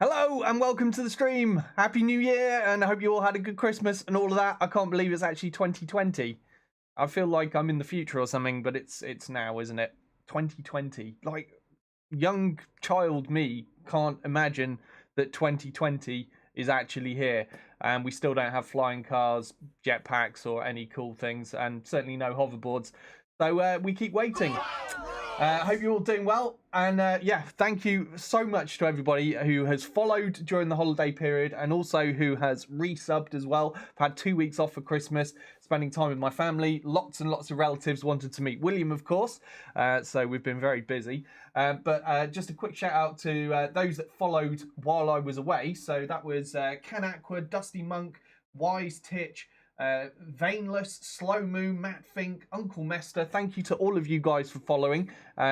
Hello and welcome to the stream. Happy New Year, and I hope you all had a good Christmas and all of that. I can't believe it's actually 2020. I feel like I'm in the future or something, but it's now, isn't it? 2020. Like, young child me can't imagine that 2020 is actually here, and we still don't have flying cars, jetpacks, or any cool things, and certainly no hoverboards. So we keep waiting. I hope you're all doing well, and yeah, thank you so much to everybody who has followed during the holiday period and also who has resubbed as well. I've had 2 weeks off for Christmas, spending time with my family. Lots and lots of relatives wanted to meet William, of course, so we've been very busy. But just a quick shout out to those that followed while I was away. So that was Ken Aqua, Dusty Monk, Wise Titch, Vainless, Slow Moo, Matt Fink, Uncle Mester. Thank you to all of you guys for following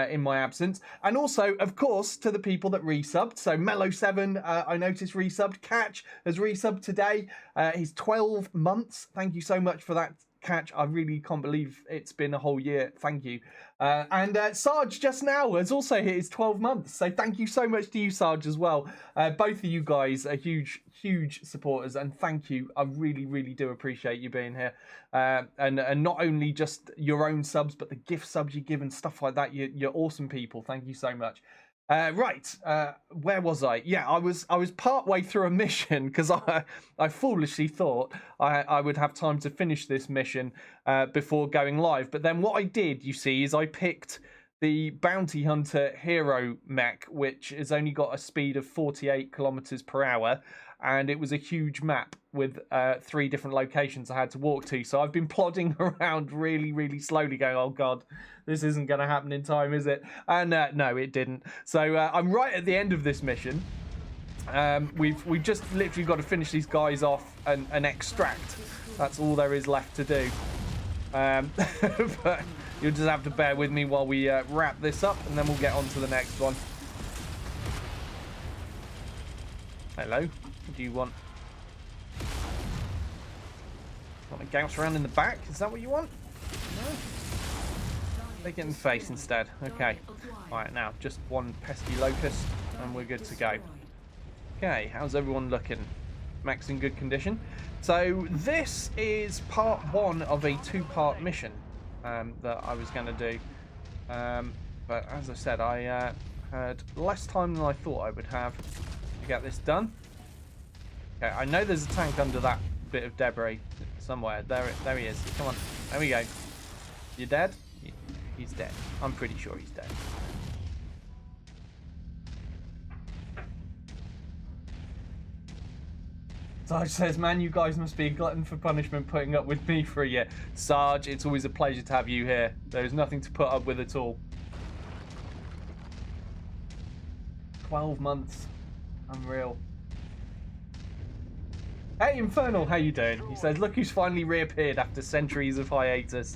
in my absence, and also of course to the people that resubbed. So Mellow7 I noticed resubbed. Catch has resubbed today. He's 12 months. Thank you so much for that, Catch. I really can't believe it's been a whole year. Thank you. And Sarge just now has also hit his 12 months. So thank you so much to you, Sarge, as well. Both of you guys are huge supporters, and thank you. I really do appreciate you being here. And not only just your own subs, but the gift subs you give and stuff like that. You're awesome people. Thank you so much. Right, where was I? Yeah, I was part way through a mission because I foolishly thought I would have time to finish this mission before going live. But then what I did, you see, is I picked the Bounty Hunter Hero mech, which has only got a speed of 48 kilometers per hour, and it was a huge map with 3 different locations I had to walk to. So I've been plodding around really slowly going, oh god, this isn't going to happen in time, is it? And no, it didn't. So I'm right at the end of this mission. We've just literally got to finish these guys off and extract. That's all there is left to do. But you'll just have to bear with me while we wrap this up, and then we'll get on to the next one. Hello. Do you want to bounce around in the back? Is that what you want? No. They get in the face instead. Okay. Alright, now just one pesky locust and we're good to go. Okay, how's everyone looking? Mech's in good condition. So this is part 1 of a 2-part mission that I was going to do. But as I said, I had less time than I thought I would have to get this done. Okay, I know there's a tank under that bit of debris somewhere. There he is. Come on. There we go. You dead? He's dead. I'm pretty sure he's dead. Sarge says, man, you guys must be a glutton for punishment putting up with me for a year. Sarge, it's always a pleasure to have you here. There's nothing to put up with at all. 12 months. Unreal. Hey, Infernal, how you doing? He says, look who's finally reappeared after centuries of hiatus.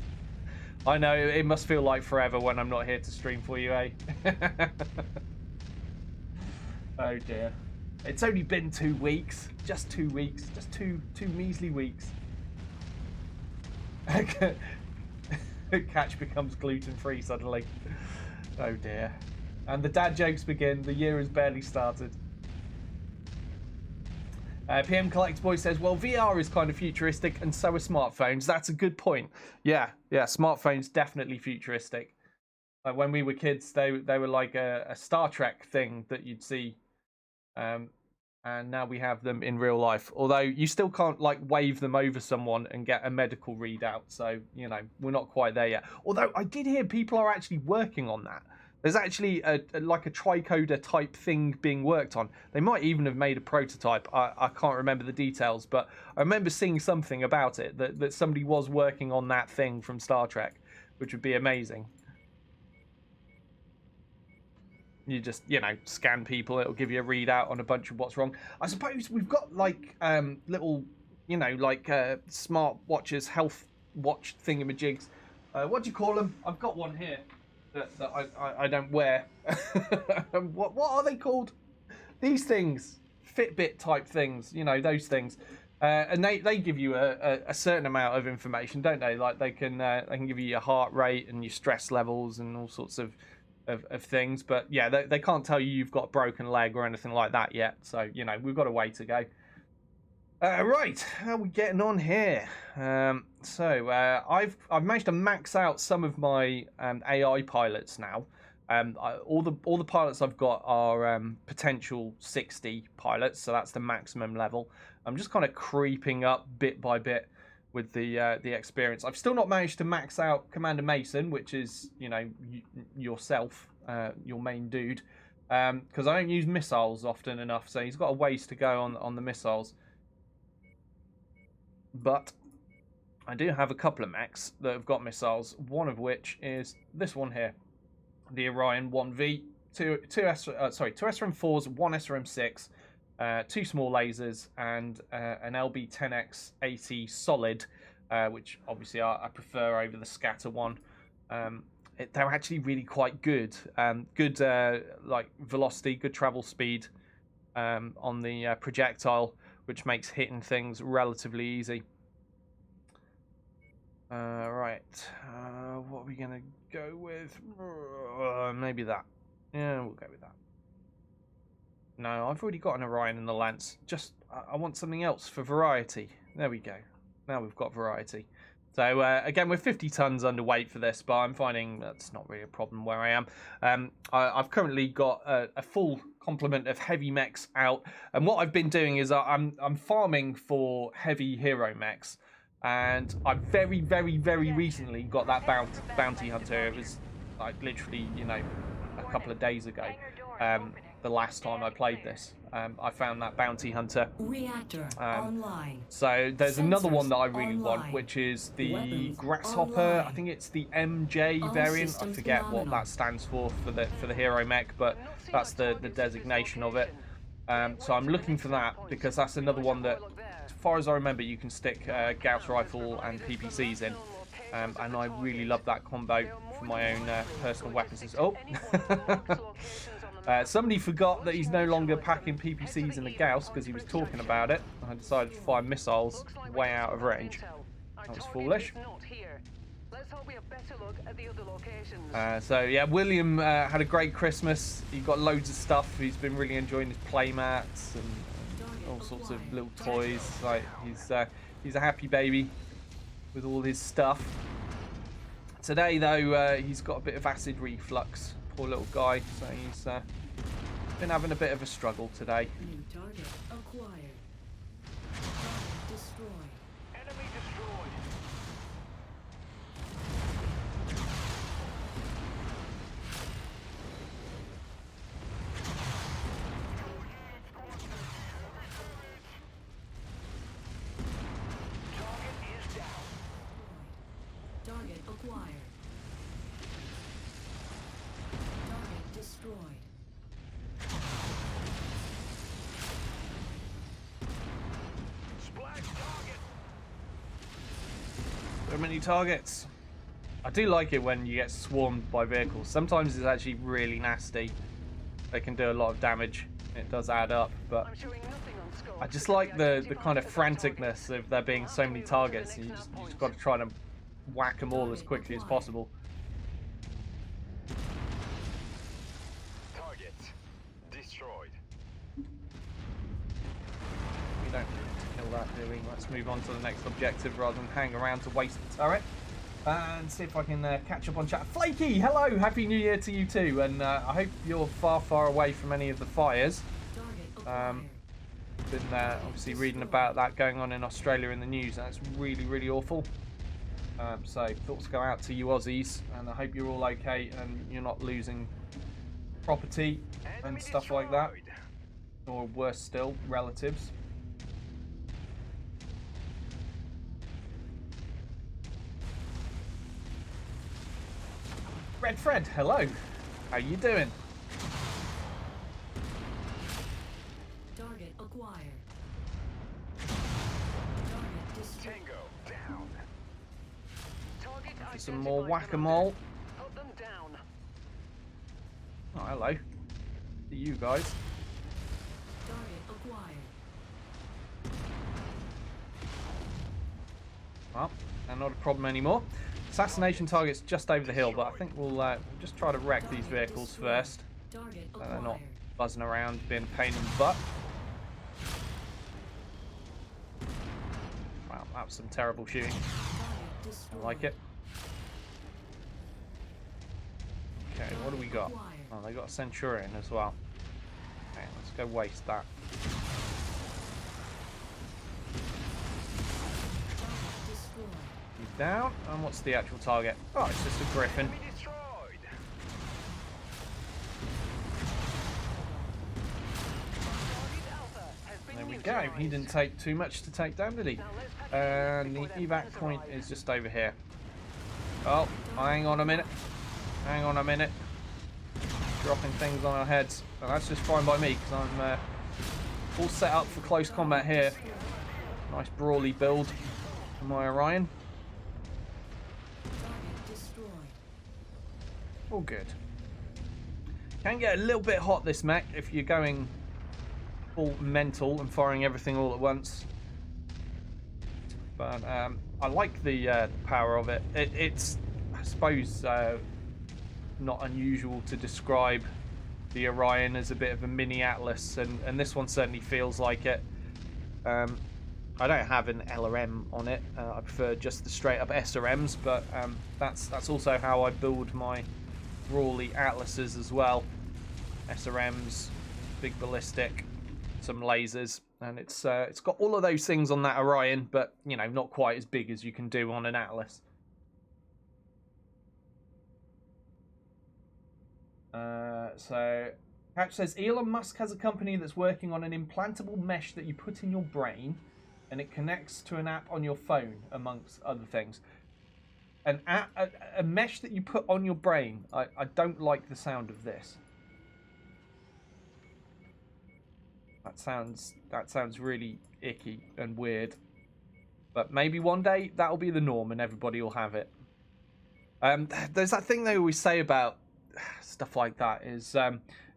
I know, it must feel like forever when I'm not here to stream for you, eh? Oh dear. It's only been 2 weeks. Just 2 weeks. Just two measly weeks. Catch becomes gluten-free suddenly. Oh dear. And the dad jokes begin. The year has barely started. PM Collect Boy says, well, VR is kind of futuristic and so are smartphones. That's a good point. Yeah, smartphones definitely futuristic. Like when we were kids, they were like a Star Trek thing that you'd see. And now we have them in real life. Although you still can't like wave them over someone and get a medical readout. So, you know, we're not quite there yet. Although I did hear people are actually working on that. There's actually like a tricoder type thing being worked on. They might even have made a prototype. I can't remember the details, but I remember seeing something about it, that somebody was working on that thing from Star Trek, which would be amazing. You just, you know, scan people, it'll give you a readout on a bunch of what's wrong. I suppose we've got like little, you know, like smart watches, health watch thingamajigs. What do you call them? I've got one here. That I don't wear. what are they called? These things, Fitbit type things, you know, those things, and they give you a certain amount of information, don't they? Like they can give you your heart rate and your stress levels and all sorts of of things. But yeah, they can't tell you you've got a broken leg or anything like that yet. So, you know, we've got a way to go. Right, how are we getting on here? I've managed to max out some of my AI pilots now. All the pilots I've got are potential 60 pilots, so that's the maximum level. I'm just kind of creeping up bit by bit with the experience. I've still not managed to max out Commander Mason, which is, you know, yourself, your main dude, because I don't use missiles often enough. So he's got a ways to go on the missiles. But I do have a couple of mechs that have got missiles. One of which is this one here, the Orion 1V, two SRM4s, one SRM6. 2 small lasers and an LB-10X 80 solid, which obviously I prefer over the scatter one. They're actually really quite good. Good like velocity, good travel speed on the projectile, which makes hitting things relatively easy. Right, what are we gonna go with? Maybe that. Yeah, we'll go with that. No, I've already got an Orion and the Lance. Just, I want something else for variety. There we go. Now we've got variety. So, again, we're 50 tons underweight for this, but I'm finding that's not really a problem where I am. I've currently got a full complement of heavy mechs out. And what I've been doing is I'm farming for heavy hero mechs. And I very, very, very recently got that bounty hunter. It was, like, literally, you know, a couple of days ago. The last time I played this, I found that bounty hunter. Reactor online. So there's another one that I really want, which is the grasshopper. Online. I think it's the MJ variant. I forget what that stands for the hero mech, but that's the designation of it. So I'm looking for that because that's another one that, as far as I remember, you can stick Gauss rifle and PPCs in. And I really love that combo for my own personal weapons. Oh. Somebody forgot that he's no longer packing PPCs in the Gauss because he was talking about it. I decided to fire missiles way out of range. That was foolish. So yeah, William had a great Christmas. He got loads of stuff. He's been really enjoying his play mats and all sorts of little toys. Like he's a happy baby with all his stuff. Today though, he's got a bit of acid reflux. Poor little guy, so he's been having a bit of a struggle today. New target acquired. Target destroyed. Enemy destroyed. Target is down. Target acquired. Target destroyed. Splash target. So many targets. I do like it when you get swarmed by vehicles. Sometimes it's actually really nasty. They can do a lot of damage. It does add up, but I just like the kind of franticness of there being so many targets. You just got to try to whack them all as quickly as possible. Target destroyed. We don't need to kill that, do we? Let's move on to the next objective rather than hang around to waste the turret. And see if I can catch up on chat. Flaky, hello! Happy New Year to you too. And I hope you're far, far away from any of the fires. Been obviously reading about that going on in Australia in the news. That's really, really awful. So thoughts go out to you Aussies, and I hope you're all okay and you're not losing property and stuff like that, or worse still, relatives. Red Fred, hello. How you doing? Target acquired. Target destroyed. Tango down. For some more whack-a-mole. Put them down. Oh, hello. To you guys. Target acquired. Well, they're not a problem anymore. Assassination target's just over the hill, but I think we'll just try to wreck these vehicles first. Target So they're not acquired. buzzing around being a pain in the butt. Wow, that was some terrible shooting. Target I destroyed. like it. Okay, what do we got? Acquired. Oh, they got a Centurion as well. Okay, let's go waste that. Target destroyed. He's down. And what's the actual target? Oh, it's just a Griffin. Enemy destroyed. Target Alpha has been There we go. neutralized. He didn't take too much to take down, did he? Now let's pack And the before their evac plans point arrive. is just over here. Oh, hang on a minute. Hang on a minute. Dropping things on our heads. Well, that's just fine by me, because I'm all set up for close combat here. Nice brawly build for my Orion. Target destroyed. All good. Can get a little bit hot, this mech, if you're going all mental and firing everything all at once. But I like the power of it. It's, I suppose, not unusual to describe the Orion as a bit of a mini Atlas, and this one certainly feels like it. I don't have an LRM on it. I prefer just the straight up SRMs, but that's also how I build my Brawly Atlases as well. SRMs, big ballistic, some lasers, and it's got all of those things on that Orion, but you know, not quite as big as you can do on an Atlas. So Patch says Elon Musk has a company that's working on an implantable mesh that you put in your brain, and it connects to an app on your phone, amongst other things. An app, a mesh that you put on your brain. I don't like the sound of this. That sounds really icky and weird. But maybe one day that'll be the norm and everybody will have it. There's that thing they always say about stuff like that is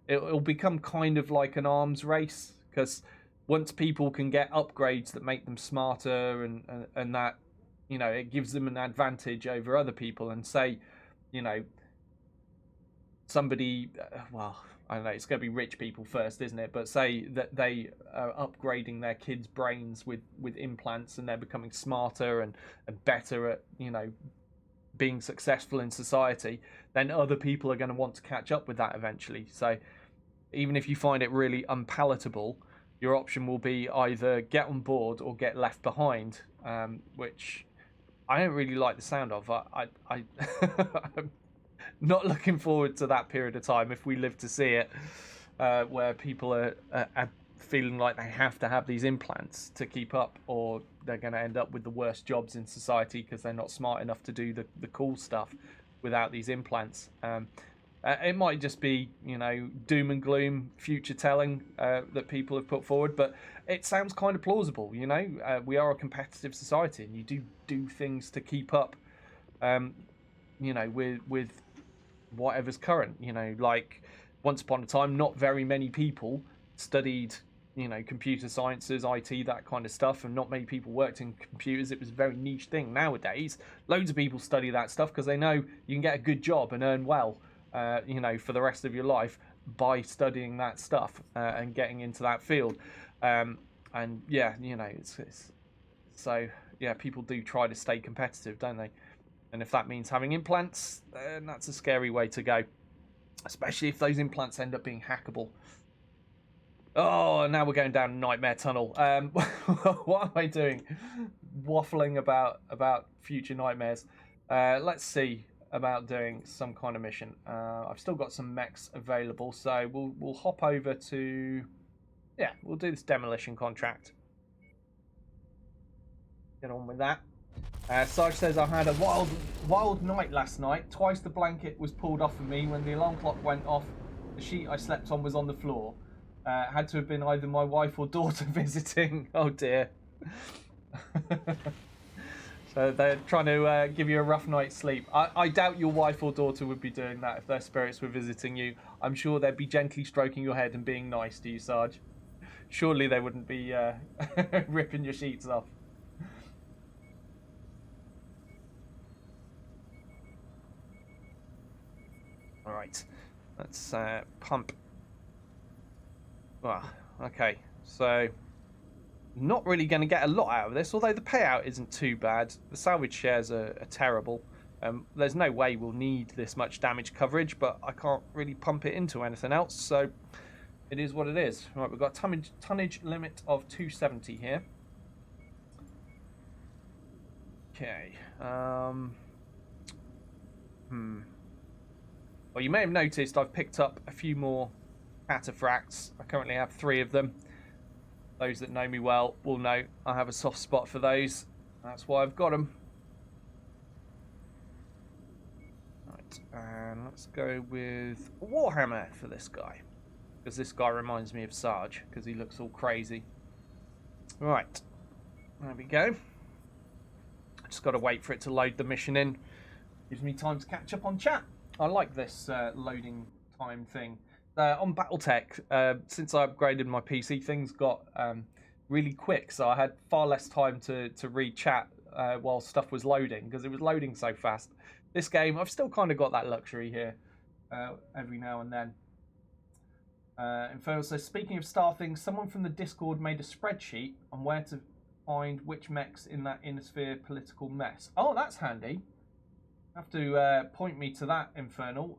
it'll become kind of like an arms race, because once people can get upgrades that make them smarter and that, you know, it gives them an advantage over other people, and say, you know, somebody, well, I don't know, it's going to be rich people first, isn't it? But say that they are upgrading their kids' brains with implants, and they're becoming smarter and better at, you know, being successful in society, then other people are going to want to catch up with that eventually. So even if you find it really unpalatable, your option will be either get on board or get left behind, which I don't really like the sound of. I'm not looking forward to that period of time, if we live to see it, where people are feeling like they have to have these implants to keep up, or they're going to end up with the worst jobs in society because they're not smart enough to do the cool stuff without these implants. It might just be, you know, doom and gloom future telling that people have put forward, but it sounds kind of plausible. You know, we are a competitive society, and you do things to keep up, you know, with whatever's current. You know, like once upon a time, not very many people studied, you know, computer sciences, IT, that kind of stuff, and not many people worked in computers. It was a very niche thing. Nowadays, loads of people study that stuff because they know you can get a good job and earn well, you know, for the rest of your life by studying that stuff and getting into that field. And yeah, you know, it's so yeah, people do try to stay competitive, don't they? And if that means having implants, then that's a scary way to go, especially if those implants end up being hackable. Oh, now we're going down a nightmare tunnel. What am I doing? Waffling about future nightmares. Let's see about doing some kind of mission. I've still got some mechs available, so we'll hop over to, yeah, we'll do this demolition contract. Get on with that. Sarge says I had a wild night last night. Twice the blanket was pulled off of me. When the alarm clock went off, the sheet I slept on was on the floor. Had to have been either my wife or daughter visiting. Oh dear. So they're trying to give you a rough night's sleep. I doubt your wife or daughter would be doing that if their spirits were visiting you. I'm sure they'd be gently stroking your head and being nice to you, Sarge. Surely they wouldn't be ripping your sheets off. Right. Let's pump. Well, okay. So, not really going to get a lot out of this, although the payout isn't too bad. The salvage shares are terrible. There's no way we'll need this much damage coverage, but I can't really pump it into anything else, so it is what it is. Right, we've got tonnage limit of 270 here. Okay. Well, you may have noticed I've picked up a few more cataphracts. I currently have 3 of them. Those that know me well will know I have a soft spot for those. That's why I've got them. Right, and let's go with a Warhammer for this guy. Because this guy reminds me of Sarge, because he looks all crazy. Right, there we go. Just got to wait for it to load the mission in. Gives me time to catch up on chat. I like this loading time thing. On Battletech, since I upgraded my PC, things got really quick, so I had far less time to read chat while stuff was loading, because it was loading so fast. This game, I've still kind of got that luxury here every now and then. Infernal says, speaking of star things, someone from the Discord made a spreadsheet on where to find which mechs in that Innisphere political mess. Oh, that's handy. Have to point me to that, Infernal.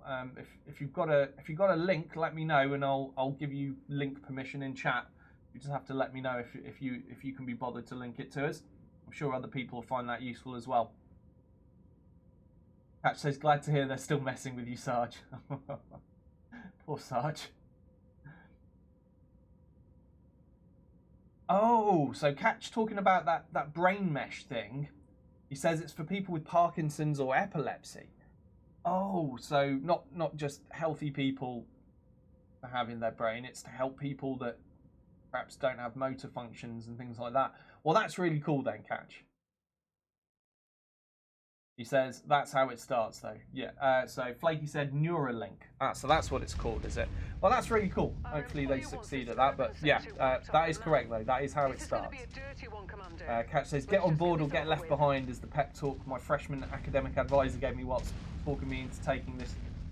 If you've got a link, let me know, and I'll give you link permission in chat. You just have to let me know if you can be bothered to link it to us. I'm sure other people will find that useful as well. Catch says, glad to hear they're still messing with you, Sarge. Poor Sarge. Oh, so Catch talking about that brain mesh thing. He says it's for people with Parkinson's or epilepsy. Oh, so not just healthy people for having their brain. It's to help people that perhaps don't have motor functions and things like that. Well, that's really cool then, Catch. He says that's how it starts, though. Yeah. So Flaky said Neuralink. So that's what it's called, is it? Well, that's really cool. Hopefully they succeed at that. But yeah, that is correct, though. That is how it starts. Catch says, get on board or get left behind is the pep talk my freshman academic advisor gave me whilst talking me into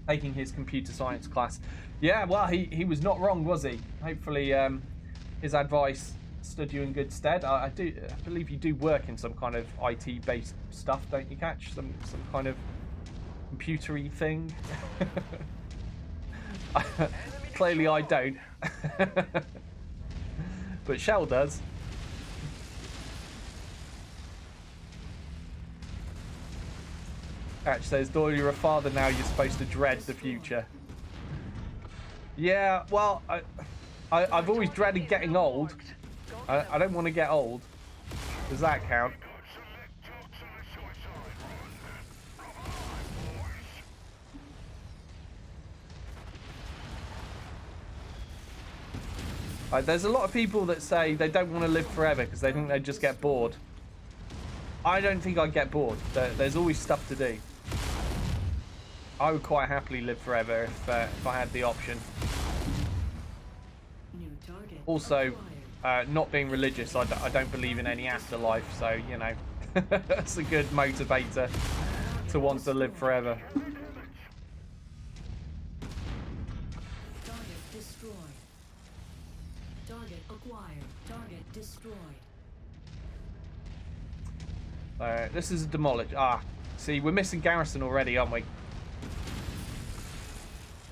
taking his computer science class. Yeah, well, he was not wrong, was he? Hopefully his advice stood you in good stead. I believe you do work in some kind of IT based stuff, don't you, Catch? Some kind of computery thing. Clearly I don't. But Shell does. Catch says, Doyle, you're a father now, you're supposed to dread the future. Yeah, well, I've always dreaded getting old. I don't want to get old. Does that count? There's a lot of people that say they don't want to live forever because they think they'd just get bored. I don't think I'd get bored. There's always stuff to do. I would quite happily live forever if I had the option. Also, not being religious, I don't believe in any afterlife, so, you know, that's a good motivator to want to live forever. Target destroyed. Target acquired. Target destroyed. This is a demolish. See, we're missing garrison already, aren't we?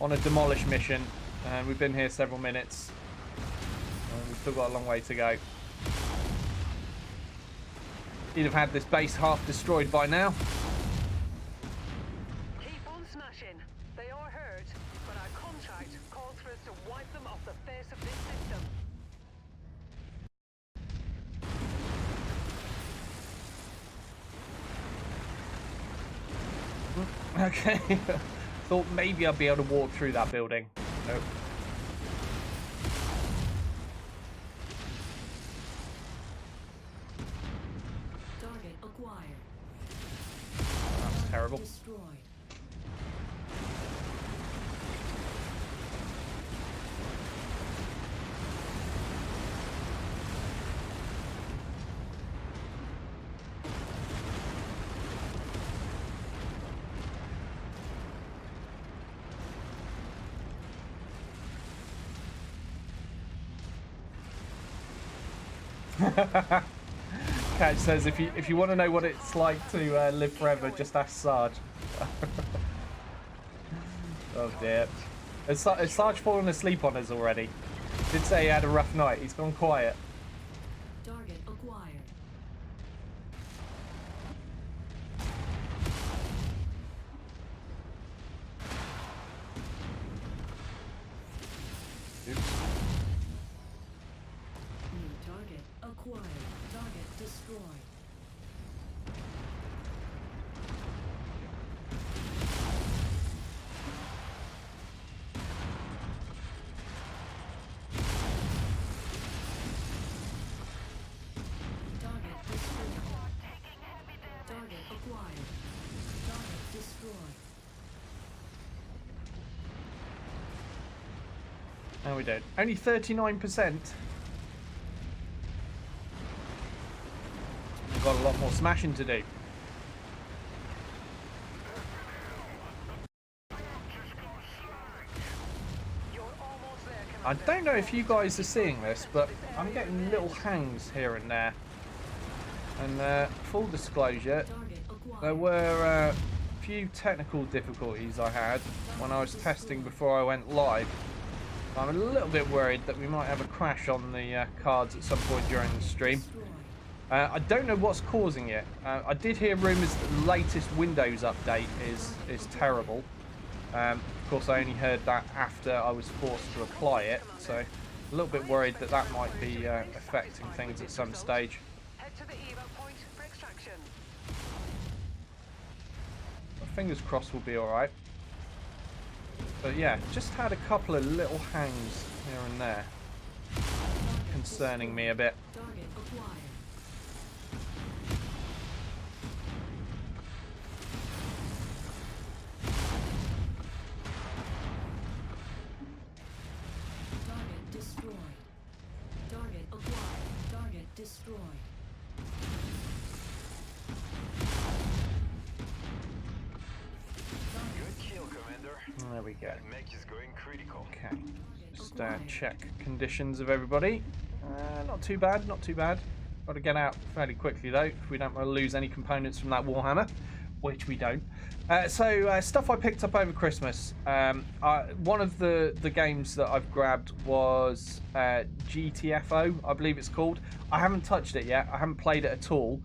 On a demolish mission, and we've been here several minutes. We've still got a long way to go. You'd have had this base half destroyed by now. Keep on smashing. They are hurt, but our contract calls for us to wipe them off the face of this system. Okay. Thought maybe I'd be able to walk through that building. Nope. Target acquired. That's terrible. Destroyed. Catch says if you want to know what it's like to live forever, just ask Sarge. Oh dear. Has Sarge fallen asleep on us already? Did say he had a rough night. He's gone quiet. Target acquired. Oops. New target acquired. Target destroyed. Target destroyed. Target acquired. Target destroyed. No, we don't. Only 39%. We've got a lot more smashing to do. You're almost there, I Commander. don't know if you guys are seeing this, but I'm getting little hangs here and there. And full disclosure, Target acquired. there were a few technical difficulties I had when I was testing before I went live. I'm a little bit worried that we might have a crash on the cards at some point during the stream. Destroyed. I don't know what's causing it. I did hear rumours that the latest Windows update is terrible. Of course, I only heard that after I was forced to apply it, so a little bit worried that that might be affecting things at some stage. Head to the evo point for extraction. But fingers crossed we'll be alright. But yeah, just had a couple of little hangs here and there, concerning me a bit. Target acquired. Target destroyed. Target acquired. Target destroyed. Good kill, Commander. There we go. That mech is going critical. Okay, just check conditions of everybody. Not too bad, not too bad. Got to get out fairly quickly though, if we don't want to lose any components from that Warhammer, which we don't. So stuff I picked up over Christmas. One of the games that I've grabbed was GTFO, I believe it's called. I haven't touched it yet. I haven't played it at all.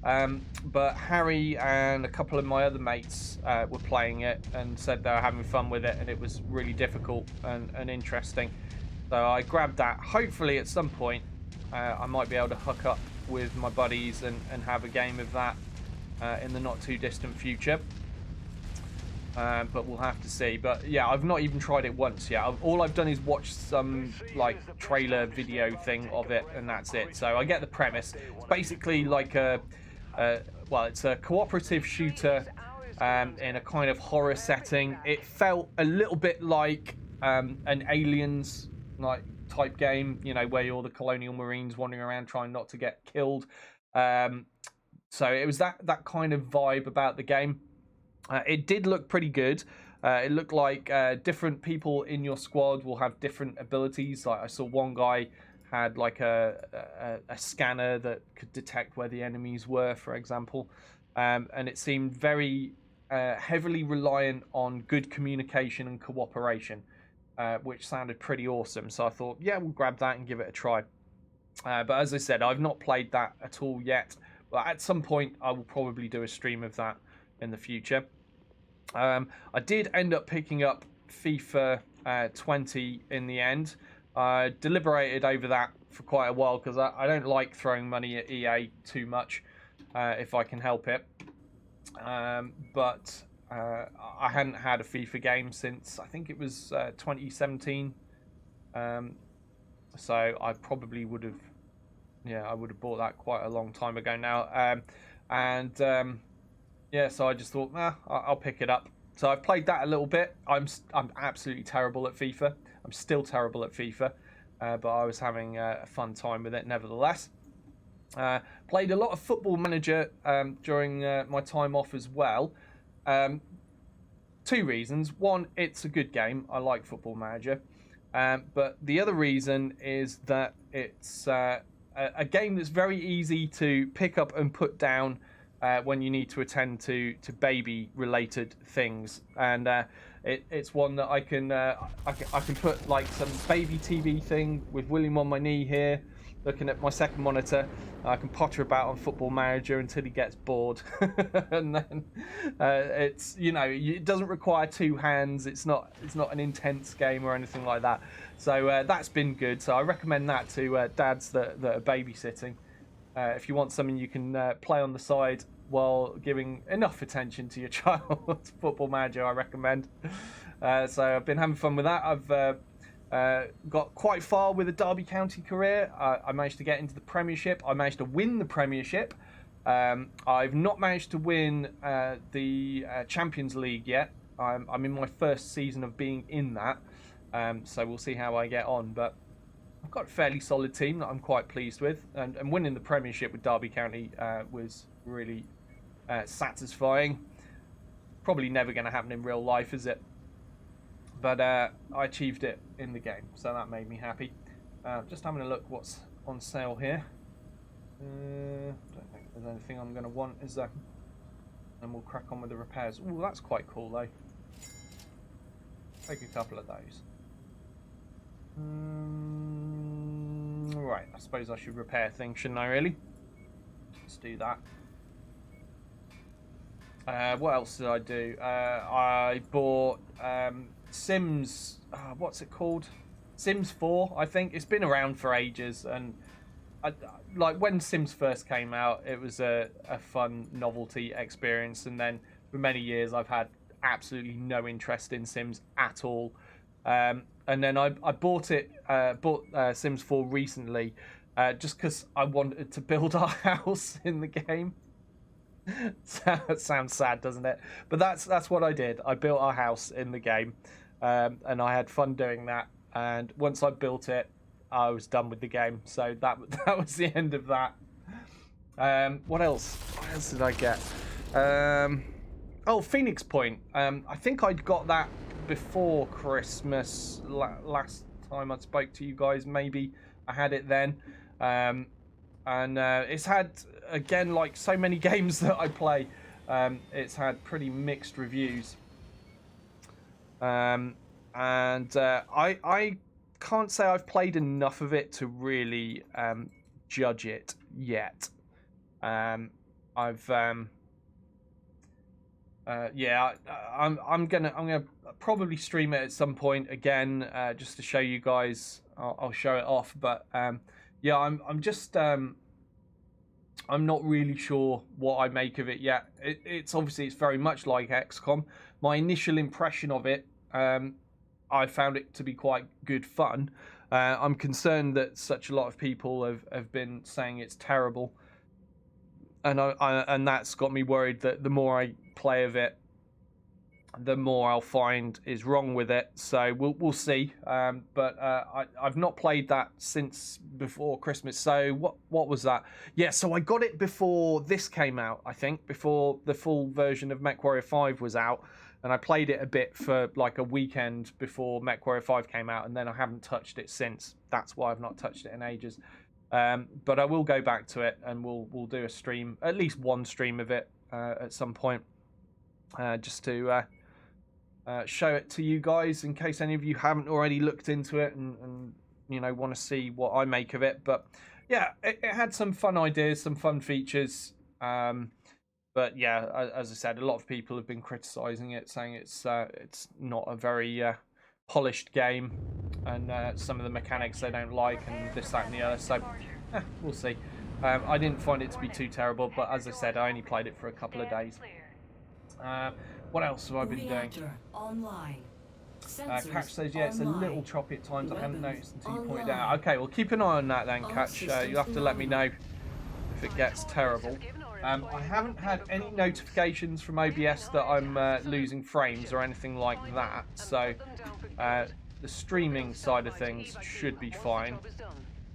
But Harry and a couple of my other mates were playing it and said they were having fun with it, and it was really difficult and interesting. So I grabbed that. Hopefully at some point I might be able to hook up with my buddies and have a game of that in the not too distant future. But we'll have to see. But yeah, I've not even tried it once yet. All I've done is watch some like trailer video thing of it, and that's it. So I get the premise. It's basically like well, it's a cooperative shooter in a kind of horror setting. It felt a little bit like an Aliens like type game, you know, where you're the colonial marines wandering around trying not to get killed. So it was that kind of vibe about the game. It did look pretty good. It looked like different people in your squad will have different abilities. Like I saw one guy had like a scanner that could detect where the enemies were, for example. And it seemed very heavily reliant on good communication and cooperation, which sounded pretty awesome. So I thought, yeah, we'll grab that and give it a try. But as I said, I've not played that at all yet. But at some point, I will probably do a stream of that in the future. I did end up picking up FIFA 20 in the end. I deliberated over that for quite a while because I don't like throwing money at EA too much if I can help it. But I hadn't had a FIFA game since I think it was 2017. So I probably would have, I would have bought that quite a long time ago now. Yeah, so I just thought, I'll pick it up. So I've played that a little bit. I'm absolutely terrible at FIFA. I'm still terrible at FIFA, but I was having a fun time with it nevertheless. Played a lot of Football Manager during my time off as well. Two reasons. One, it's a good game. I like Football Manager. But the other reason is that it's a a game that's very easy to pick up and put down when you need to attend to baby related things, and it's one that I can put like some baby TV thing with William on my knee here, looking at my second monitor. I can potter about on Football Manager until he gets bored, and then it's, you know, it doesn't require two hands. It's not an intense game or anything like that. So that's been good. So I recommend that to dads that are babysitting. If you want something you can play on the side while giving enough attention to your child, Football Manager I recommend. So I've been having fun with that. I've got quite far with a Derby County career. I managed to get into the Premiership. I managed to win the Premiership. I've not managed to win the Champions League yet. I'm in my first season of being in that, so we'll see how I get on. But I've got a fairly solid team that I'm quite pleased with, and winning the Premiership with Derby County was really satisfying. Probably never going to happen in real life, is it? But I achieved it in the game, so that made me happy. Just having a look what's on sale here. Don't think there's anything I'm going to want, is there? And we'll crack on with the repairs. Oh, that's quite cool though. Take a couple of those. Right, I suppose I should repair things, shouldn't I really? Let's do that. What else did I do? I bought Sims, what's it called? Sims 4, I think. It's been around for ages, and like when Sims first came out, it was a fun novelty experience, and then for many years I've had absolutely no interest in Sims at all. And then I bought Sims 4 recently, just because I wanted to build our house in the game. That sounds sad, doesn't it? But that's what I did. I built our house in the game, and I had fun doing that. And once I built it, I was done with the game. So that was the end of that. What else? What else did I get? Oh, Phoenix Point. I think I'd got that before Christmas. Last time I spoke to you guys, maybe I had it then. And it's had, again, like so many games that I play, it's had pretty mixed reviews. And I can't say I've played enough of it to really judge it yet. I'm gonna probably stream it at some point again, just to show you guys. I'll show it off, but yeah, I'm just I'm not really sure what I make of it yet. It's obviously it's very much like XCOM. My initial impression of it, I found it to be quite good fun. I'm concerned that such a lot of people have been saying it's terrible, and that's got me worried that the more I play of it, the more I'll find is wrong with it. So we'll see. But I've not played that since before Christmas. So what was that? Yeah, so I got it before this came out, I think, before the full version of Mechwarrior 5 was out. And I played it a bit for like a weekend before Mechwarrior 5 came out, and then I haven't touched it since. That's why I've not touched it in ages. But I will go back to it, and we'll do a stream, at least one stream of it at some point, just to show it to you guys in case any of you haven't already looked into it and you know want to see what I make of it. But yeah, it had some fun ideas, some fun features. But yeah, as I said, a lot of people have been criticising it, saying it's not a very polished game, and some of the mechanics they don't like, and this, that, and the other. So we'll see. I didn't find it to be too terrible, but as I said, I only played it for a couple of days. What else have I been doing? Catch says, yeah, it's a little choppy at times. I hadn't noticed until you pointed out. Okay, well, keep an eye on that then, Catch. You'll have to let me know if it gets terrible. I haven't had any notifications from OBS that I'm losing frames or anything like that, so the streaming side of things should be fine.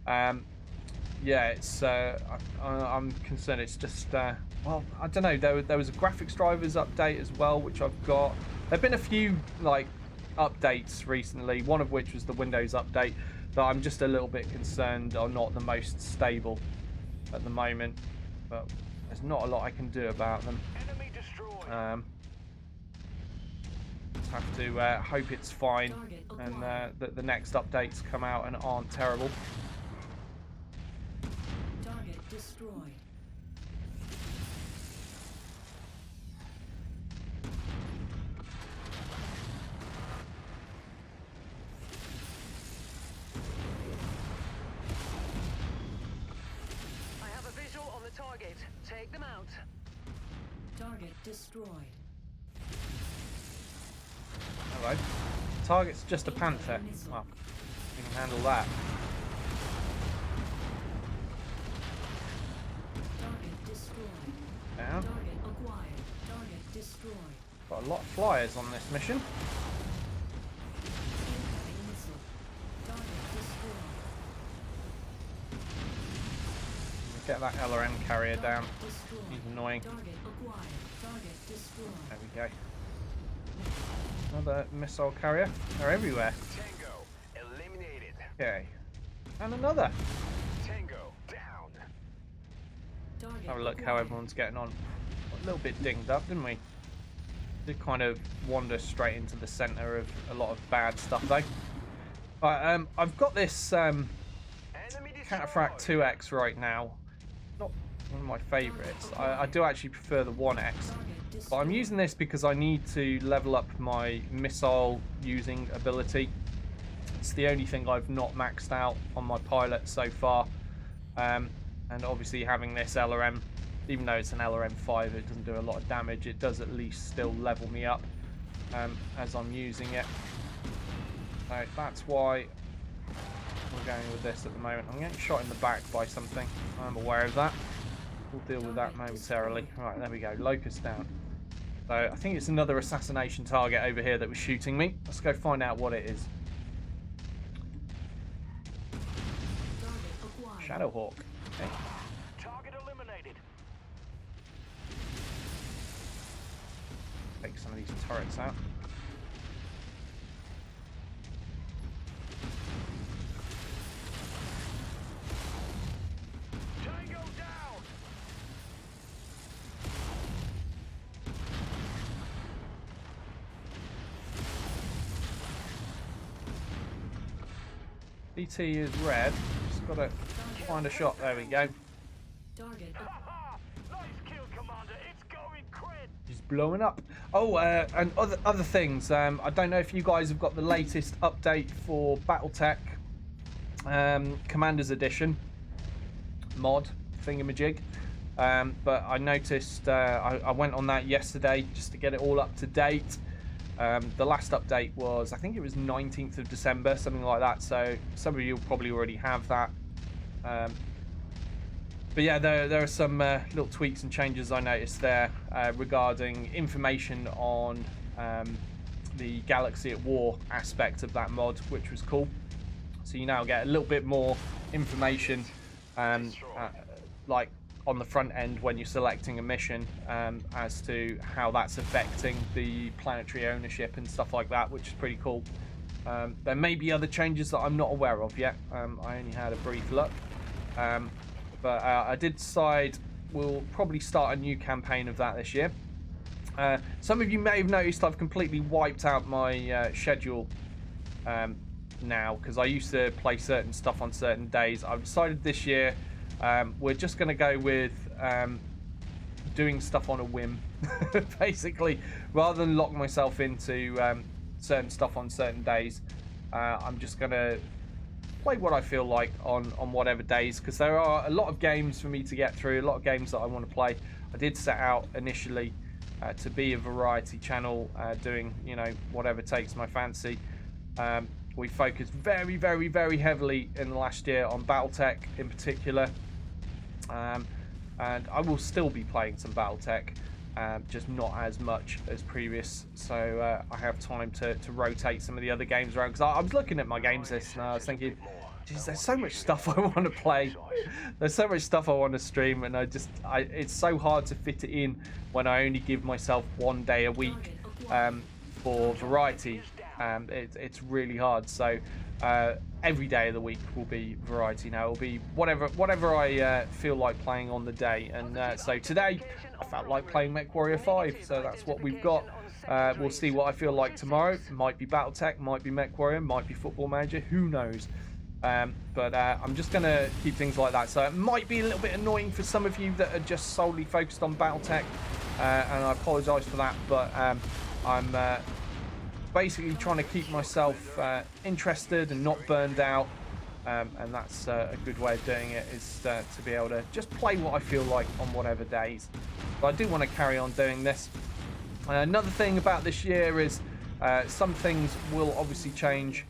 Yeah, it's I'm concerned it's just well, I don't know, there was a graphics drivers update as well, which I've got. There have been a few like updates recently, one of which was the Windows update, that I'm just a little bit concerned are not the most stable at the moment. But there's not a lot I can do about them. Enemy destroyed. Just have to hope it's fine, and that the next updates come out and aren't terrible. Target destroyed. I have a visual on the target. Take them out. Target destroyed. Hello. Target's just a panther. Well, we can handle that. Target destroyed. Down. Target acquired. Target destroyed. Got a lot of flyers on this mission. Incoming missile. Target destroyed. Get that LRM carrier down. Destroyed. He's annoying. Target acquired. Target destroyed. There we go. Another missile carrier. They're everywhere. Tango eliminated. Okay. And another. Tango down. Target Have a look how acquired. everyone's getting on. Got a little bit dinged up, didn't we? Did kind of wander straight into the centre of a lot of bad stuff though. Right, I've got this Enemy Cataphract destroyed. 2X right now. Not one of my favourites. I do actually prefer the 1X. Target But I'm destroyed. using this because I need to level up my missile using ability. It's the only thing I've not maxed out on my pilot so far. And obviously having this LRM, even though it's an LRM5, it doesn't do a lot of damage. It does at least still level me up as I'm using it. So that's why we're going with this at the moment. I'm getting shot in the back by something. I'm aware of that. We'll deal with that momentarily. Right, there we go. Locust down. So I think it's another assassination target over here that was shooting me. Let's go find out what it is. Target acquired. Shadowhawk. Okay. Target eliminated. Take some of these turrets out. Tango down. DT is red. Just gotta find a shot. There we go. Target Haha! Nice kill, Commander. It's going crit. He's blowing up. Oh, and other things. I don't know if you guys have got the latest update for BattleTech Commander's Edition mod thingamajig. But I noticed I went on that yesterday just to get it all up to date. The last update was, I think it was 19th of December, something like that. So some of you will probably already have that. But yeah, there are some little tweaks and changes I noticed there regarding information on the Galaxy at War aspect of that mod, which was cool. So you now get a little bit more information, like on the front end when you're selecting a mission, as to how that's affecting the planetary ownership and stuff like that, which is pretty cool. There may be other changes that I'm not aware of yet. I only had a brief look. But I did decide we'll probably start a new campaign of that this year. Some of you may have noticed I've completely wiped out my schedule now, because I used to play certain stuff on certain days. I've decided this year we're just going to go with doing stuff on a whim, basically, rather than lock myself into certain stuff on certain days. I'm just going to play what I feel like on whatever days, because there are a lot of games for me to get through, a lot of games that I want to play. I did set out initially to be a variety channel, doing, you know, whatever takes my fancy. We focused very, very, very heavily in the last year on BattleTech in particular, and I will still be playing some BattleTech, just not as much as previous, so I have time to rotate some of the other games around, because I was looking at my games list and I was thinking, geez, there's so much stuff I want to play, there's so much stuff I want to stream, and it's so hard to fit it in when I only give myself one day a week for variety. It's really hard. So every day of the week will be variety now. It'll be whatever I feel like playing on the day. And so today I felt like playing Mechwarrior 5, so that's what we've got. We'll see what I feel like tomorrow. Might be Battletech, might be Mechwarrior, might be Football Manager, who knows. But I'm just going to keep things like that. So it might be a little bit annoying for some of you that are just solely focused on Battletech, and I apologise for that, but I'm basically trying to keep myself interested and not burned out, and that's a good way of doing it, is to be able to just play what I feel like on whatever days. But I do want to carry on doing this. Another thing about this year is some things will obviously change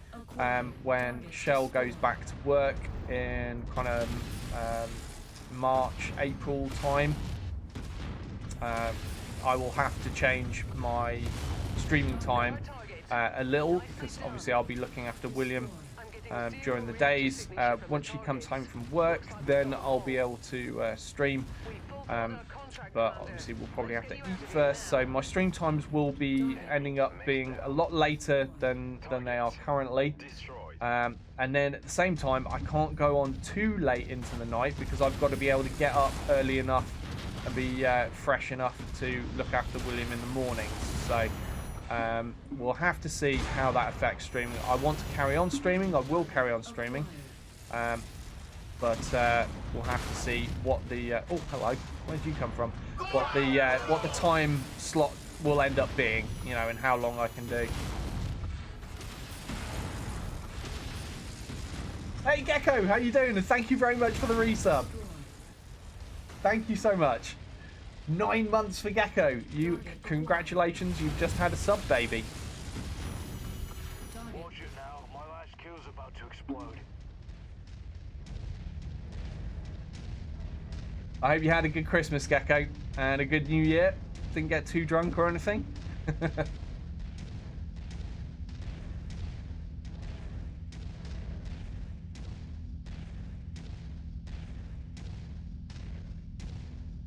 when Shell goes back to work in kind of March, April time. I will have to change my streaming time a little, because obviously I'll be looking after William during the days. Once she comes home from work, then I'll be able to stream, but obviously we'll probably have to eat first, so my stream times will be ending up being a lot later than they are currently. And then at the same time, I can't go on too late into the night, because I've got to be able to get up early enough and be fresh enough to look after William in the mornings. So we'll have to see how that affects streaming. I want to carry on streaming. I will carry on streaming, but we'll have to see what the oh, hello, where did you come from? What the time slot will end up being, you know, and how long I can do. Hey Gecko, how you doing? And thank you very much for the resub. Thank you so much. 9 months for Gecko. Congratulations, you've just had a sub, baby. Watch it now. My last kill's about to explode. I hope you had a good Christmas, Gecko, and a good New Year. Didn't get too drunk or anything.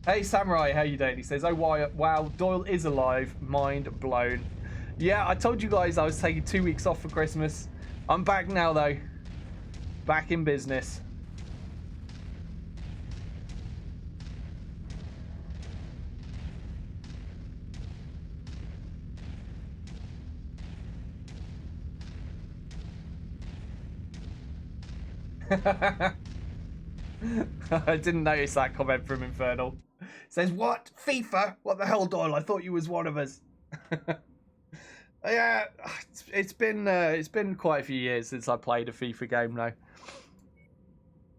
Hey Samurai, how you doing? He says, oh wow, Doyle is alive. Mind blown. Yeah, I told you guys I was taking 2 weeks off for Christmas. I'm back now though. Back in business. I didn't notice that comment from Infernal. Says, what? FIFA? What the hell, Doyle? I thought you was one of us. Yeah, it's been quite a few years since I played a FIFA game now.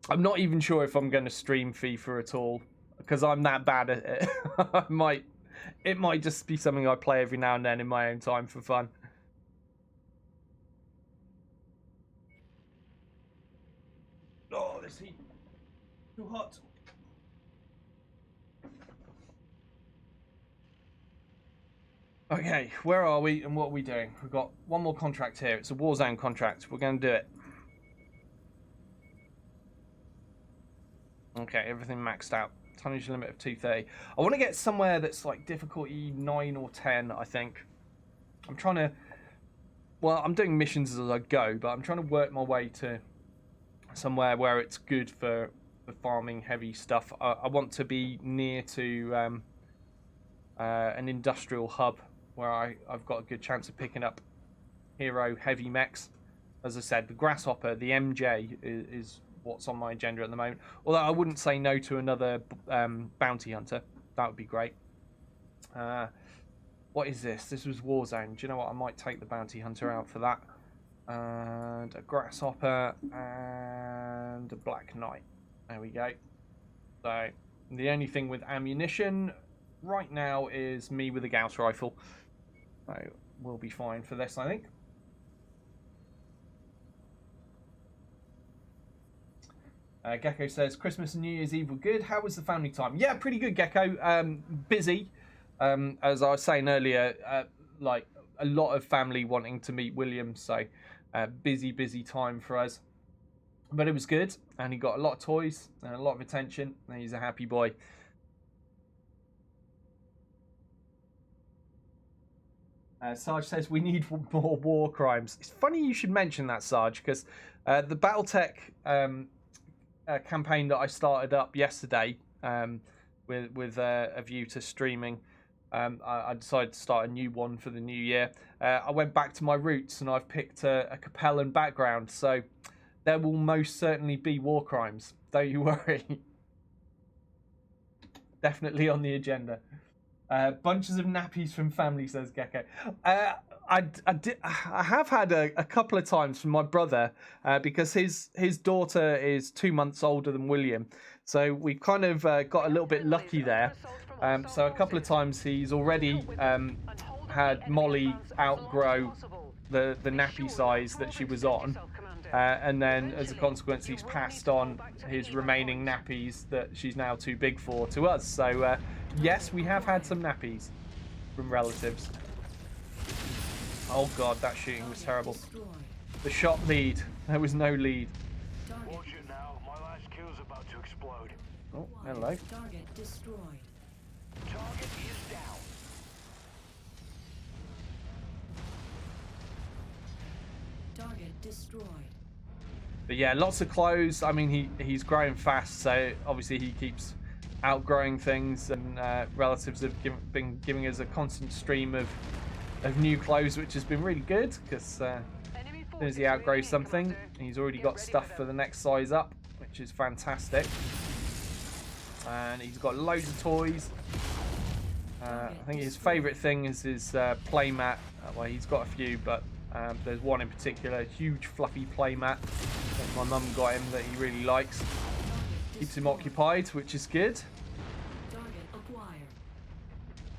I'm not even sure if I'm going to stream FIFA at all, because I'm that bad at it. It might just be something I play every now and then in my own time for fun. Oh, this heat. Too hot. Okay, where are we and what are we doing? We've got one more contract here. It's a Warzone contract. We're going to do it. Okay, everything maxed out. Tonnage limit of 230. I want to get somewhere that's like difficulty 9 or 10, I think. I'm trying to... Well, I'm doing missions as I go, but I'm trying to work my way to somewhere where it's good for farming heavy stuff. I want to be near to an industrial hub where I've got a good chance of picking up hero heavy mechs. As I said, the Grasshopper, the MJ, is what's on my agenda at the moment. Although I wouldn't say no to another bounty hunter. That would be great. What is this? This was Warzone. Do you know what? I might take the bounty hunter out for that. And a Grasshopper and a Black Knight. There we go. So the only thing with ammunition right now is me with a Gauss rifle. So we'll be fine for this, I think. Gecko says, Christmas and New Year's Eve were good. How was the family time? Yeah, pretty good, Gecko. Busy. As I was saying earlier, like a lot of family wanting to meet William. So busy time for us. But it was good. And he got a lot of toys and a lot of attention. And he's a happy boy. Sarge says we need more war crimes. It's funny you should mention that, Sarge, because the BattleTech campaign that I started up yesterday with a view to streaming, I decided to start a new one for the new year. I went back to my roots and I've picked a Capellan background, so there will most certainly be war crimes. Don't you worry. Definitely on the agenda. Bunches of nappies from family, says Gecko. I have had a couple of times from my brother because his daughter is 2 months older than William. So we kind of got a little bit lucky there. So a couple of times he's already had Molly outgrow the nappy size that she was on. And then as a consequence he's passed on his remaining nappies that she's now too big for to us. So yes, we have had some nappies from relatives. Oh god, that shooting was terrible. The shot lead. There was no lead. Watch it now. My last kill's about to explode. Oh, hello. Target destroyed. Target is down. Target destroyed. But yeah, lots of clothes. I mean, he's growing fast, so obviously he keeps outgrowing things, and relatives have been giving us a constant stream of new clothes, which has been really good, because as soon as he outgrows something, he's already got stuff for the next size up, which is fantastic. And he's got loads of toys. I think his favourite thing is his playmat. Well, he's got a few, but there's one in particular, a huge fluffy playmat that my mum got him that he really likes. Keeps him occupied, which is good. Target acquired.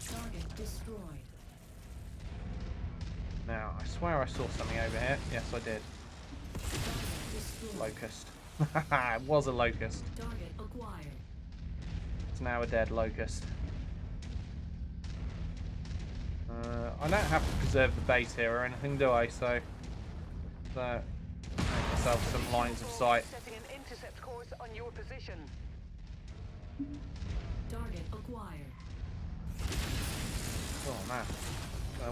Target destroyed. Now, I swear I saw something over here. Yes, I did. Target destroyed. Locust. It was a locust. Target acquired. It's now a dead locust. I don't have to preserve the base here or anything, do I? So make myself some lines of sight. Setting an intercept course on your position. Target acquired. Oh man,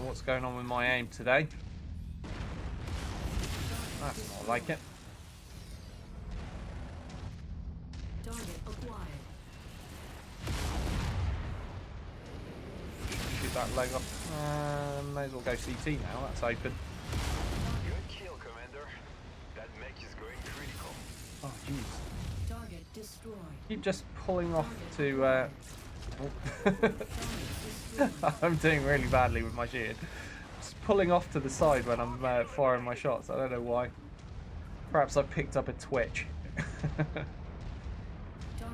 what's going on with my aim today? That's not like it. Target acquired. Shoot that leg off. May as well go CT now. That's open. Good kill, Commander. That mech is going critical. Oh jeez. Target destroyed. Keep just pulling off to. Target destroyed. I'm doing really badly with my shooting. Just pulling off to the side when I'm firing my shots. I don't know why. Perhaps I picked up a twitch. Target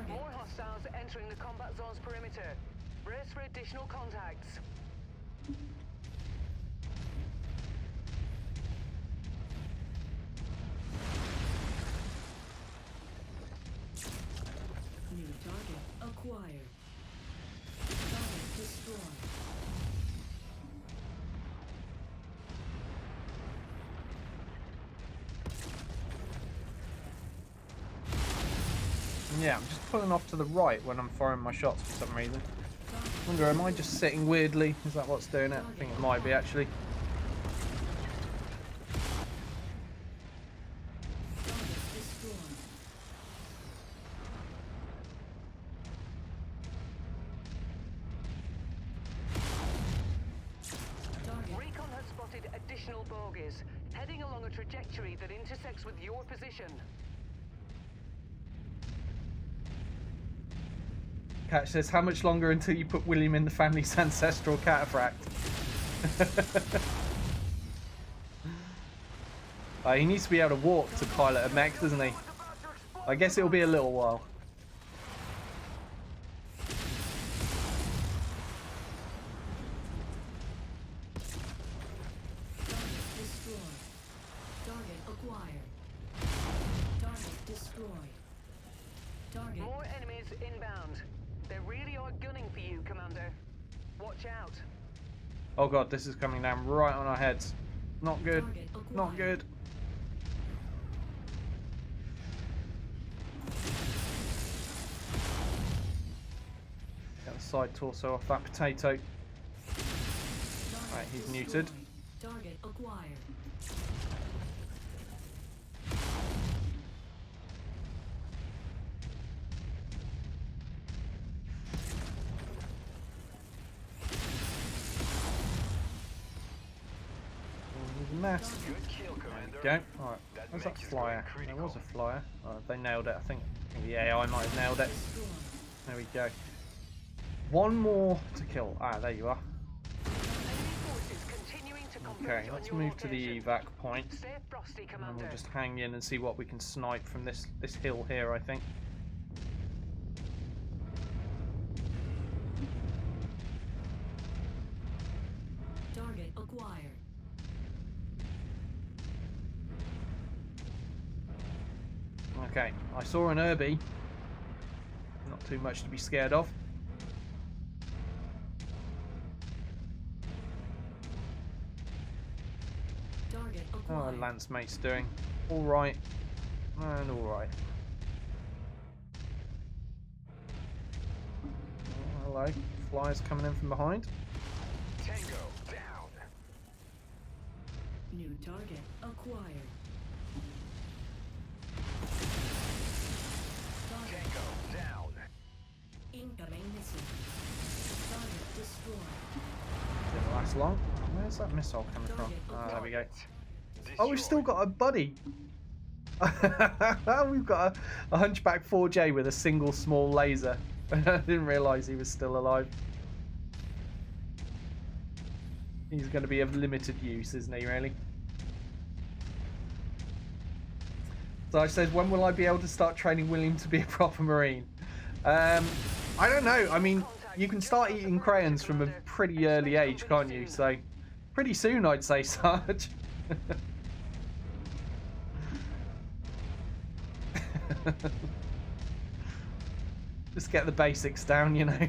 More hostiles entering the combat zone's perimeter. Brace for additional contacts. new target acquired. Target destroyed. Yeah, I'm just pulling off to the right when I'm firing my shots for some reason. Wonder, am I just sitting weirdly? Is that what's doing it? I think it might be actually. Target destroyed. Target Recon has spotted additional bogies, heading along a trajectory that intersects with your position. Catch says, how much longer until you put William in the family's ancestral cataphract? He needs to be able to walk to pilot a mech, doesn't he? I guess it'll be a little while. Target destroyed. Target acquired. Target destroyed. Target More enemies inbound. They really are gunning for you, Commander. Watch out. Oh god, this is coming down right on our heads. Not good. Target acquired. Not good. Get the side torso off that potato. Right, he's muted. Target acquired. Mass. Good kill, Commander. Okay, alright. That Where's mech that is flyer? going There was a critical. flyer. Oh, they nailed it. I think the AI might have nailed it. Destroyed. There we go. One more to kill. Ah, there you are. Enemy forces continuing to converge Okay, on let's your move to the location. evac point. Stay frosty, And Commander. we'll just hang in and see what we can snipe from this hill here, I think. Target acquired. Okay, I saw an Irby. Not too much to be scared of. Target Oh, acquired. Lance mate's doing alright and alright. Oh, hello. Flyers coming in from behind. Tango down. New target acquired. Target Tango down. incoming missile. Target destroyed. Didn't last long. Where's that missile coming from? Ah, there we go. Oh, we've still got a buddy. We've got a Hunchback 4J with a single small laser. I didn't realise he was still alive. He's going to be of limited use, isn't he, really? So I said, when will I be able to start training William to be a proper Marine? I don't know. I mean, you can start eating crayons from a pretty early age, can't you? So, pretty soon, I'd say, Sarge. Just get the basics down, you know.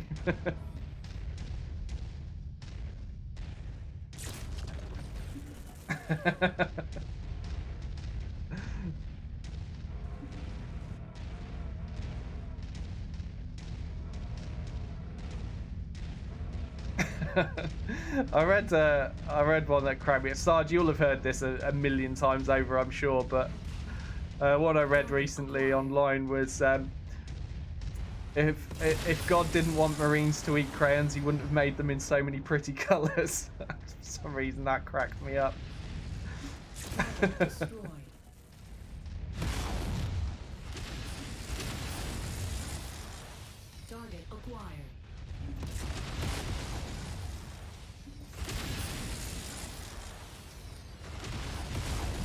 I read one that cracked me. Sarge, you'll have heard this a million times over, I'm sure, but what I read recently online was if God didn't want Marines to eat crayons, he wouldn't have made them in so many pretty colours. For some reason, that cracked me up. Destroyed. Target acquired.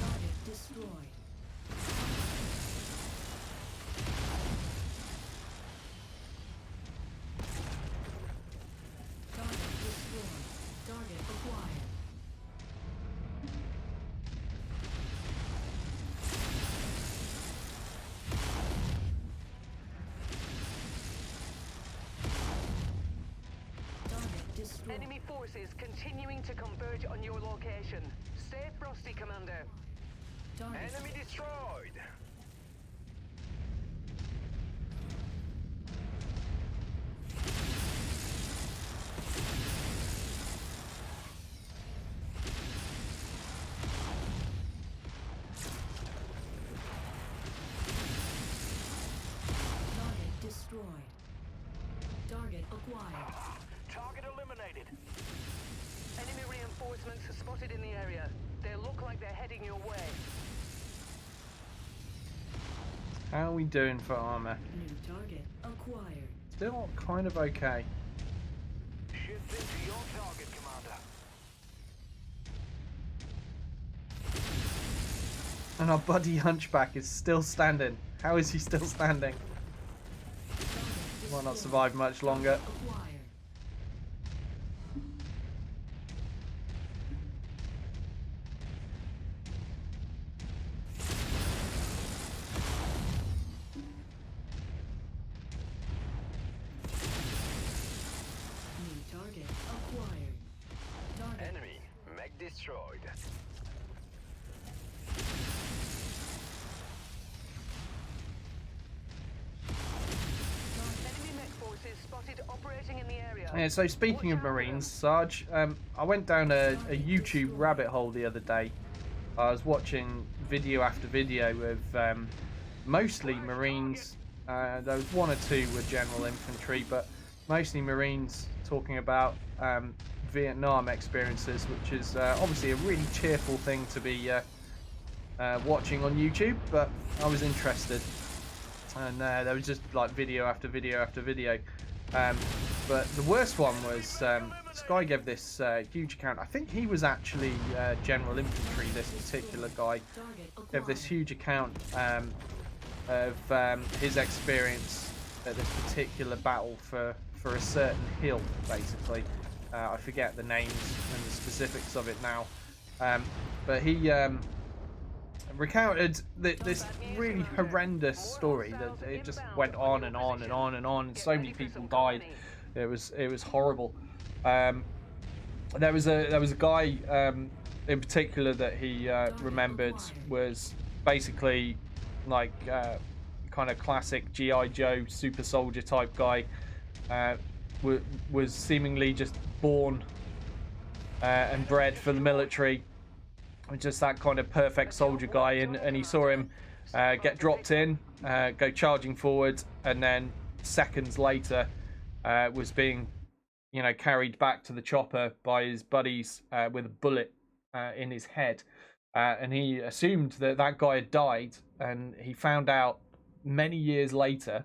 Target destroyed. Target destroyed. Target acquired. Target destroyed. Enemy forces continuing to converge on your location. Stay frosty, Commander. Target Enemy destroyed. target destroyed. Target acquired. Target eliminated. Enemy reinforcements are spotted in the area. They look like they're heading your way. How are we doing for armour? New target acquired. Still kind of okay. Shift into your target, Commander. And our buddy Hunchback is still standing. How is he still standing? Target Might not destroyed. survive much longer. Acquired. New target acquired. Target Enemy mech destroyed. Enemy mech forces spotted reported operating in the area. Yeah, so speaking Watch of out for Marines, them. Sarge, I went down a YouTube rabbit hole the other day. I was watching video after video of mostly Marines. There was one or two were general infantry, but mostly Marines talking about Vietnam experiences, which is obviously a really cheerful thing to be watching on YouTube, but I was interested. And there was just like video after video after video. But the worst one was this guy gave this huge account. I think he was actually general infantry, this particular guy. Gave this huge account of his experience at this particular battle for a certain hill, basically. I forget the names and the specifics of it now. But he recounted this really horrendous story that it just went on and on and on and on, and so many people died. It was horrible. There was a guy in particular that he remembered was basically like kind of classic GI Joe super soldier type guy. Was seemingly just born and bred for the military. Just that kind of perfect soldier guy, and he saw him get dropped in, go charging forward, and then seconds later was being, carried back to the chopper by his buddies with a bullet in his head, and he assumed that that guy had died, and he found out many years later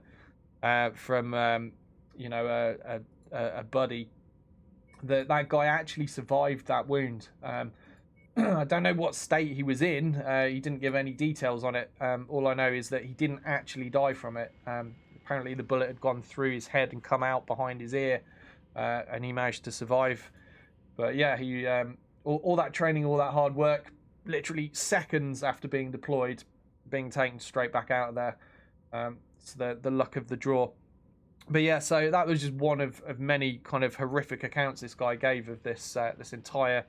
from a buddy that guy actually survived that wound. I don't know what state he was in. He didn't give any details on it. All I know is that he didn't actually die from it. Apparently the bullet had gone through his head and come out behind his ear, and he managed to survive. But yeah, he all that training, all that hard work, literally seconds after being deployed, being taken straight back out of there. It's the luck of the draw. But yeah, so that was just one of many kind of horrific accounts this guy gave of this entire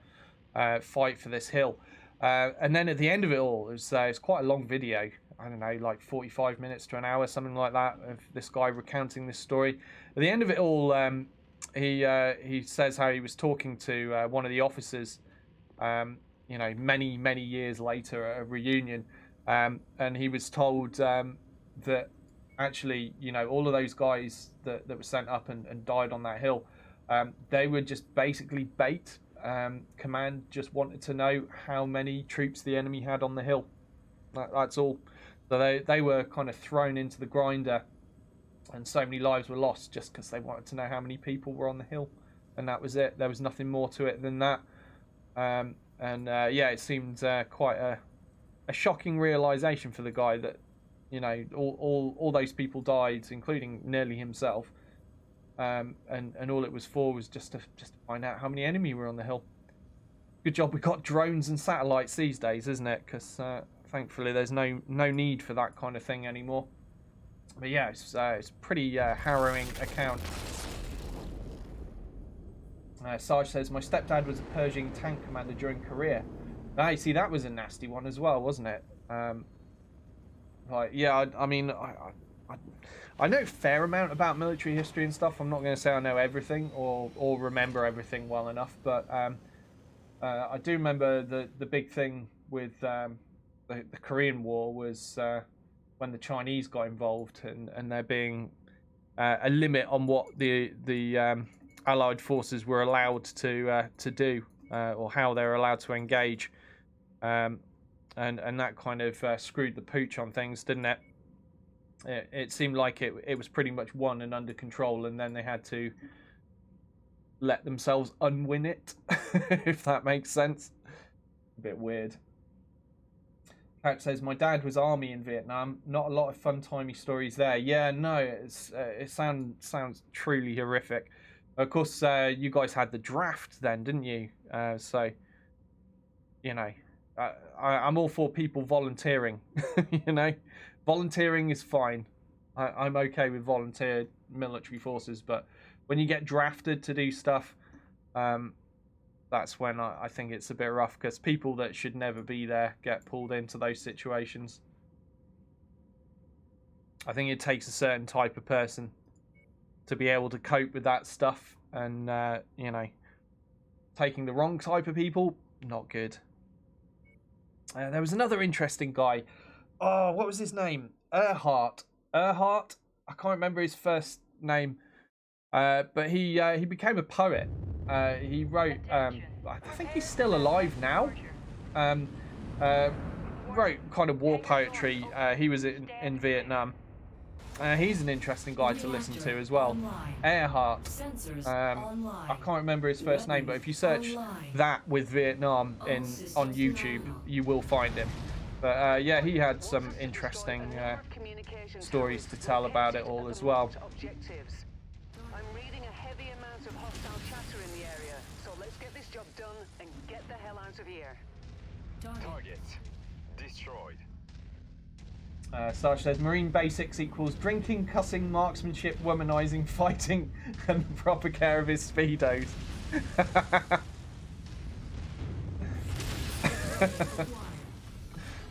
fight for this hill. And then at the end of it all, it's quite a long video. I don't know, like 45 minutes to an hour, something like that, of this guy recounting this story. At the end of it all, he says how he was talking to one of the officers, many years later at a reunion, and he was told that actually, all of those guys that were sent up and died on that hill, they were just basically bait. Command just wanted to know how many troops the enemy had on the hill. That's all. So they were kind of thrown into the grinder, and so many lives were lost just because they wanted to know how many people were on the hill, and that was it. There was nothing more to it than that. It seemed quite a shocking realization for the guy that all those people died, including nearly himself. And all it was for was just to find out how many enemy were on the hill. Good job we got drones and satellites these days, isn't it? Because thankfully there's no need for that kind of thing anymore. But yeah, it's pretty harrowing account. Sarge says, my stepdad was a Pershing tank commander during Korea. Now, you see, that was a nasty one as well, wasn't it? I mean, I know a fair amount about military history and stuff. I'm not going to say I know everything or remember everything well enough, but I do remember the big thing with the Korean War was when the Chinese got involved, and there being a limit on what the Allied forces were allowed to do, or how they were allowed to engage, and that kind of screwed the pooch on things, didn't it? It seemed like it was pretty much won and under control, and then they had to let themselves unwin it, if that makes sense. A bit weird. Couch says, my dad was army in Vietnam. Not a lot of fun-timey stories there. Yeah, no, it sounds truly horrific. Of course, you guys had the draft then, didn't you? So, I'm all for people volunteering. Volunteering is fine. I'm okay with volunteer military forces, but when you get drafted to do stuff, that's when I think it's a bit rough, because people that should never be there get pulled into those situations. I think it takes a certain type of person to be able to cope with that stuff, and you know, taking the wrong type of people, not good. There was another interesting guy. Oh, what was his name? Erhardt. I can't remember his first name, but he became a poet. He wrote. I think he's still alive now. Wrote kind of war poetry. He was in Vietnam. He's an interesting guy to listen to as well. Earhart. I can't remember his first name, but if you search that with Vietnam on YouTube, you will find him. But yeah, he had some interesting stories to tell about it all as well. I'm reading a heavy amount of hostile chatter in the area, so let's get this job done and get the hell out of here. Target destroyed. Sarge says Marine basics equals drinking, cussing, marksmanship, womanizing, fighting, and proper care of his speedos.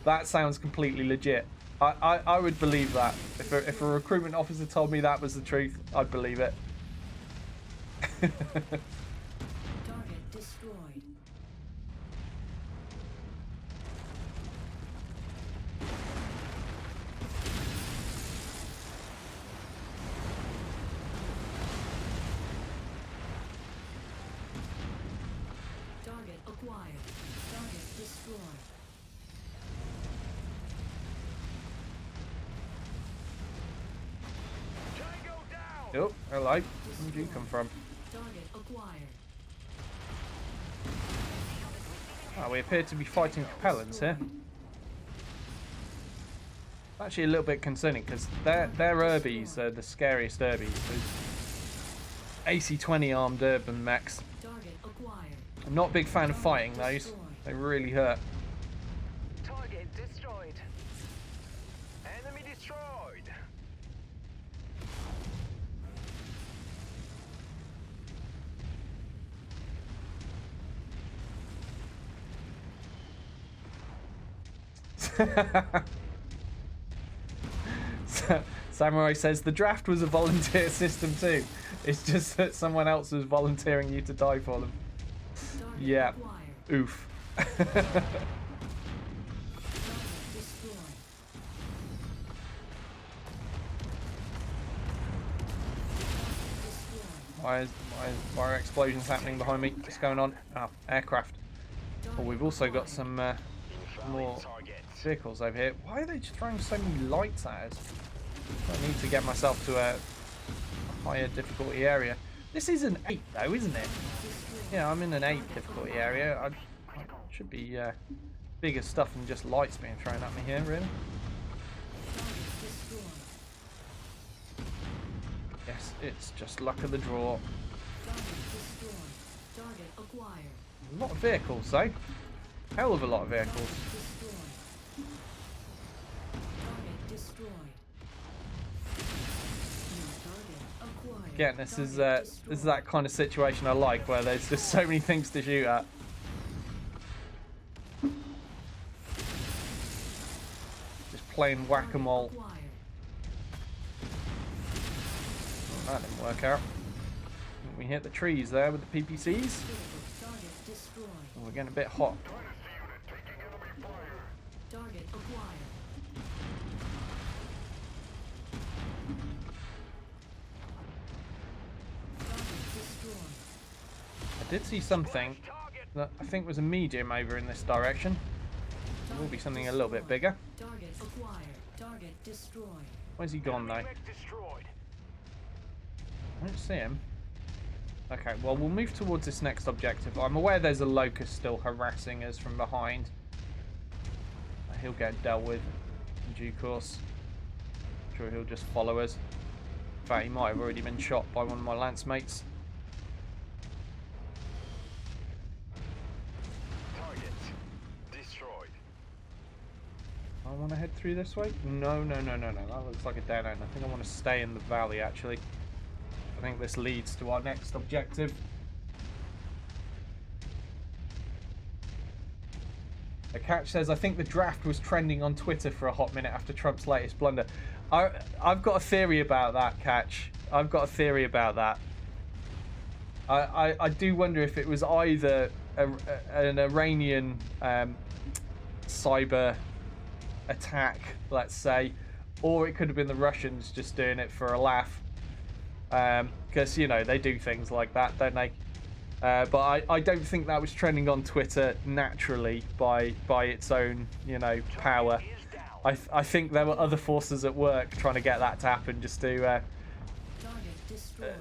That sounds completely legit. I would believe that. If a recruitment officer told me that was the truth, I'd believe it. Target destroyed. Target acquired. Target destroyed. Tango down. Oh, hello. Where did you come from? Target acquired. Oh, we appear to be fighting propellants here. Actually a little bit concerning because their Urbies are the scariest Urbies. AC-20 armed urban mechs. Target acquired. I'm not a big fan of fighting those. They really hurt. Target destroyed. Enemy destroyed. Samurai says the draft was a volunteer system too. It's just that someone else was volunteering you to die for them. Target Yeah. acquired. Oof. Target destroyed. Why are explosions happening behind me? What's going on? Oh, aircraft. Oh, we've also got some more Target. vehicles over here. Why are they just throwing so many lights at us? I need to get myself to a higher difficulty area. This is an 8 though, isn't it? Yeah, I'm in an 8 difficulty area. I should be bigger stuff than just lights being thrown at me here, really. Target destroyed. Yes, it's just luck of the draw. Target destroyed. Target acquired. A lot of vehicles though. Hell of a lot of vehicles. Destroyed. Target destroyed. New target acquired. Again, this is that kind of situation I like, where there's just so many things to shoot at. Just playing whack-a-mole. Acquired. Oh, that didn't work out. We hit the trees there with the PPCs. Target destroyed. Oh, we're getting a bit hot. Target acquired. Target destroyed. I did see something that I think was a medium over in this direction. There will be something a little bit bigger. Target acquired. Target destroyed. Where's he gone though? Mech destroyed. I don't see him. Okay, well, we'll move towards this next objective. I'm aware there's a locust still harassing us from behind. He'll get dealt with in due course. I'm sure he'll just follow us. In fact, he might have already been shot by one of my lance mates. Target destroyed. I want to head through this way? No. That looks like a dead end. I think I want to stay in the valley, actually. I think this leads to our next objective. The Catch says, I think the draft was trending on Twitter for a hot minute after Trump's latest blunder. I've got a theory about that, Catch. I've got a theory about that. I do wonder if it was either an Iranian cyber attack, let's say, or it could have been the Russians just doing it for a laugh. Because, you know, they do things like that, don't they? But I don't think that was trending on Twitter naturally by its own, you know, power. I think there were other forces at work trying to get that to happen, just to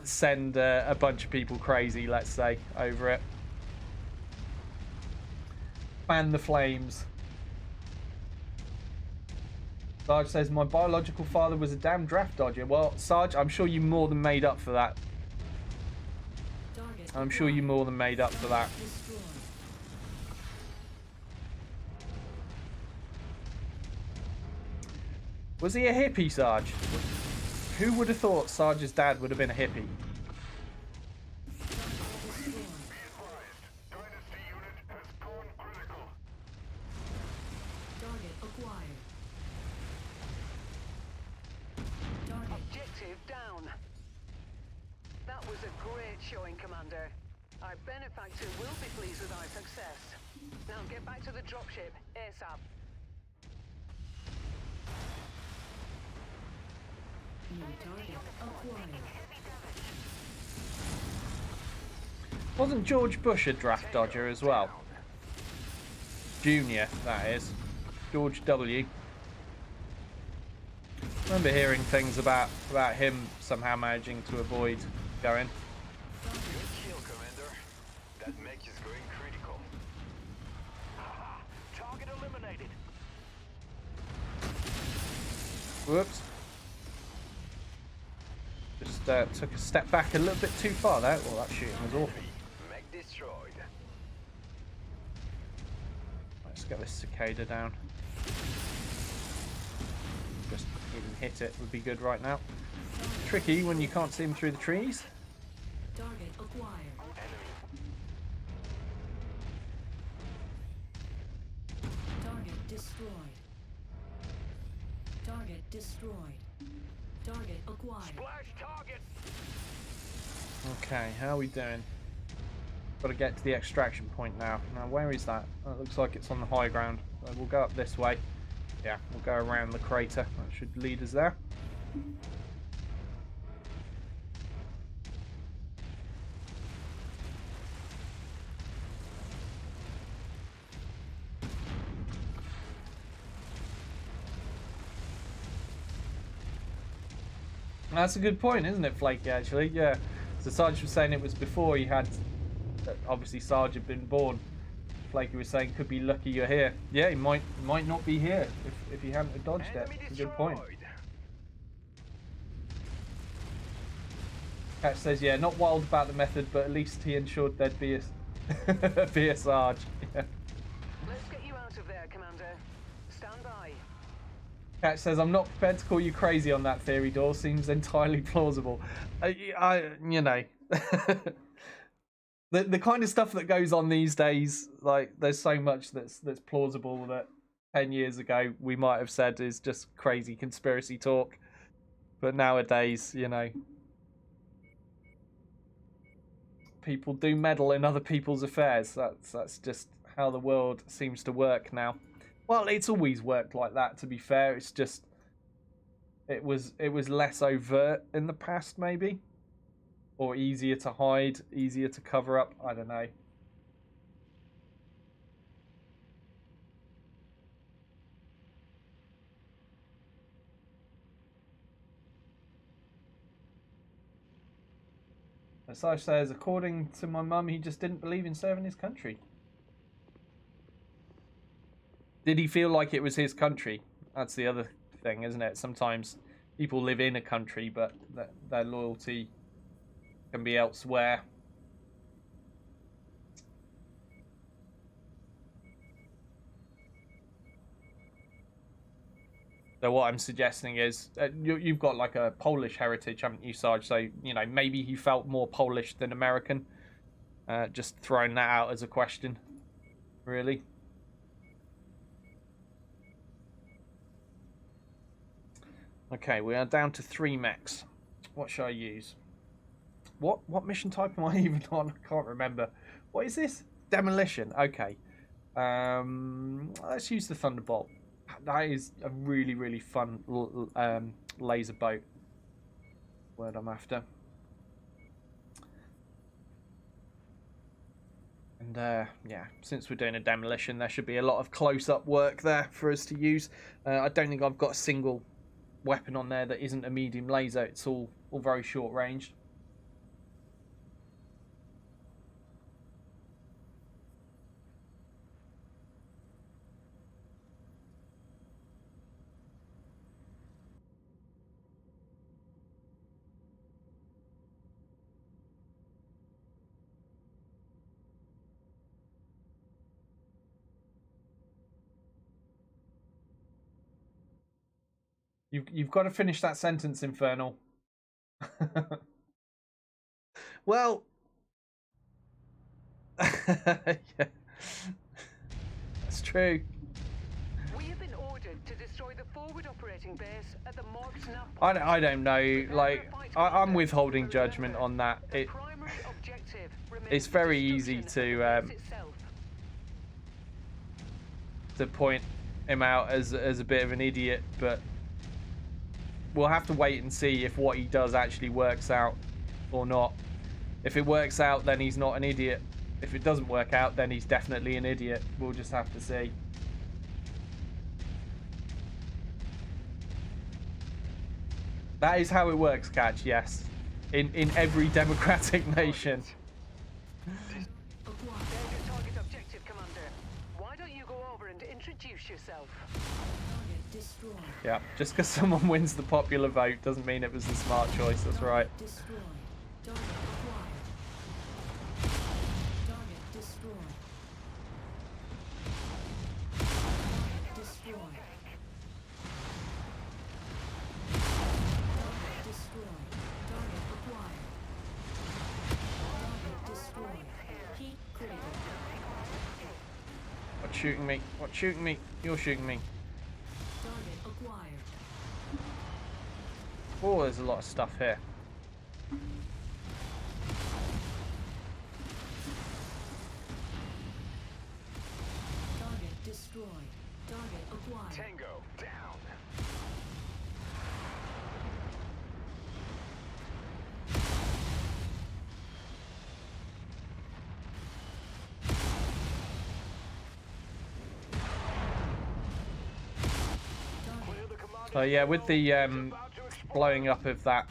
send a bunch of people crazy, let's say, over it. Fan the flames. Sarge says, my biological father was a damn draft dodger. Well, Sarge, I'm sure you more than made up for that. I'm sure you more than made up for that. Was he a hippie, Sarge? Who would have thought Sarge's dad would have been a hippie? Objective down. That was a great showing, Commander. Our benefactor will be pleased with our success. Now get back to the dropship, ASAP. New target acquired. Wasn't George Bush a draft dodger as well? Junior, that is. George W. I remember hearing things about him somehow managing to avoid going. Good kill, Commander. That mech is going critical. Target eliminated. Whoops. Just took a step back a little bit too far there. Well, that shooting was awful. Mech destroyed. Let's get this cicada down. Just even hit it would be good right now. Tricky when you can't see him through the trees. Target acquired. Target destroyed. Target destroyed. Target acquired. Splash target. Okay, how are we doing? Got to get to the extraction point now. Now, where is that? Oh, it looks like it's on the high ground. We'll go up this way. Yeah, we'll go around the crater. That should lead us there. That's a good point, isn't it, Flaky, actually? Yeah. So Sarge was saying it was before he had... Obviously, Sarge had been born. Flaky was saying, could be lucky you're here. Yeah, he might not be here if he hadn't have dodged it. It's a good point. Catch says, yeah, not wild about the method, but at least he ensured there'd be a, be a Sarge. Yeah. Let's get you out of there, Commander. Stand by. Catch says, I'm not prepared to call you crazy on that theory, Door. Seems entirely plausible. You know, the kind of stuff that goes on these days, like, there's so much that's plausible that 10 years ago we might have said is just crazy conspiracy talk. But nowadays, you know, people do meddle in other people's affairs. That's just how the world seems to work now. Well, it's always worked like that, to be fair. It's just it was less overt in the past, maybe, or easier to hide, easier to cover up. I don't know. Asaj says, according to my mum, he just didn't believe in serving his country. Did he feel like it was his country? That's the other thing, isn't it? Sometimes people live in a country, but their loyalty can be elsewhere. So what I'm suggesting is, you've got like a Polish heritage, haven't you, Sarge? So, you know, maybe he felt more Polish than American. Just throwing that out as a question, really. Okay, we are down to 3 mechs. What should I use? What mission type am I even on? I can't remember. What is this? Demolition. Okay. Let's use the Thunderbolt. That is a really, really fun laser boat. Word I'm after. And yeah, since we're doing a demolition, there should be a lot of close-up work there for us to use. I don't think I've got a single weapon on there that isn't a medium laser. It's all very short ranged. You've got to finish that sentence, Infernal. Well, yeah. That's true. We have been ordered to destroy the forward operating base at the Morg's Nap. I don't know. Like, I'm withholding judgment on that. It's very easy to point him out as a bit of an idiot, but we'll have to wait and see if what he does actually works out or not. If it works out, then he's not an idiot. If it doesn't work out, then he's definitely an idiot. We'll just have to see. That is how it works, Catch, yes. In every democratic nation. There's your target objective, Commander. Why don't you go over and introduce yourself? Target destroyed. Yeah, just because someone wins the popular vote doesn't mean it was the smart choice, that's right. Destroyed. Target acquired. Target destroyed. Target destroyed. Target destroyed. Target acquired. Target destroyed. Heat critical. What's shooting me? What's shooting me? You're shooting me. Target acquired. Oh, there's a lot of stuff here. Target destroyed. Target acquired. Tango down. So yeah, with the blowing up of that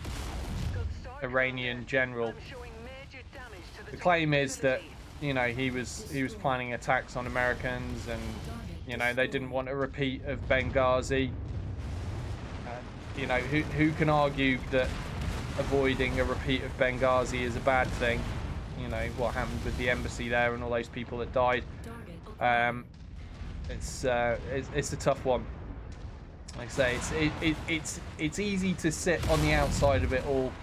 Iranian general, the claim is that, you know, he was planning attacks on Americans, and, you know, they didn't want a repeat of Benghazi. You know, who can argue that avoiding a repeat of Benghazi is a bad thing? You know what happened with the embassy there and all those people that died. It's a tough one. Like I say, it's easy to sit on the outside of it all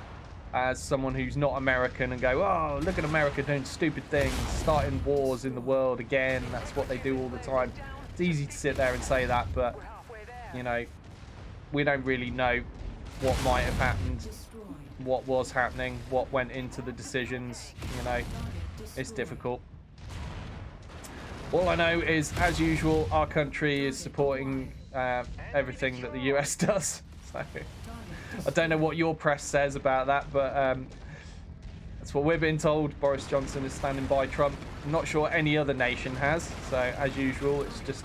as someone who's not American and go, oh, look at America doing stupid things, starting wars in the world again. That's what they do all the time. It's easy to sit there and say that, but, you know, we don't really know what might have happened, what was happening, what went into the decisions. You know, it's difficult. All I know is, as usual, our country is supporting everything that the US does. So I don't know what your press says about that, but that's what we're being told. Boris Johnson is standing by Trump. I'm not sure any other nation has. So as usual, it's just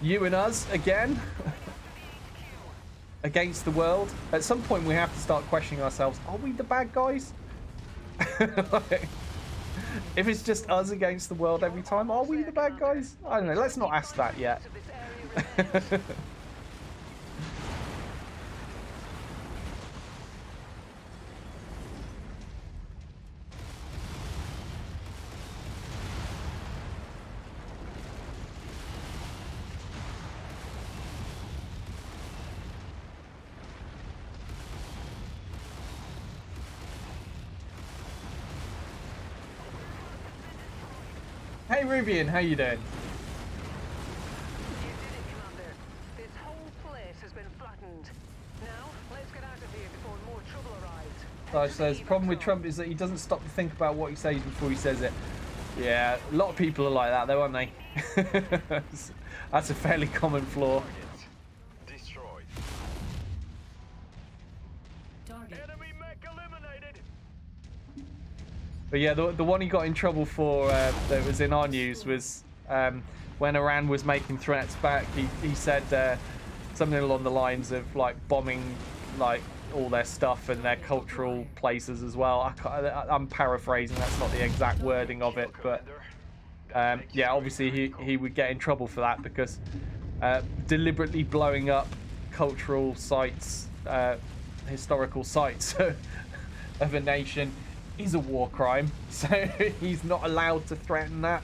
you and us again against the world. At some point, we have to start questioning ourselves: are we the bad guys? Like, if it's just us against the world every time, are we the bad guys? I don't know. Let's not ask that yet. Hey Rubian, how you doing? You did it, Commander. This whole place has been flattened. Now, let's get out of here before more trouble arrives. Dash says, problem with Trump is that he doesn't stop to think about what he says before he says it. Yeah, a lot of people are like that though, aren't they? That's a fairly common flaw. Destroyed. Target. Enemy mech eliminated. But yeah, the one he got in trouble for that was in our news was when Iran was making threats back. He said something along the lines of like bombing like all their stuff and their cultural places as well. I'm paraphrasing. That's not the exact wording of it, but yeah, obviously he would get in trouble for that because deliberately blowing up cultural sites, historical sites of a nation is a war crime, so he's not allowed to threaten that.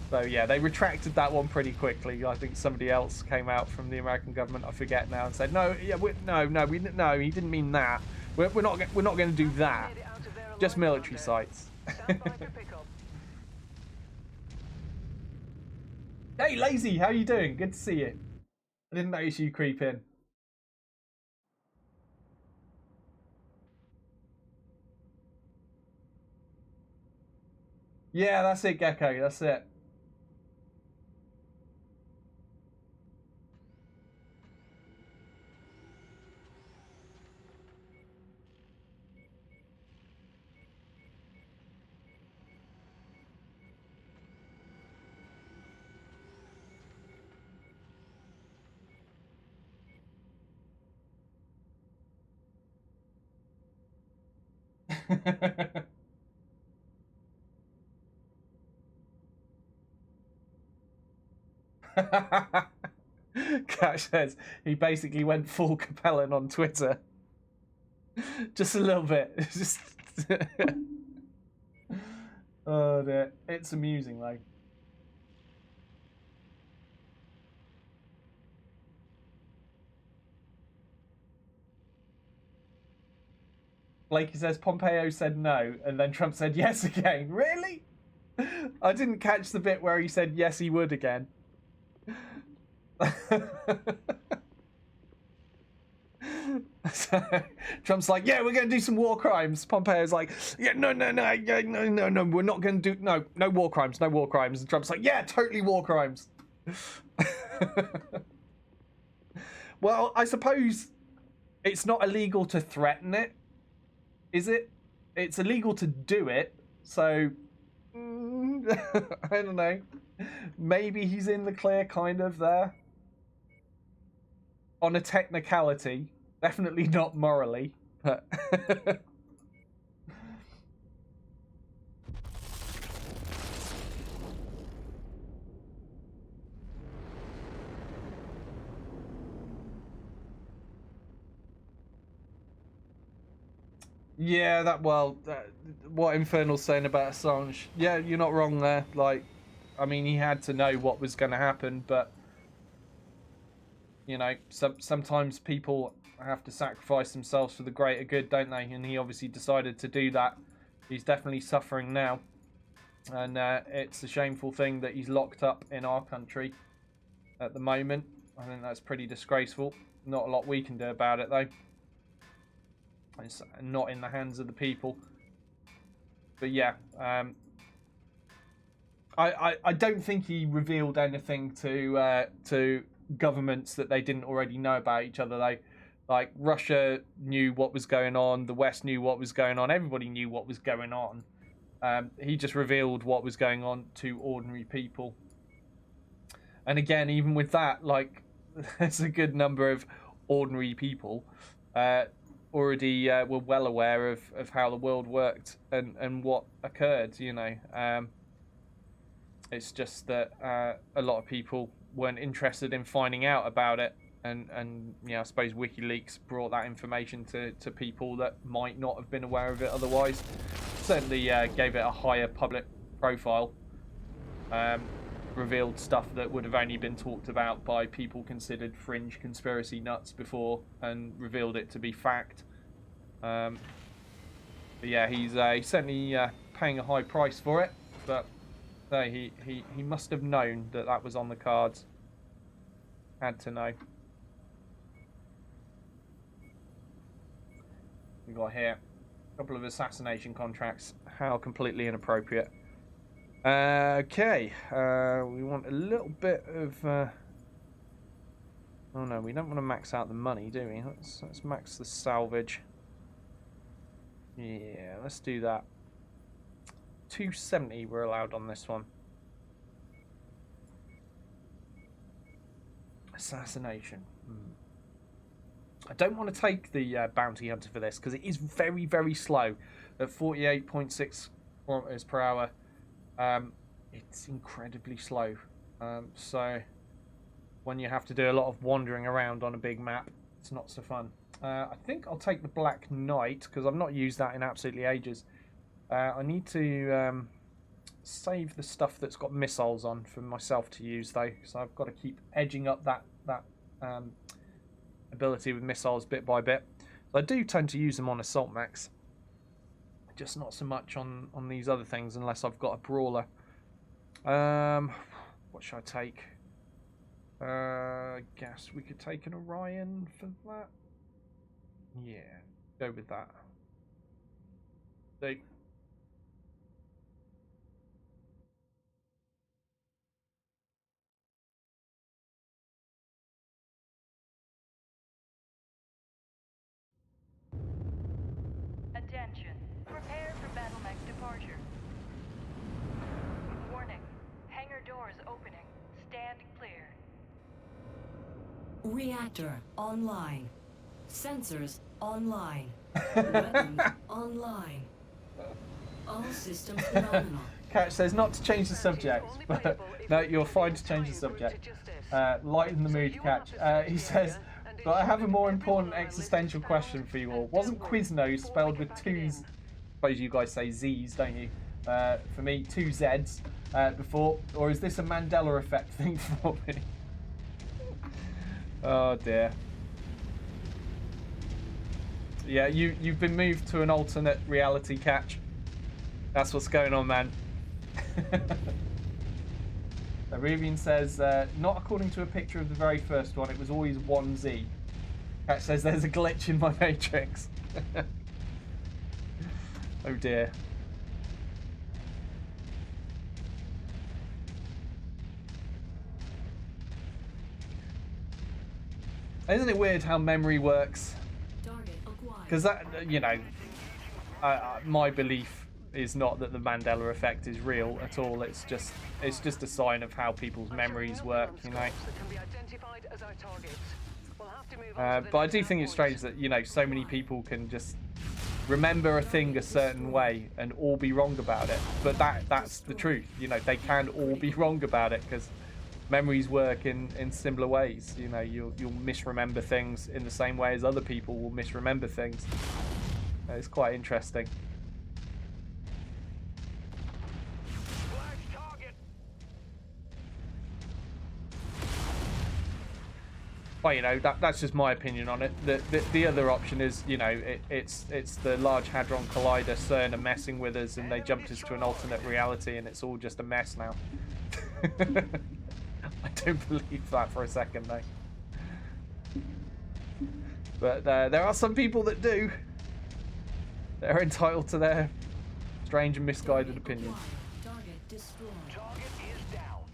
So yeah, they retracted that one pretty quickly. I think somebody else came out from the American government, I forget now, and said no, yeah, no, he didn't mean that. We're not going to do that. Just military sites. Hey, Lazy, how you doing? Good to see you. I didn't notice you creep in. Yeah, that's it, Gecko. That's it. Cash says he basically went full Capellan on Twitter. Just a little bit. Just oh dear. It's amusing though. Blakey says Pompeo said no, and then Trump said yes again. Really? I didn't catch the bit where he said yes he would again. So, Trump's like, yeah, we're going to do some war crimes. Pompeo's like, yeah, no, we're not going to do, no war crimes, no war crimes. And Trump's like, yeah, totally war crimes. Well, I suppose it's not illegal to threaten it, is it? It's illegal to do it, so I don't know. Maybe he's in the clear kind of there. On a technicality. Definitely not morally, but yeah, what Infernal's saying about Assange. Yeah, you're not wrong there. Like, I mean, he had to know what was going to happen, but you know, sometimes people have to sacrifice themselves for the greater good, don't they? And he obviously decided to do that. He's definitely suffering now, and it's a shameful thing that he's locked up in our country at the moment. I think that's pretty disgraceful. Not a lot we can do about it, though. It's not in the hands of the people. But yeah, I don't think he revealed anything to governments that they didn't already know about each other. Like Russia knew what was going on, the West knew what was going on, everybody knew what was going on. He just revealed what was going on to ordinary people. And again, even with that, like, there's a good number of ordinary people already were well aware of how the world worked and what occurred, you know. It's just that a lot of people weren't interested in finding out about it. And you know, I suppose WikiLeaks brought that information to people that might not have been aware of it otherwise. Certainly gave it a higher public profile. Revealed stuff that would have only been talked about by people considered fringe conspiracy nuts before, and revealed it to be fact. But yeah, he's certainly paying a high price for it. But he must have known that was on the cards. Had to know. We got here Couple of assassination contracts. How completely inappropriate. Okay. We want a little bit of... Oh no, we don't want to max out the money, do we? Let's max the salvage. Yeah, let's do that. 270 we're allowed on this one. Assassination. I don't want to take the bounty hunter for this because it is very, very slow at 48.6 kilometers per hour. It's incredibly slow. So when you have to do a lot of wandering around on a big map, it's not so fun. I think I'll take the Black Knight because I've not used that in absolutely ages. I need to save the stuff that's got missiles on for myself to use though, so I've got to keep edging up that ability with missiles bit by bit. So I do tend to use them on assault mechs, just not so much on these other things unless I've got a brawler. What should I take? I guess we could take an Orion for that. Yeah, go with that. So, Attention. Prepare for battle mech departure. Warning. Hangar doors opening. Stand clear. Reactor online. Sensors online. Weapons online. All systems phenomenal. Catch says not to change the subject, but no, you're fine to change the subject. Lighten the mood, Catch. He says, but I have a more important existential question for you all. Wasn't Quiznos spelled with twos? I suppose you guys say Z's, don't you? For me, two Z's before, or is this a Mandela effect thing for me? Oh dear. Yeah, you've been moved to an alternate reality, Catch. That's what's going on, man. Rubian says, not according to a picture of the very first one, it was always 1Z. Catch says there's a glitch in my matrix. Oh dear. Isn't it weird how memory works? Because that, you know, my belief is not that the Mandela effect is real at all. It's just a sign of how people's memories work, you know. But I do think it's strange that, you know, so many people can just remember a thing a certain way and all be wrong about it. But that's the truth, you know. They can all be wrong about it because memories work in similar ways. You know, you'll misremember things in the same way as other people will misremember things. It's quite interesting. Well, you know, that's just my opinion on it. The other option is, you know, it's the Large Hadron Collider CERN are messing with us and they jumped us to an alternate reality and it's all just a mess now. I don't believe that for a second, though. But there are some people that do. They're entitled to their strange and misguided opinions. Target destroyed. Target is down.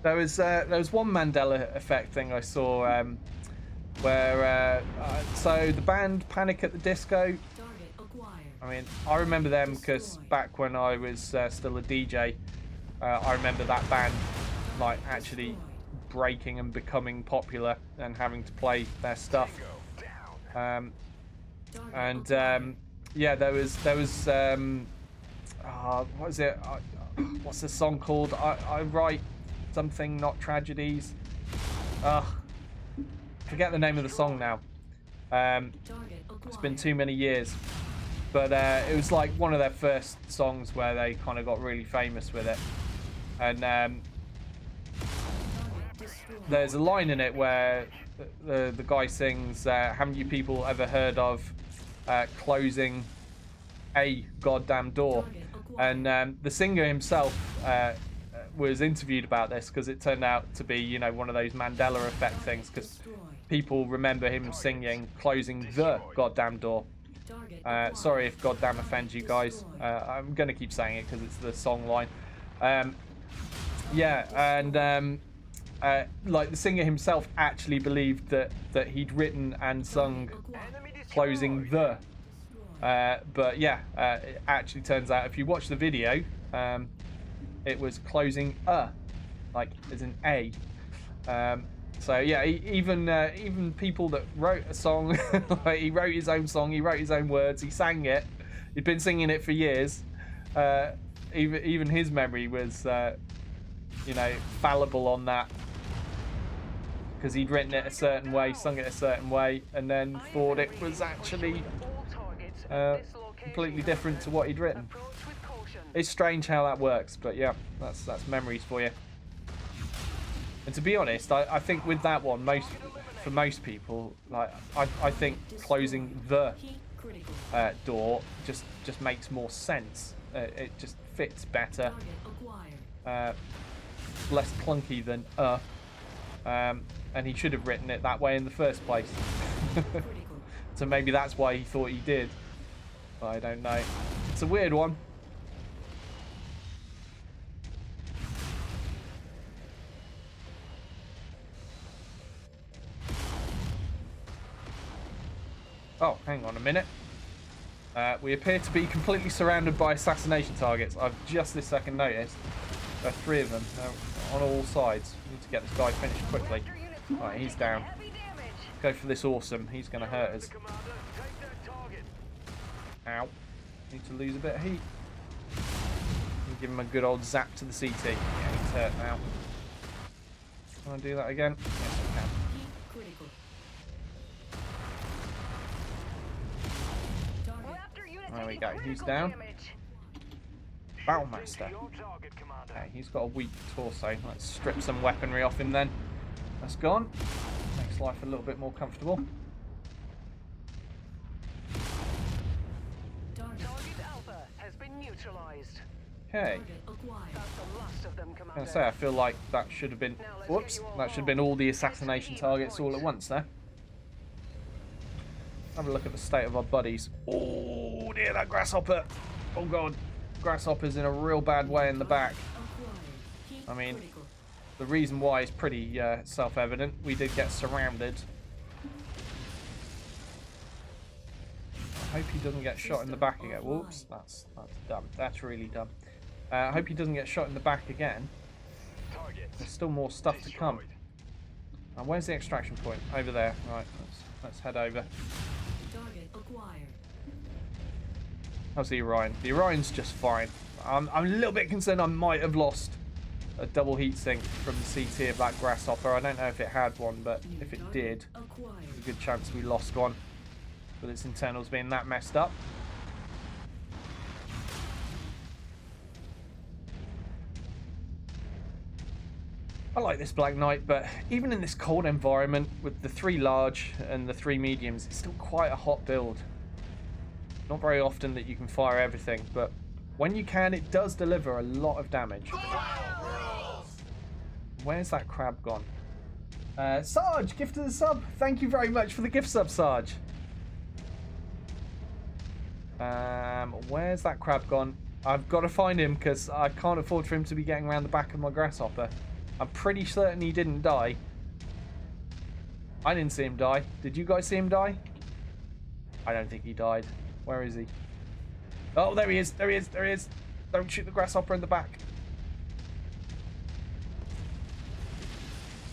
There was one Mandela effect thing I saw where so the band Panic at the Disco. I mean, I remember them because back when I was still a DJ, I remember that band like actually breaking and becoming popular and having to play their stuff. Yeah, there was what was it? What's the song called? I write something, not tragedies. Forget the name of the song now. It's been too many years. But it was like one of their first songs where they kind of got really famous with it. And there's a line in it where the guy sings, haven't you people ever heard of closing a goddamn door? And the singer himself was interviewed about this because it turned out to be, you know, one of those Mandela effect things, because Destroyed. people remember him singing "Closing the Goddamn Door." Target acquired. Sorry if goddamn offends you guys. I'm gonna keep saying it because it's the song line. Yeah, and like the singer himself actually believed that he'd written and sung "Closing the." But yeah, it actually turns out if you watch the video, it was "Closing a," like as in a. So yeah, even people that wrote a song, like he wrote his own song, he wrote his own words, he sang it, he'd been singing it for years. Even his memory was, you know, fallible on that, because he'd written it a certain way, sung it a certain way, and then thought it was actually completely different to what he'd written. It's strange how that works, but yeah, that's memories for you. And to be honest, I think with that one, for most people, like I think closing the Heat critical. door just makes more sense. It just fits better, Target acquired. less clunky than and he should have written it that way in the first place. Critical. So maybe that's why he thought he did. But I don't know. It's a weird one. Oh, hang on a minute. We appear to be completely surrounded by assassination targets. I've just this second noticed. There are 3 of them. They're on all sides. We need to get this guy finished quickly. Right, he's down. Go for this awesome. He's going to hurt us. Ow. Need to lose a bit of heat. Give him a good old zap to the CT. Yeah, he's hurt now. Can I do that again? Yes, I can. Heat critical. Target. There we go. He's down. Battlemaster. Okay, he's got a weak torso. Let's strip some weaponry off him then. That's gone. Makes life a little bit more comfortable. Target. Target Alpha has been neutralized. Okay. Target acquired. That's the last of them, I was Commander. gonna say, I feel like that should have been. Whoops, that should have been all the assassination targets all at once there. Have a look at the state of our buddies. Oh dear, that grasshopper. Oh god, grasshopper's in a real bad way in the back. Acquired. Heat I mean, critical. the reason why is pretty self-evident. We did get surrounded. I hope he doesn't get shot in the back again. Whoops, that's dumb. That's really dumb. I hope he doesn't get shot in the back again. There's still more stuff to come. Where's the extraction point? Over there. Right, let's head over. Target acquired. How's the Orion? The Orion's just fine. I'm a little bit concerned I might have lost a double heat sink from the CT of that grasshopper. I don't know if it had one, but New if it target did, acquired. there's a good chance we lost one with its internals being that messed up. I like this Black Knight, but even in this cold environment with the 3 large and the 3 mediums, it's still quite a hot build. Not very often that you can fire everything, but when you can, it does deliver a lot of damage. Where's that crab gone? Sarge, gifted the sub. Thank you very much for the gift sub, Sarge. Where's that crab gone? I've got to find him because I can't afford for him to be getting around the back of my grasshopper. I'm pretty certain he didn't die. I didn't see him die. Did you guys see him die? I don't think he died. Where is he? Oh, there he is. There he is. There he is. Don't shoot the grasshopper in the back.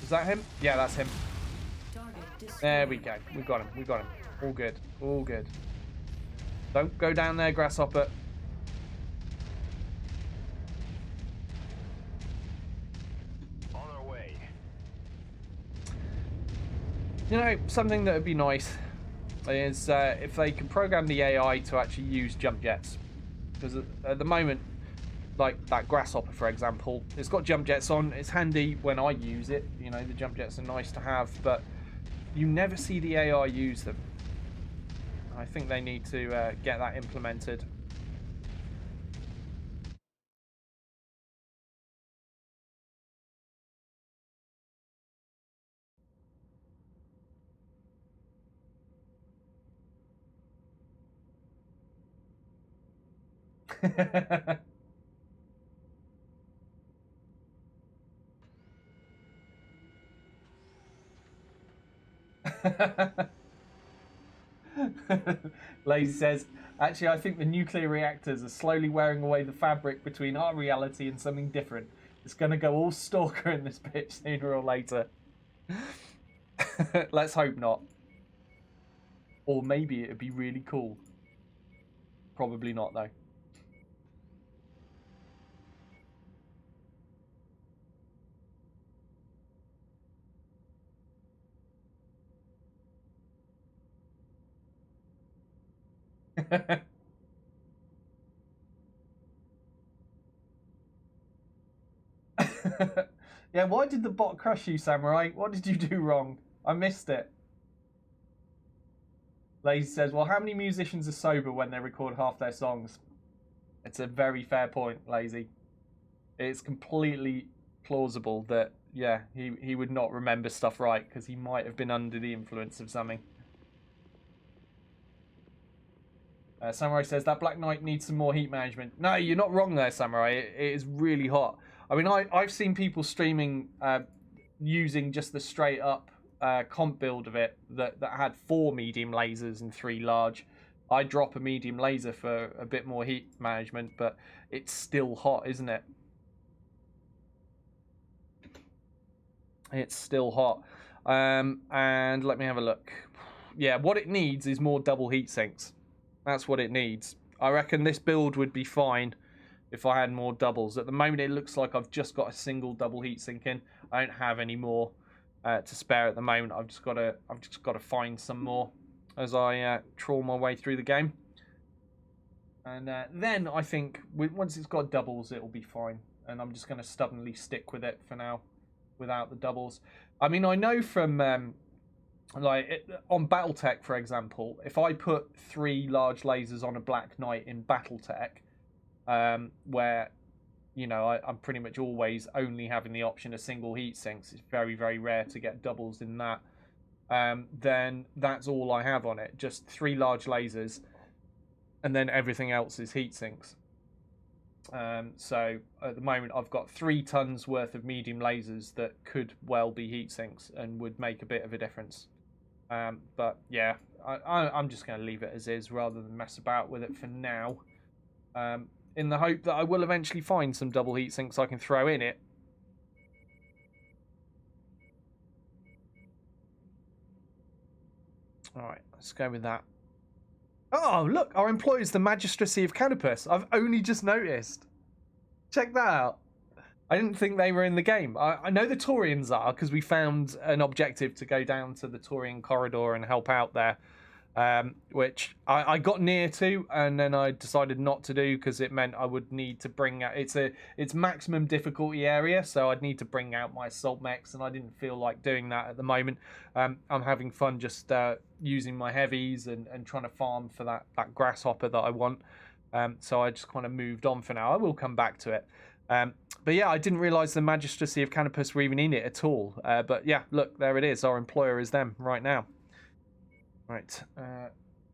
Is that him? Yeah, that's him. Target destroyed. There we go. We got him. We got him. All good. All good. Don't go down there, grasshopper. On our way. You know, something that would be nice is if they could program the AI to actually use jump jets. Because at the moment, like that grasshopper, for example, it's got jump jets on. It's handy when I use it. You know, the jump jets are nice to have, but you never see the AI use them. I think they need to get that implemented. Lazy says, actually, I think the nuclear reactors are slowly wearing away the fabric between our reality and something different. It's going to go all stalker in this bitch sooner or later. Let's hope not. Or maybe it'd be really cool. Probably not, though. Yeah, why did the bot crush you, Samurai? What did you do wrong? I missed it. Lazy says, well, how many musicians are sober when they record half their songs? It's a very fair point, Lazy. It's completely plausible that, yeah, he would not remember stuff right because he might have been under the influence of something. Samurai says, that Black Knight needs some more heat management. No, you're not wrong there, Samurai. It is really hot. I mean, I've seen people streaming using just the straight up comp build of it that had 4 medium lasers and 3 large. I drop a medium laser for a bit more heat management, but it's still hot, isn't it? It's still hot. And let me have a look. Yeah, what it needs is more double heat sinks. That's what it needs. I reckon this build would be fine if I had more doubles. At the moment, it looks like I've just got a single double heat sink in. I don't have any more to spare at the moment. I've just got to find some more as I trawl my way through the game. And then I think once it's got doubles, it'll be fine. And I'm just going to stubbornly stick with it for now, without the doubles. I mean, I know from on BattleTech, for example, if I put 3 large lasers on a Black Knight in BattleTech, where, you know, I'm pretty much always only having the option of single heat sinks. It's very, very rare to get doubles in that. Then that's all I have on it. Just 3 large lasers, and then everything else is heat sinks. So at the moment, I've got 3 tons worth of medium lasers that could well be heat sinks and would make a bit of a difference. But yeah, I'm just going to leave it as is rather than mess about with it for now. In the hope that I will eventually find some double heat sinks I can throw in it. Alright, let's go with that. Oh, look, our employer's the Magistracy of Canopus. I've only just noticed. Check that out. I didn't think they were in the game. I know the Taurians are, because we found an objective to go down to the Taurian corridor and help out there. Which I got near to, and then I decided not to do because it meant I would need to bring out it's maximum difficulty area, so I'd need to bring out my assault mechs, and I didn't feel like doing that at the moment. I'm having fun just using my heavies and trying to farm for that grasshopper that I want. So I just kind of moved on for now. I will come back to it. But yeah, I didn't realise the Magistracy of Canopus were even in it at all. But yeah, look, there it is. Our employer is them right now. Right,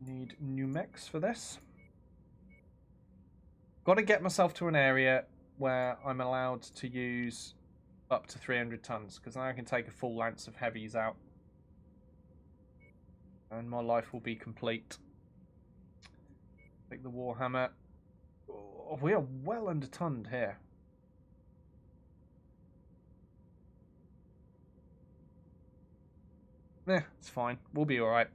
need new mechs for this. Got to get myself to an area where I'm allowed to use up to 300 tons, because then I can take a full lance of heavies out. And my life will be complete. Take the Warhammer. Oh, we are well undertonned here. Yeah, it's fine. We'll be alright.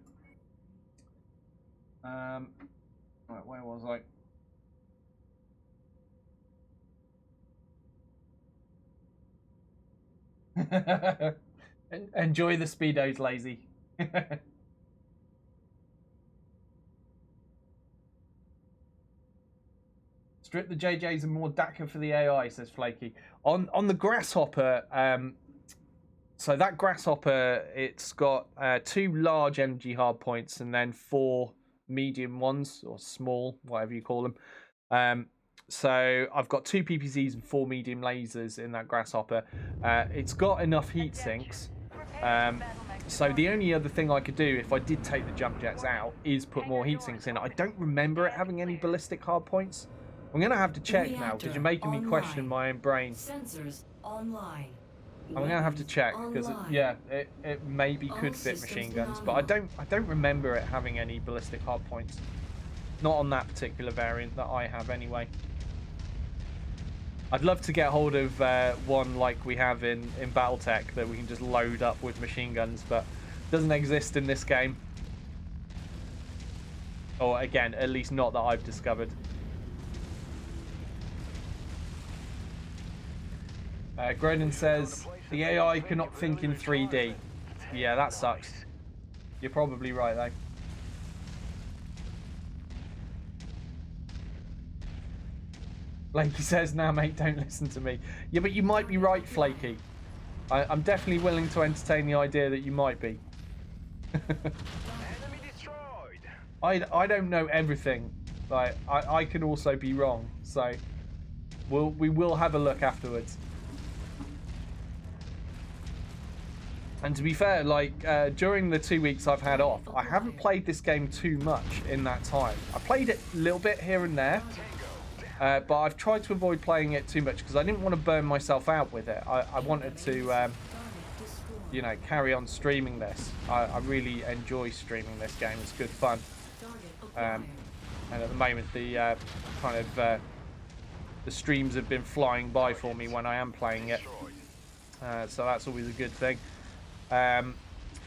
Right, where was I? Enjoy the speedos, Lazy. Strip the JJs and more DACA for the AI, says Flaky. On the Grasshopper, so that Grasshopper, it's got 2 large energy hardpoints and then 4 medium ones, or small, whatever you call them. So I've got 2 PPCs and 4 medium lasers in that Grasshopper. It's got enough heat sinks. So the only other thing I could do if I did take the jump jets out is put more heat sinks in. I don't remember it having any ballistic hardpoints. I'm gonna have to check now because Reactor you're making me question online. my own brain. Sensors online. I'm gonna have to Weapons check because online. yeah, it maybe All could fit systems machine guns, but I don't remember it having any ballistic hard points. Not on that particular variant that I have anyway. I'd love to get hold of one like we have in BattleTech that we can just load up with machine guns, but it doesn't exist in this game. Or again, at least not that I've discovered. Gronin says, the AI cannot think in 3D. Yeah, that sucks. You're probably right, though. Flaky says, nah, mate, don't listen to me. Yeah, but you might be right, Flaky. I'm definitely willing to entertain the idea that you might be. Enemy destroyed. I don't know everything. Like, I can also be wrong. So, we will have a look afterwards. And to be fair, like, during the 2 weeks I've had off, I haven't played this game too much in that time. I played it a little bit here and there, but I've tried to avoid playing it too much because I didn't want to burn myself out with it. I wanted to, you know, carry on streaming this. I really enjoy streaming this game. It's good fun. And at the moment, the the streams have been flying by for me when I am playing it. So that's always a good thing.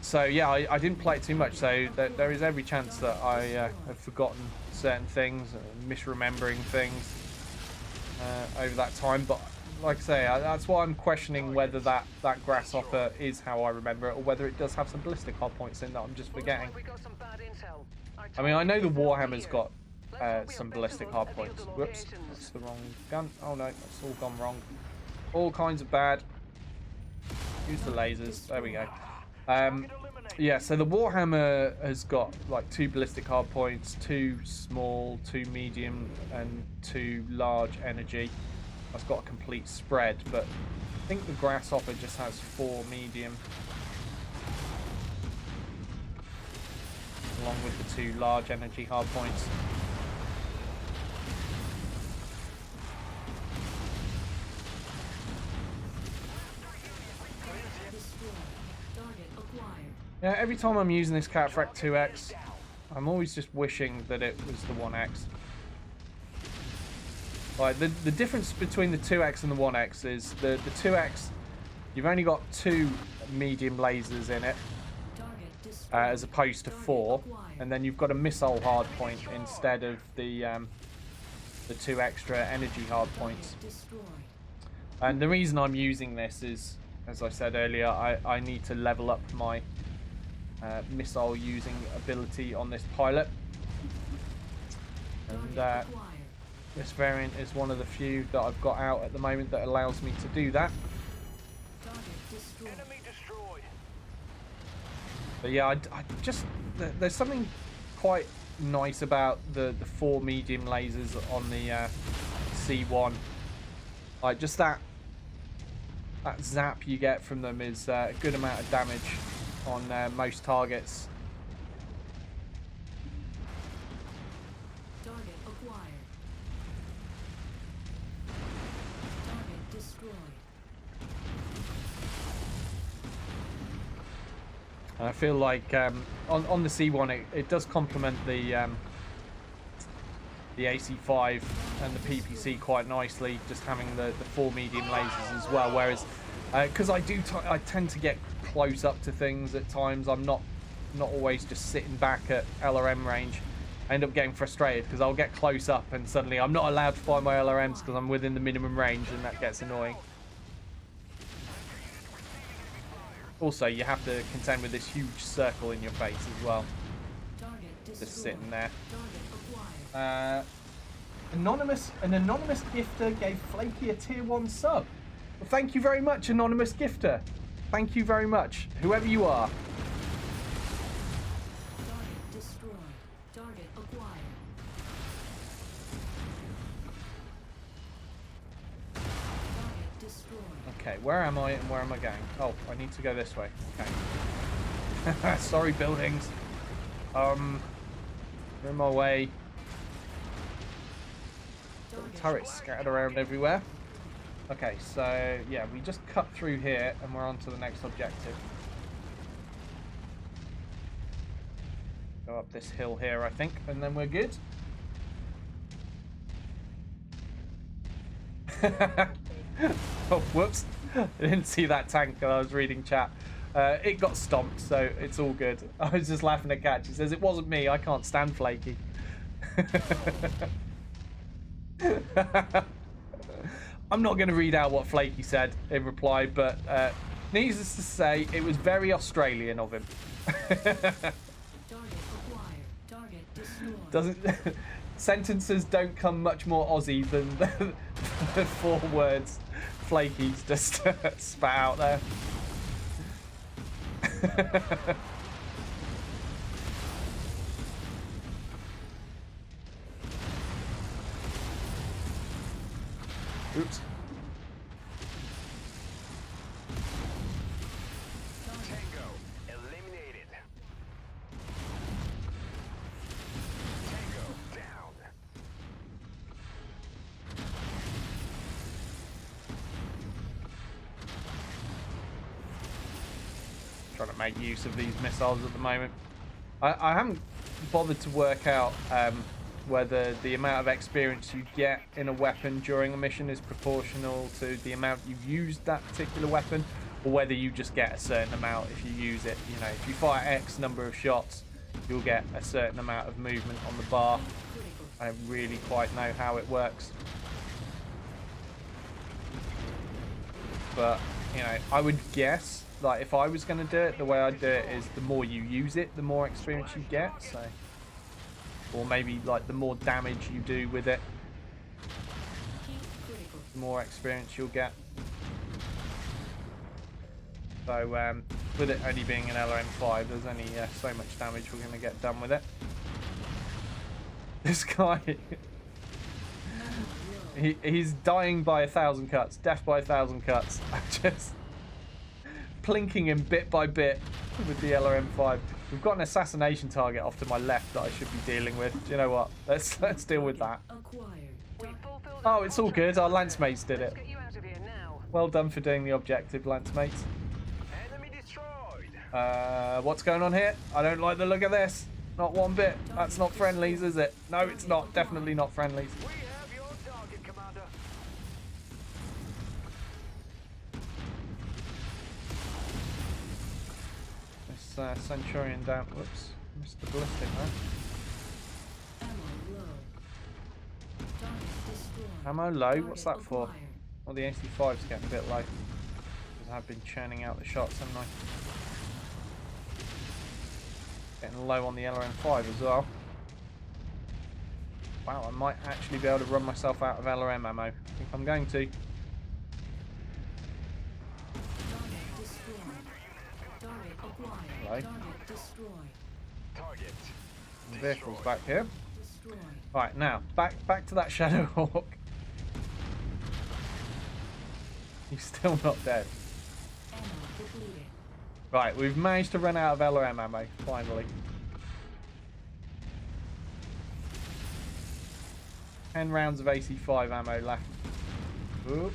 So yeah, I didn't play it too much, so there is every chance that I have forgotten certain things, misremembering things over that time. But like I say, that's why I'm questioning whether that grasshopper is how I remember it, or whether it does have some ballistic hard points in that I'm just forgetting. I mean, I know the Warhammer's got some ballistic hard points. Whoops, that's the wrong gun. Oh no, that's all gone wrong. All kinds of bad. Use the lasers. There we go. Yeah, so the Warhammer has got like 2 ballistic hard points, 2 small, 2 medium, and 2 large energy. That's got a complete spread, but I think the Grasshopper just has 4 medium, along with the 2 large energy hard points. Yeah, every time I'm using this Cataphracts 2X, I'm always just wishing that it was the 1X. Like, the difference between the 2X and the 1X is the 2X, you've only got 2 medium lasers in it, as opposed to 4, and then you've got a missile hard point instead of the 2 extra energy hard points. And the reason I'm using this is, as I said earlier, I need to level up my missile using ability on this pilot, and this variant is one of the few that I've got out at the moment that allows me to do that. Enemy destroyed. But yeah, I just there's something quite nice about the 4 medium lasers on the C1. Like, just that zap you get from them is a good amount of damage on most targets. Target acquired. Target destroyed. And I feel like on the C1 it does complement the AC5 and the PPC quite nicely, just having the 4 medium lasers as well. Whereas because I tend to get close up to things at times, I'm not always just sitting back at LRM range. I end up getting frustrated because I'll get close up and suddenly I'm not allowed to fire my LRMs because I'm within the minimum range, and that gets annoying. Also, you have to contend with this huge circle in your face as well, just sitting there. An anonymous gifter gave Flaky a tier 1 sub. Well, thank you very much, anonymous gifter. Thank you very much, whoever you are. Target destroyed. Target acquired. Target destroyed. Okay, where am I and where am I going? Oh, I need to go this way. Okay. Sorry, buildings. They're in my way. turrets scattered around everywhere. Okay, so yeah, we just cut through here and we're on to the next objective. Go up this hill here, I think, and then we're good. Oh, whoops. I didn't see that tank when I was reading chat. It got stomped, so it's all good. I was just laughing at Catch. He says, it wasn't me. I can't stand Flaky. I'm not going to read out what Flaky said in reply, but needless to say, it was very Australian of him. Doesn't sentences don't come much more Aussie than the 4 words Flaky's just spat out there. Oops. Tango eliminated. Tango down. Trying to make use of these missiles at the moment. I haven't bothered to work out whether the amount of experience you get in a weapon during a mission is proportional to the amount you've used that particular weapon, or whether you just get a certain amount if you use it. You know, if you fire X number of shots, you'll get a certain amount of movement on the bar. I don't really quite know how it works. But, you know, I would guess, like, if I was going to do it, the way I'd do it is the more you use it, the more experience you get, so... Or maybe, like, the more damage you do with it, the more experience you'll get. So, with it only being an LRM5, there's only so much damage we're going to get done with it. This guy... he's dying by 1,000 cuts. Death by 1,000 cuts. I'm just plinking him bit by bit with the LRM5. We've got an assassination target off to my left that I should be dealing with. Do you know what? Let's deal with that. Oh, it's all good. Our lance mates did it. Well done for doing the objective, lance mates. Enemy destroyed. What's going on here? I don't like the look of this. Not one bit. That's not friendlies, is it? No, it's not. Definitely not friendlies. We have your target, Commander. This Centurion down. Whoops. Missed the ballistic there. Ammo low? What's that for? Well, the AC5's getting a bit low. Because I've been churning out the shots, haven't I? Getting low on the LRM5 as well. Wow, I might actually be able to run myself out of LRM ammo. I think I'm going to. Hello. Target. The vehicle's back here. Right, now, back to that Shadow Hawk. He's still not dead. Right, we've managed to run out of LRM ammo, finally. 10 rounds of AC5 ammo left. Ooh.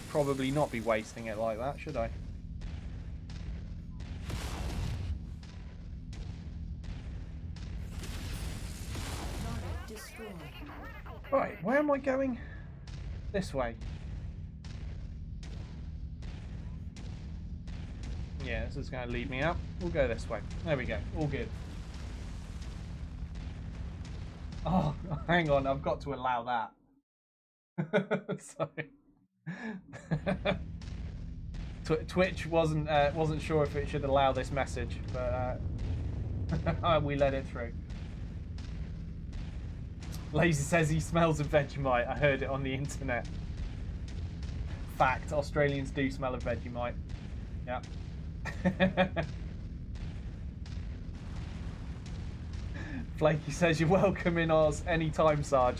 Probably not be wasting it like that, should I? Right, where am I going? This way. Yeah, this is going to lead me up. We'll go this way. There we go. All good. Oh, hang on. I've got to allow that. Sorry. Twitch wasn't sure if it should allow this message, but we let it through. Lazy says he smells of Vegemite. I heard it on the internet. Fact, Australians do smell of Vegemite. Yeah. Flaky says you're welcome in Oz anytime, Sarge.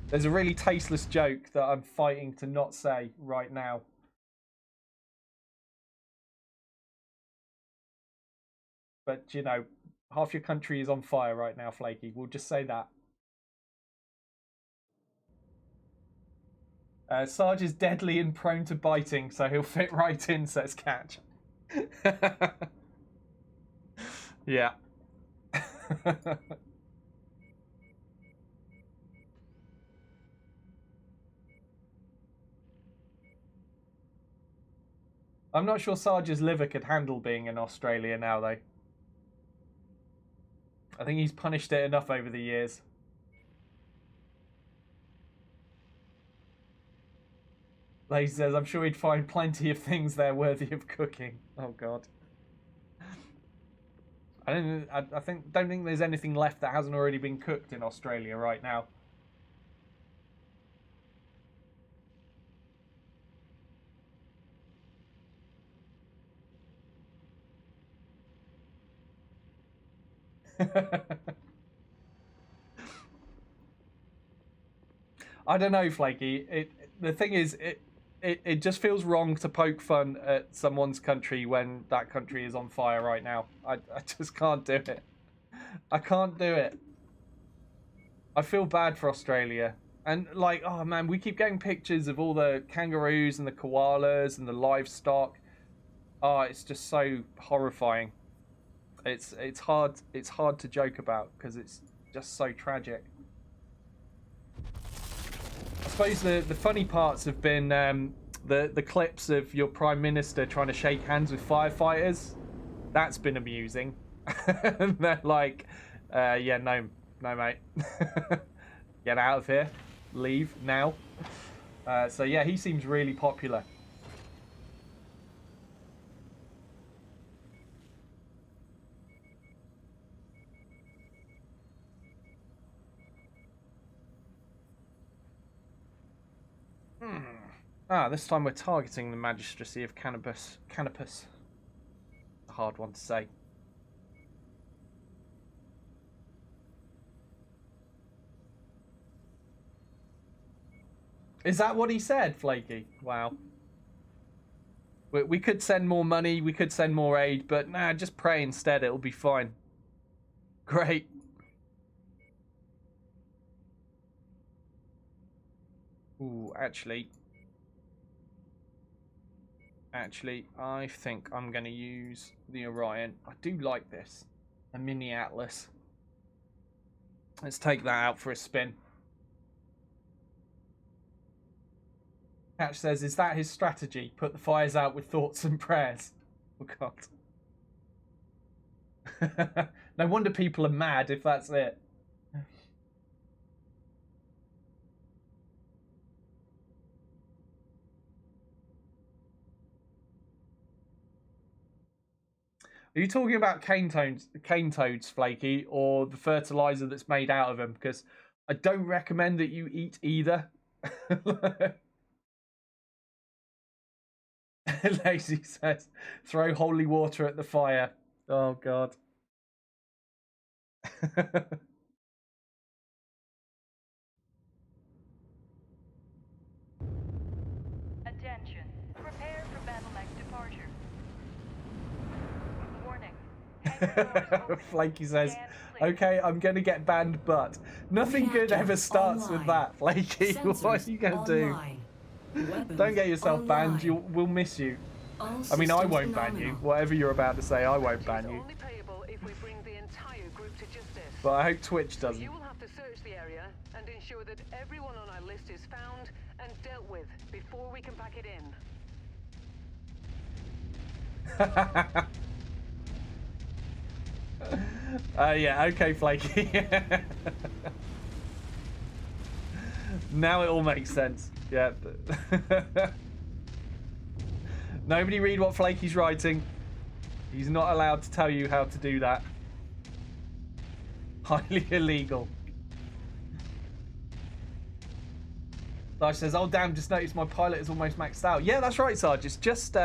There's a really tasteless joke that I'm fighting to not say right now. But, you know, Half your country is on fire right now, Flaky. We'll just say that. Sarge is deadly and prone to biting, so he'll fit right in, says Catch. Yeah. I'm not sure Sarge's liver could handle being in Australia now, though. I think he's punished it enough over the years. Like he says, I'm sure he'd find plenty of things there worthy of cooking. Oh God. Don't think there's anything left that hasn't already been cooked in Australia right now. I don't know, Flaky. The thing is, it just feels wrong to poke fun at someone's country when that country is on fire right now. I just can't do it. I can't do it. I feel bad for Australia. And like, oh man, we keep getting pictures of all the kangaroos and the koalas and the livestock. Oh, it's just so horrifying. It's hard to joke about because it's just so tragic. I suppose the funny parts have been the clips of your Prime Minister trying to shake hands with firefighters. That's been amusing. And they're like, yeah, no mate. Get out of here. Leave now. So yeah, he seems really popular. This time we're targeting the magistracy of Canopus. A hard one to say. Is that what he said, Flaky? Wow. We could send more money, we could send more aid, but nah, just pray instead, it'll be fine. Great. Ooh, actually, I think I'm going to use the Orion. I do like this. A mini Atlas. Let's take that out for a spin. Catch says, is that his strategy? Put the fires out with thoughts and prayers. Oh, God. No wonder people are mad if that's it. Are you talking about cane toads, Flaky, or the fertilizer that's made out of them? Because I don't recommend that you eat either. Lazy says, throw holy water at the fire. Oh, God. Attention. Prepare for battle mech departure. Warning. Flaky says, okay, I'm going to get banned, but nothing good ever starts with that, Flaky. What are you going to do? Don't get yourself banned. We'll miss you. I mean, I won't ban you. Whatever you're about to say, I won't ban you. Only payable if we bring the entire group to justice. But I hope Twitch doesn't. You will have to search the area and ensure that everyone on our list is found and dealt with before we can pack it in. Yeah, okay, Flaky. Now it all makes sense. Yeah. Nobody read what Flaky's writing. He's not allowed to tell you how to do that. Highly illegal. Sarge says, oh damn, just noticed my pilot is almost maxed out. Yeah, that's right, Sarge. It's just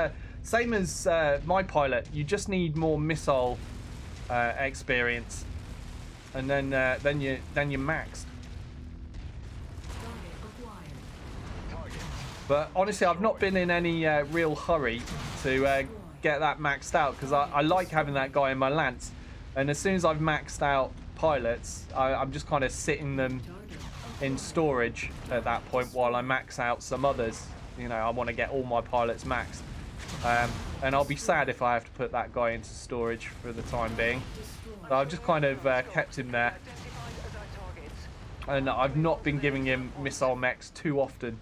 same as my pilot. You just need more missile experience. And then you're maxed. But honestly, I've not been in any real hurry to get that maxed out because I like having that guy in my lance. And as soon as I've maxed out pilots, I'm just kind of sitting them in storage at that point while I max out some others. You know, I want to get all my pilots maxed. And I'll be sad if I have to put that guy into storage for the time being. So I've just kind of kept him there. And I've not been giving him missile mechs too often.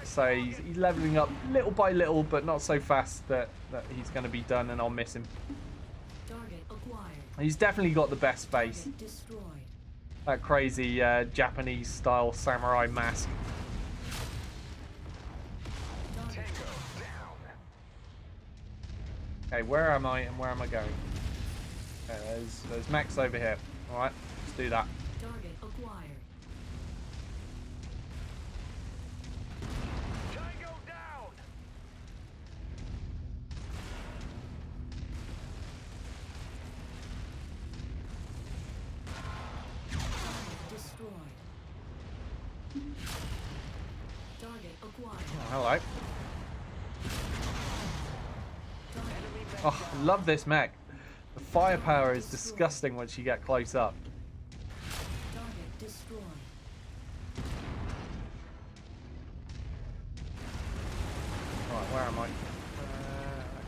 So he's leveling up little by little, but not so fast that he's going to be done and I'll miss him. He's definitely got the best face. That crazy Japanese style samurai mask. Okay, where am I and where am I going? Okay, there's mechs over here. Alright, let's do that. Target acquired. Tango down! Destroyed. Target acquired. Oh, hello. Oh, I love this mech. The firepower is disgusting once you get close up. Target destroyed. Right, where am I?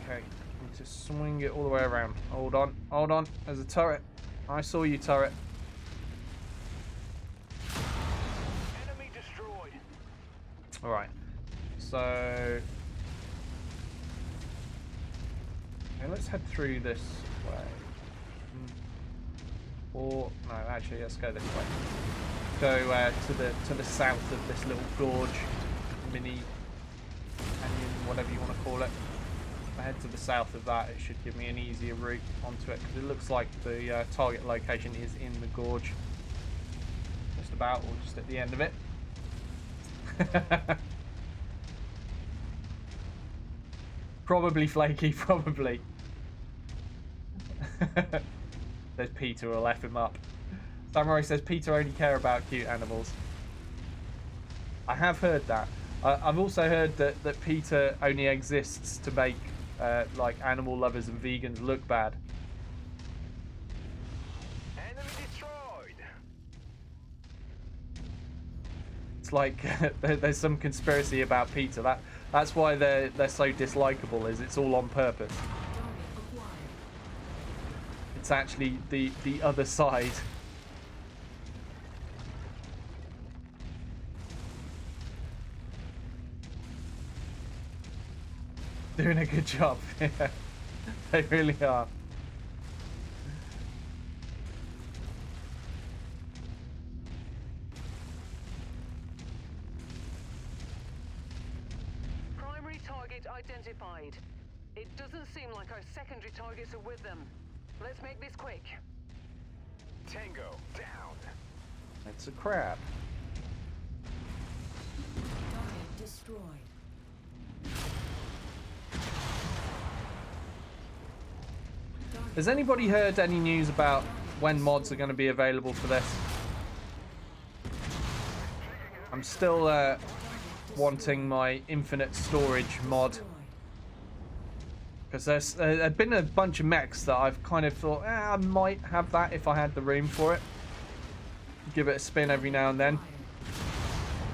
Okay, need to swing it all the way around. Hold on, hold on. There's a turret. I saw you, turret. Enemy destroyed. Alright, so... Okay, let's head through this way. Or, no, actually, let's go this way. Go to the south of this little gorge, mini canyon, whatever you want to call it. If I head to the south of that, it should give me an easier route onto it, because it looks like the target location is in the gorge. Just about, or just at the end of it. Probably flaky, probably. There's Peter, will F him up. Samurai says Peter only care about cute animals. I have heard that. I've also heard that Peter only exists to make like animal lovers and vegans look bad. Enemy destroyed. It's like there's some conspiracy about Peter. That's why they're so dislikable. Is it's all on purpose. It's actually the other side. Doing a good job. Yeah, they really are. Primary target identified. It doesn't seem like our secondary targets are with them. Let's make this quick. Tango down. It's a crab. Target destroyed. Has anybody heard any news about when mods are going to be available for this? I'm still wanting my infinite storage mod. Because there's been a bunch of mechs that I've kind of thought, I might have that if I had the room for it. Give it a spin every now and then.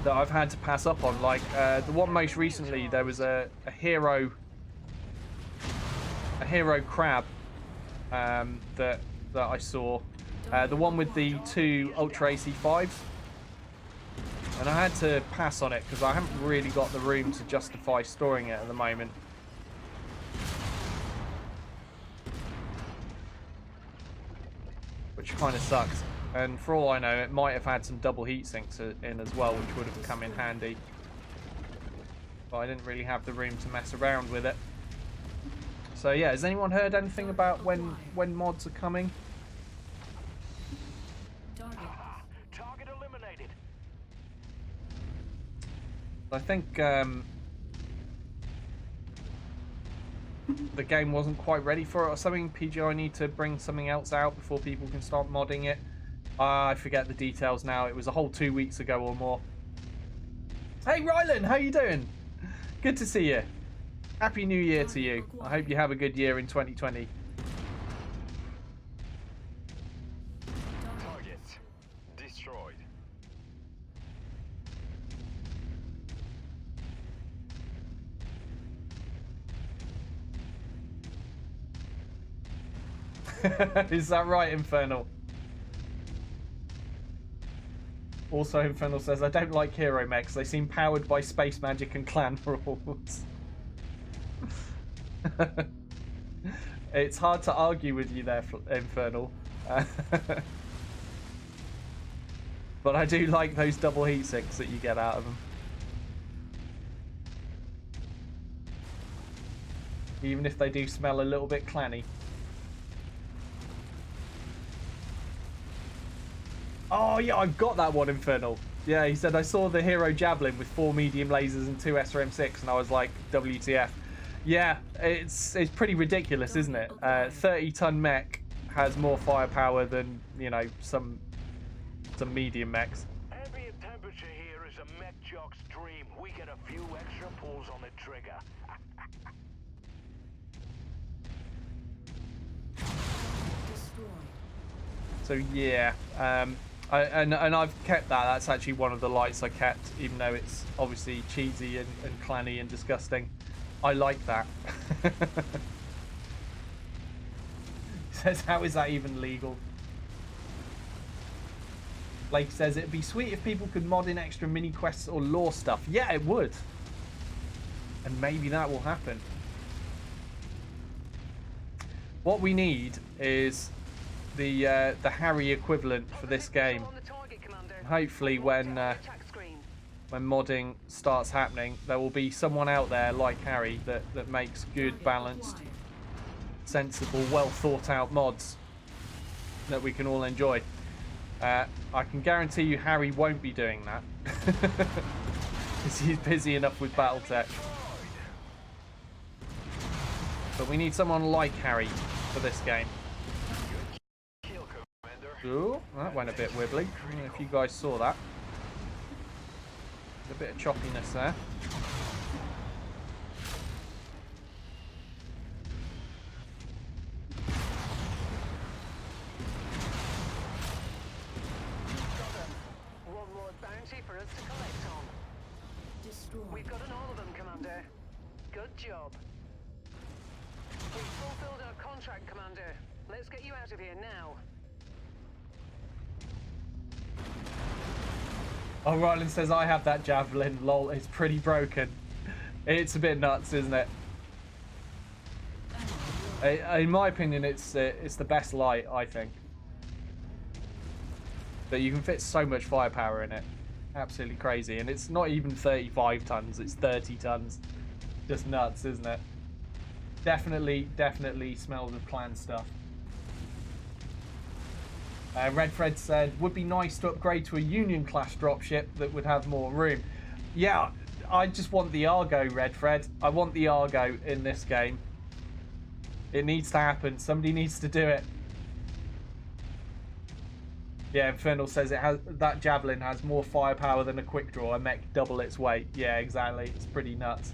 That I've had to pass up on. Like the one most recently, there was a hero crab that I saw. The one with the 2 Ultra AC5s. And I had to pass on it because I haven't really got the room to justify storing it at the moment. Which kind of sucks. And for all I know, it might have had some double heat sinks in as well, which would have come in handy. But I didn't really have the room to mess around with it. So yeah, has anyone heard anything about when mods are coming? Target eliminated. I think the game wasn't quite ready for it or something. PGI need to bring something else out before people can start modding it. I forget the details now. It was a whole 2 weeks ago or more. Hey Rylan, how you doing? Good to see you. Happy New Year to you. I hope you have a good year in 2020. Is that right, Infernal? Also, Infernal says, I don't like hero mechs. They seem powered by space magic and clan rules. It's hard to argue with you there, Infernal. But I do like those double heat sinks that you get out of them. Even if they do smell a little bit clanny. Oh yeah, I've got that one, Infernal. Yeah, he said, I saw the hero javelin with 4 medium lasers and 2 SRM6, and I was like, WTF. Yeah, it's pretty ridiculous, isn't it? 30-ton mech has more firepower than, you know, some medium mechs. Ambient temperature here is a mech jock's dream. We get a few extra pulls on the trigger. So yeah, and I've kept that. That's actually one of the lights I kept, even though it's obviously cheesy and clanny and disgusting. I like that. He says, how is that even legal? Blake says, it'd be sweet if people could mod in extra mini quests or lore stuff. Yeah, it would. And maybe that will happen. What we need is the Harry equivalent for this game. Hopefully when modding starts happening, there will be someone out there like Harry that makes good, balanced, sensible, well thought out mods that we can all enjoy. I can guarantee you Harry won't be doing that. Because he's busy enough with Battletech. But we need someone like Harry for this game. Ooh, that went a bit wibbly. I don't know if you guys saw that. There's a bit of choppiness there. One more bounty for us to collect on. We've gotten all of them, Commander. Good job. We've fulfilled our contract, Commander. Let's get you out of here now. Oh, Ryland says, I have that javelin. Lol, it's pretty broken. It's a bit nuts, isn't it? In my opinion, it's the best light, I think. But you can fit so much firepower in it. Absolutely crazy. And it's not even 35 tons, it's 30 tons. Just nuts, isn't it? Definitely smells of clan stuff. Red Fred said, would be nice to upgrade to a Union class dropship that would have more room. Yeah, I just want the Argo, Red Fred. I want the Argo in this game. It needs to happen. Somebody needs to do it. Yeah, Infernal says that javelin has more firepower than a quick draw. A mech double its weight. Yeah, exactly. It's pretty nuts.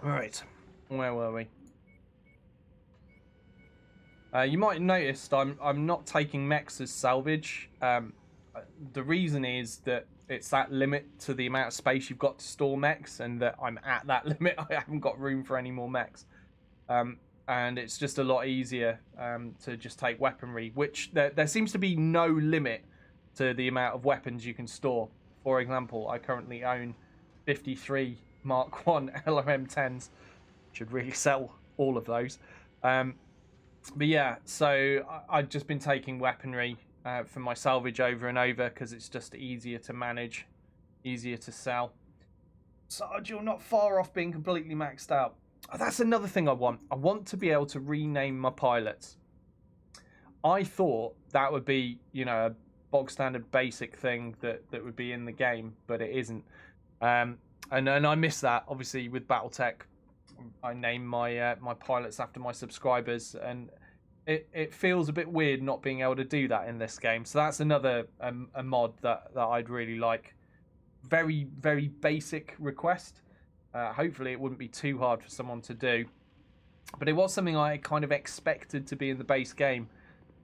Right, where were we? You might have noticed I'm not taking mechs as salvage. The reason is that it's that limit to the amount of space you've got to store mechs, and that I'm at that limit. I haven't got room for any more mechs. And it's just a lot easier to just take weaponry, which there seems to be no limit to the amount of weapons you can store. For example, I currently own 53 Mark 1 LRM-10s. Should really sell all of those. But yeah, so I've just been taking weaponry for my salvage over and over because it's just easier to manage easier to sell. Sarge, you're not far off being completely maxed out. Oh, that's another thing I want. I want to be able to rename my pilots. I thought that would be, you know, a bog standard basic thing that would be in the game, but it isn't. And I miss that. Obviously, with BattleTech, I name my my pilots after my subscribers, and it feels a bit weird not being able to do that in this game. So that's another a mod that I'd really like. Very, very basic request. Hopefully it wouldn't be too hard for someone to do. But it was something I kind of expected to be in the base game.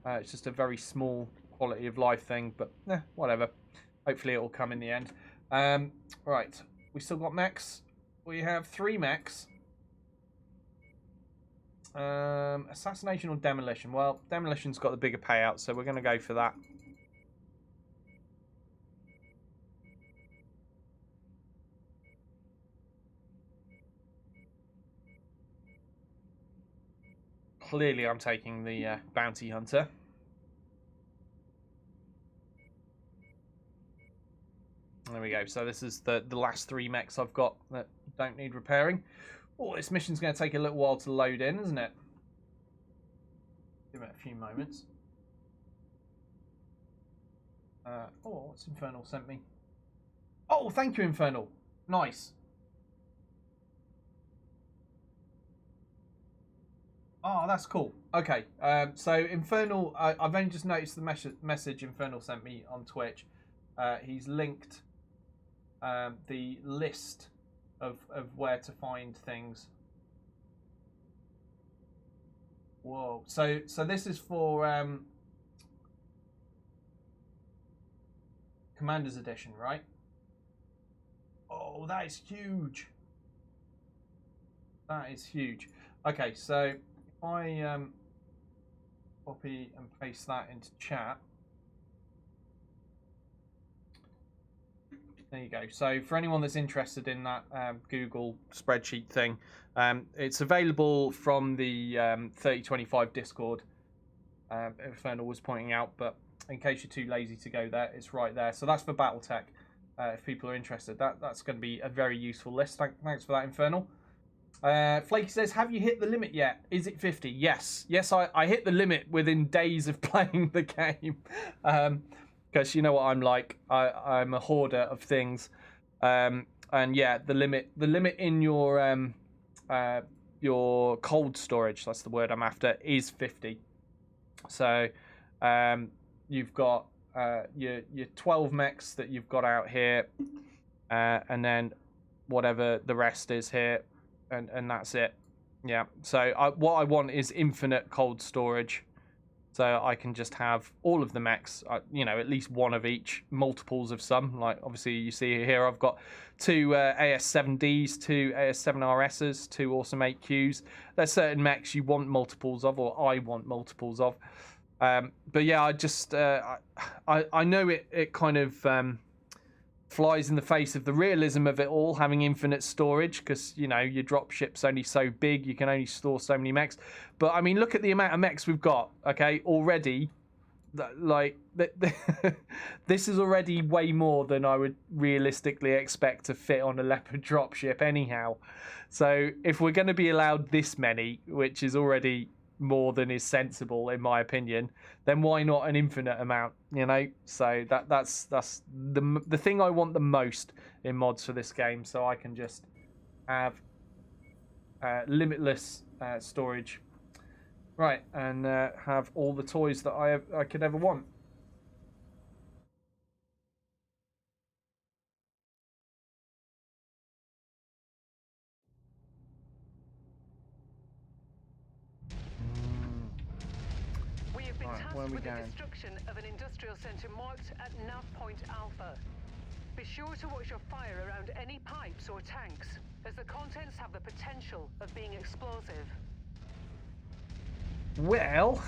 It's just a very small quality of life thing, but whatever. Hopefully it will come in the end. Right, we still got mechs. We have 3 mechs. Assassination or demolition? Well, demolition's got the bigger payout, so we're going to go for that. Clearly, I'm taking the bounty hunter. There we go. So this is the last 3 mechs I've got that don't need repairing. Oh, this mission's going to take a little while to load in, isn't it? Give it a few moments. Oh, what's Infernal sent me? Oh, thank you, Infernal. Nice. Oh, that's cool. Okay, so Infernal, I've only just noticed the message Infernal sent me on Twitch. He's linked the list of where to find things. Whoa. So this is for Commander's Edition, right? Oh, that is huge. That is huge. Okay, so if I copy and paste that into chat. There you go. So for anyone that's interested in that Google spreadsheet thing, it's available from the 3025 Discord. Infernal was pointing out, but in case you're too lazy to go there, it's right there. So that's for BattleTech. If people are interested, that's going to be a very useful list. Thanks for that, Infernal. Flaky says, have you hit the limit yet? Is it 50? Yes. Yes, I hit the limit within days of playing the game. Because you know what I'm like. I'm a hoarder of things. And yeah, the limit in your cold storage, that's the word I'm after, is 50. So you've got your 12 mechs that you've got out here, and then whatever the rest is here, and that's it. Yeah, so what I want is infinite cold storage, so I can just have all of the mechs, you know, at least one of each, multiples of some. Like obviously you see here I've got 2 AS7Ds, 2 AS7RSs, 2 Awesome 8Qs. There's certain mechs you want multiples of, or I want multiples of. But yeah, I just I know it kind of flies in the face of the realism of it all, having infinite storage, because you know your dropship's only so big, you can only store so many mechs. But I mean, look at the amount of mechs we've got. Okay, already, like this is already way more than I would realistically expect to fit on a Leopard dropship anyhow. So if we're going to be allowed this many, which is already more than is sensible in my opinion, then why not an infinite amount, you know? So that's the thing I want the most in mods for this game, so I can just have limitless storage, right, and have all the toys that I could ever want. Tasked with the destruction of an industrial centre marked at nav point Alpha. Be sure to watch your fire around any pipes or tanks, as the contents have the potential of being explosive. Well,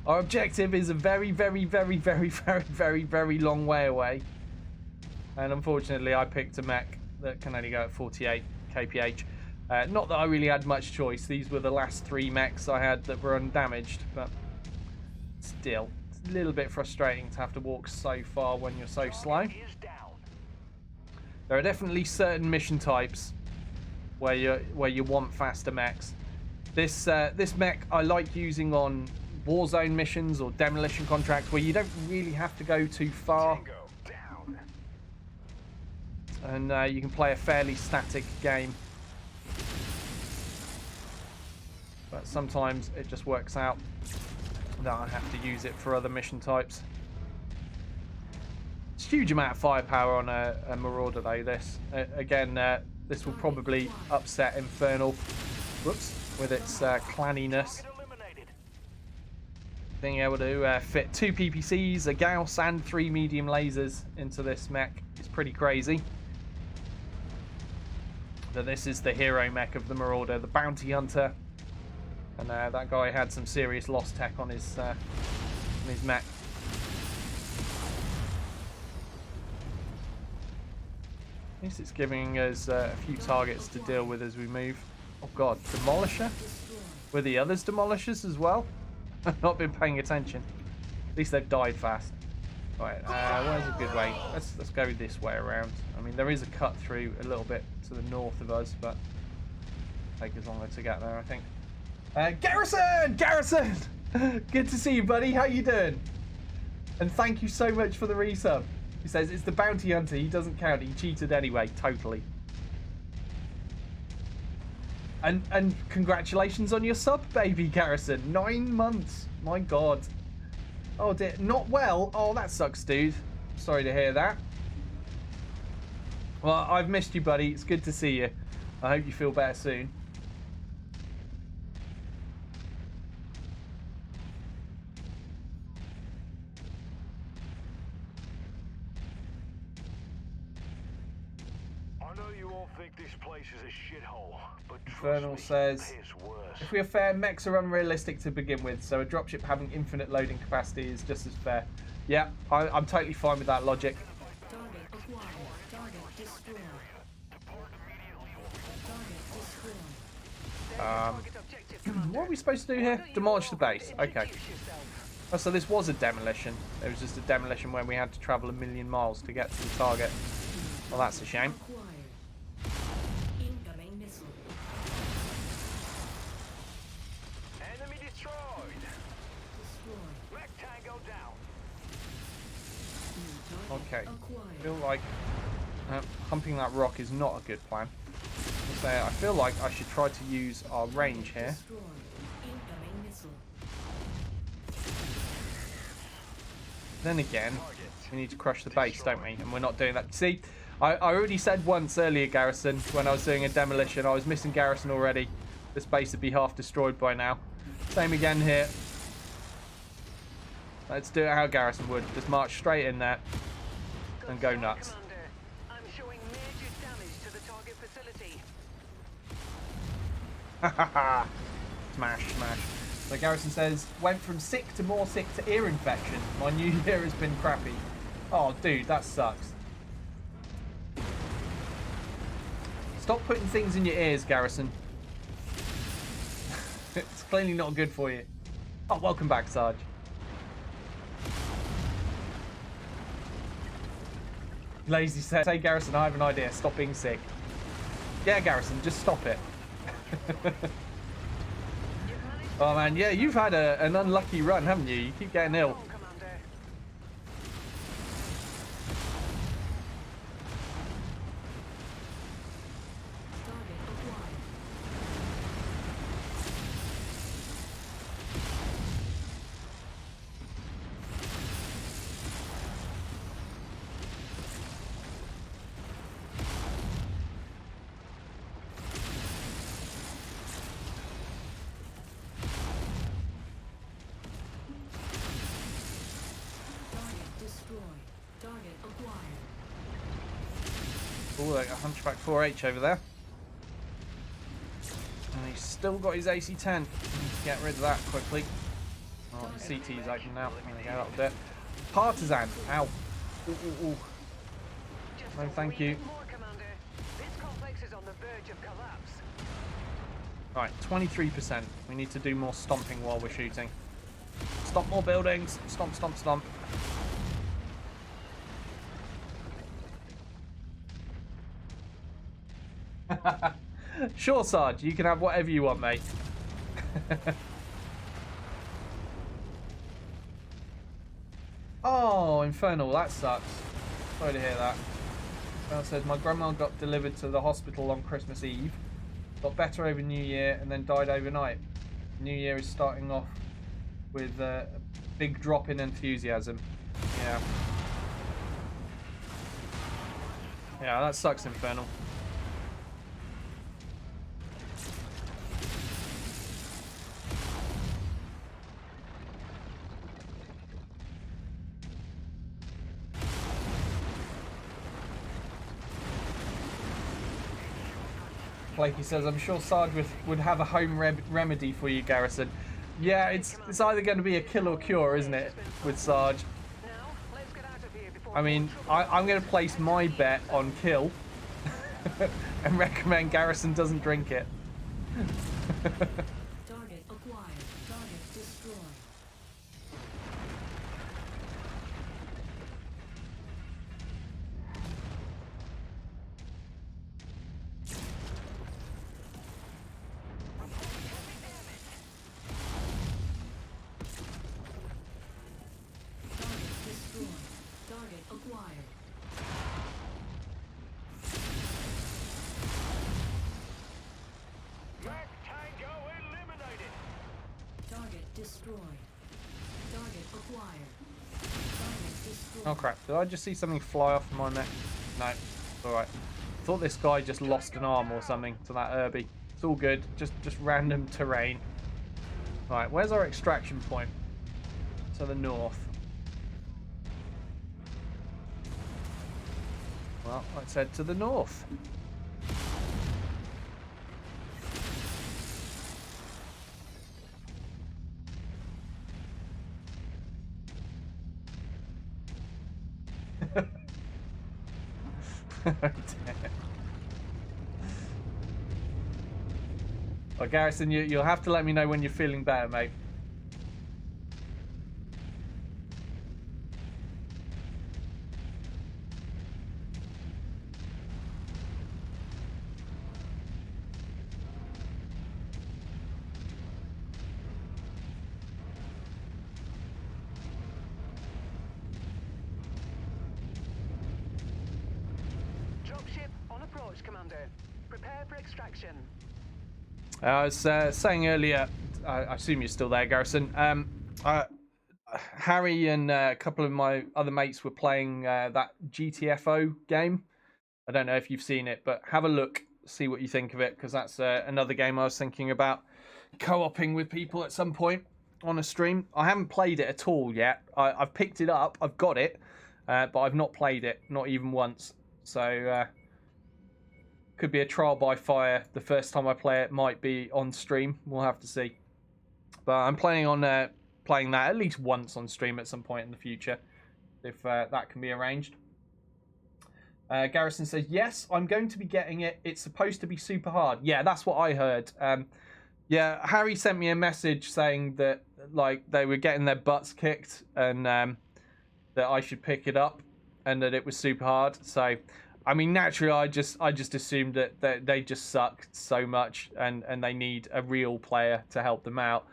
our objective is a very, very, very, very, very, very, very long way away. And unfortunately, I picked a mech that can only go at 48 kph. Not that I really had much choice. These were the last 3 mechs I had that were undamaged, but still, it's a little bit frustrating to have to walk so far when you're so slow. There are definitely certain mission types where you want faster mechs. This mech I like using on Warzone missions or demolition contracts where you don't really have to go too far. And you can play a fairly static game. But sometimes it just works out that I have to use it for other mission types. It's a huge amount of firepower on a Marauder though, this. Again, this will probably upset Infernal. Whoops. With its clanniness. Being able to fit 2 PPCs, a Gauss and 3 medium lasers into this mech is pretty crazy. But this is the hero mech of the Marauder, the Bounty Hunter. And that guy had some serious lost tech on his mech. At least it's giving us a few targets to deal with as we move. Oh god, Demolisher? Were the others Demolishers as well? I've not been paying attention. At least they've died fast. Right, where's a good way? Let's go this way around. I mean, there is a cut through a little bit to the north of us, but take us longer to get there, I think. Garrison! Garrison! Good to see you, buddy. How you doing? And thank you so much for the resub. He says it's the Bounty Hunter. He doesn't count. He cheated anyway. Totally. And congratulations on your sub, baby, Garrison. 9 months. My God. Oh, dear. Not well. Oh, that sucks, dude. Sorry to hear that. Well, I've missed you, buddy. It's good to see you. I hope you feel better soon. This place is a shithole, but Infernal says, if we are fair, mechs are unrealistic to begin with, so a dropship having infinite loading capacity is just as fair. Yeah, I'm totally fine with that logic. Target acquired. Target destroyed. Target destroyed. What are we supposed to do here? Demolish the base. Okay. Oh, so this was a demolition. It was just a demolition when we had to travel 1 million miles to get to the target. Well, that's a shame. Incoming missile. Enemy destroyed. Destroyed. Mech tango down. Okay. Acquired. I feel like humping that rock is not a good plan. I feel like I should try to use our range here. Destroyed. Incoming missile. Then again, we need to crush the base, don't we? And we're not doing that. See, I already said once earlier, Garrison, when I was doing a demolition, I was missing Garrison already. This base would be half destroyed by now. Same again here. Let's do it how Garrison would. Just march straight in there and go nuts. Commander, I'm showing major damage to the target facility. Smash, smash. So Garrison says, went from sick to more sick to ear infection. My new year has been crappy. Oh, dude, that sucks. Stop putting things in your ears, Garrison. It's clearly not good for you. Oh, welcome back, Sarge. Lazy said, hey, Garrison, I have an idea. Stop being sick. Yeah, Garrison, just stop it. Oh, man, yeah, you've had an unlucky run, haven't you? You keep getting ill. Commander. Target acquired. Target destroyed. Target acquired. Oh, like a Hunchback 4H over there. And he's still got his AC-10. Need to get rid of that quickly. Oh, the CT's open now. There we go, that'll do it. Partisan. Ow. Ooh, ooh, ooh. Just No, a thank wee you. bit more, Commander. This complex is on the verge of collapse. Right, 23%. We need to do more stomping while we're shooting. Stomp more buildings. Stomp, stomp, stomp. Sure, Sarge, you can have whatever you want, mate. Oh, Infernal, that sucks. Sorry to hear that. It says, my grandma got delivered to the hospital on Christmas Eve, got better over New Year, and then died overnight. New Year is starting off with a big drop in enthusiasm. Yeah. Yeah, that sucks, Infernal. Blakey says, I'm sure Sarge would have a home remedy for you, Garrison. Yeah, it's either going to be a kill or cure, isn't it, with Sarge? I mean, I'm going to place my bet on kill and recommend Garrison doesn't drink it. Target acquired. Target destroyed. Target destroyed. Target acquired. Mech Tango eliminated. Target destroyed. Target acquired. Target destroyed. Oh crap, did I just see something fly off my neck? No, it's alright. I thought this guy just lost an arm or something to that Herbie. It's all good, just random terrain. Right, where's our extraction point? To the north. Well, let's head to the north. Well, Garrison, you'll have to let me know when you're feeling better, mate. Dropship on approach, Commander. Prepare for extraction. I was saying earlier, I assume you're still there, Garrison. Harry and a couple of my other mates were playing that GTFO game. I don't know if you've seen it, but have a look, see what you think of it, because that's another game I was thinking about co-oping with people at some point on a stream. I haven't played it at all yet. I've picked it up, I've got it, but I've not played it, not even once. So could be a trial by fire. The first time I play it might be on stream. We'll have to see. But I'm planning on playing that at least once on stream at some point in the future, if that can be arranged. Garrison says, yes, I'm going to be getting it. It's supposed to be super hard. Yeah, that's what I heard. Yeah, Harry sent me a message saying that like they were getting their butts kicked and that I should pick it up and that it was super hard. So, I mean, naturally, I just assumed that they just suck so much and they need a real player to help them out.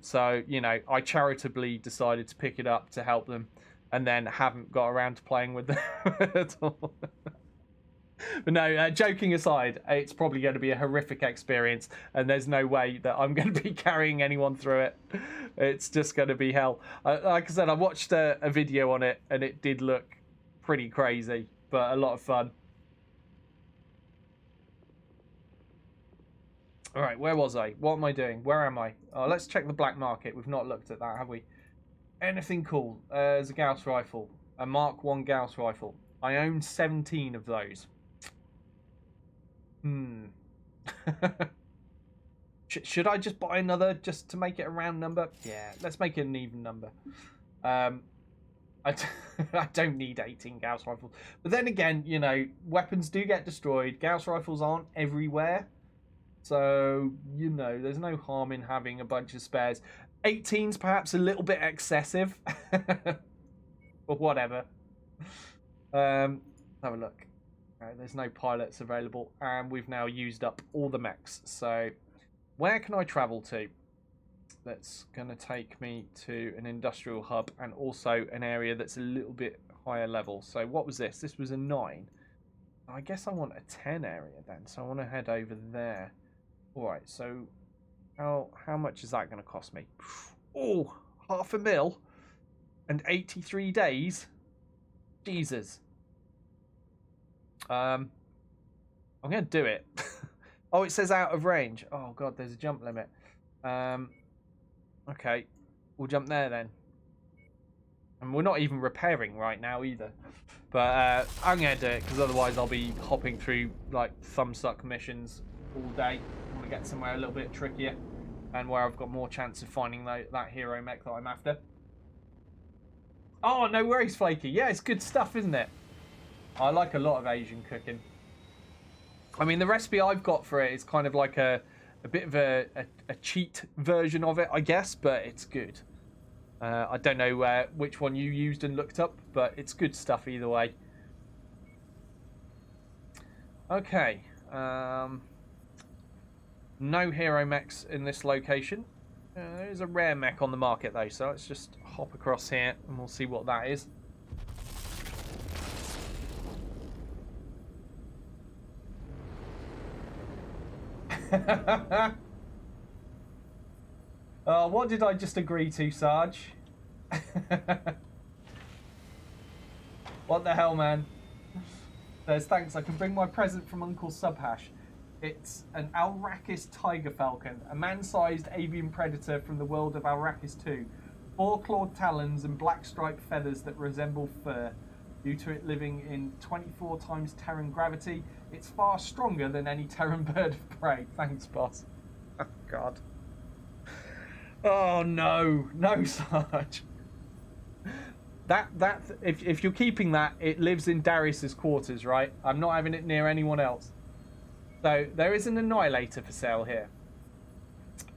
So, you know, I charitably decided to pick it up to help them and then haven't got around to playing with them at all. But no, joking aside, it's probably going to be a horrific experience and there's no way that I'm going to be carrying anyone through it. It's just going to be hell. Like I said, I watched a video on it and it did look pretty crazy, but a lot of fun. All right, where was I? What am I doing? Where am I? Let's check the black market. We've not looked at that, have we? Anything cool? There's a Gauss rifle. A Mark 1 Gauss rifle. I own 17 of those. Should I just buy another just to make it a round number? Yeah, let's make it an even number. I don't need 18 Gauss rifles. But then again, you know, weapons do get destroyed. Gauss rifles aren't everywhere. So, you know, there's no harm in having a bunch of spares. 18's perhaps a little bit excessive. But whatever. Have a look. There's no pilots available, and we've now used up all the mechs. So where can I travel to? That's going to take me to an industrial hub and also an area that's a little bit higher level. So what was this? This was a 9. I guess I want a 10 area then. So I want to head over there. All right, so how much is that going to cost me? Oh, $500,000 and 83 days. Jesus. I'm going to do it. Oh, it says out of range. Oh, God, there's a jump limit. Okay, we'll jump there then. And we're not even repairing right now either. But I'm going to do it because otherwise I'll be hopping through like thumbsuck missions all day. I want to get somewhere a little bit trickier and where I've got more chance of finding that hero mech that I'm after. Oh, no worries, Flaky. Yeah, it's good stuff, isn't it? I like a lot of Asian cooking. I mean, the recipe I've got for it is kind of like a bit of a cheat version of it, I guess, but it's good. I don't know which one you used and looked up, but it's good stuff either way. Okay. No hero mechs in this location. There is a rare mech on the market, though, so let's just hop across here and we'll see what that is. What did I just agree to, Sarge? What the hell, man? There's thanks. I can bring my present from Uncle Subhash. It's an Alrakis tiger falcon, a man-sized avian predator from the world of Alrakis 2. 4-clawed talons and black striped feathers that resemble fur. Due to it living in 24 times Terran gravity, it's far stronger than any Terran bird of prey. Thanks, boss. Oh, God. Oh, no. No, Sarge. If you're keeping that, it lives in Darius's quarters, right? I'm not having it near anyone else. So, there is an Annihilator for sale here.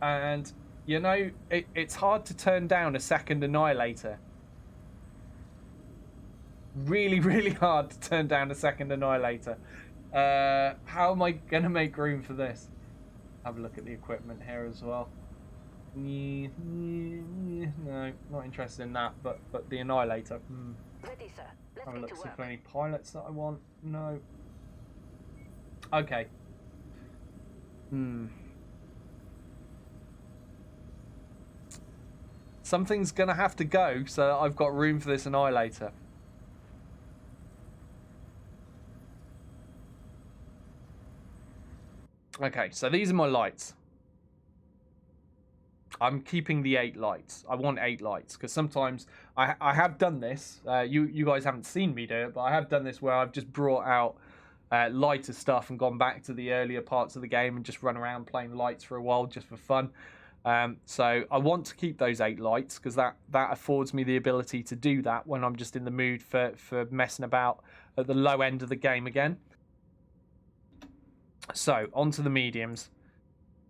And, you know, it's hard to turn down a second Annihilator. Really, really hard to turn down a second Annihilator. How am I going to make room for this? Have a look at the equipment here as well. No, not interested in that, but the Annihilator. Ready, sir. Let's Have a get look, to see work. if there are any pilots that I want. No. Okay. Something's going to have to go, so I've got room for this Annihilator. Okay, so these are my lights. I'm keeping the 8 lights. I want 8 lights because sometimes I have done this. You guys haven't seen me do it, but I have done this where I've just brought out lighter stuff and gone back to the earlier parts of the game and just run around playing lights for a while just for fun. So I want to keep those 8 lights because that affords me the ability to do that when I'm just in the mood for messing about at the low end of the game again. So onto the mediums.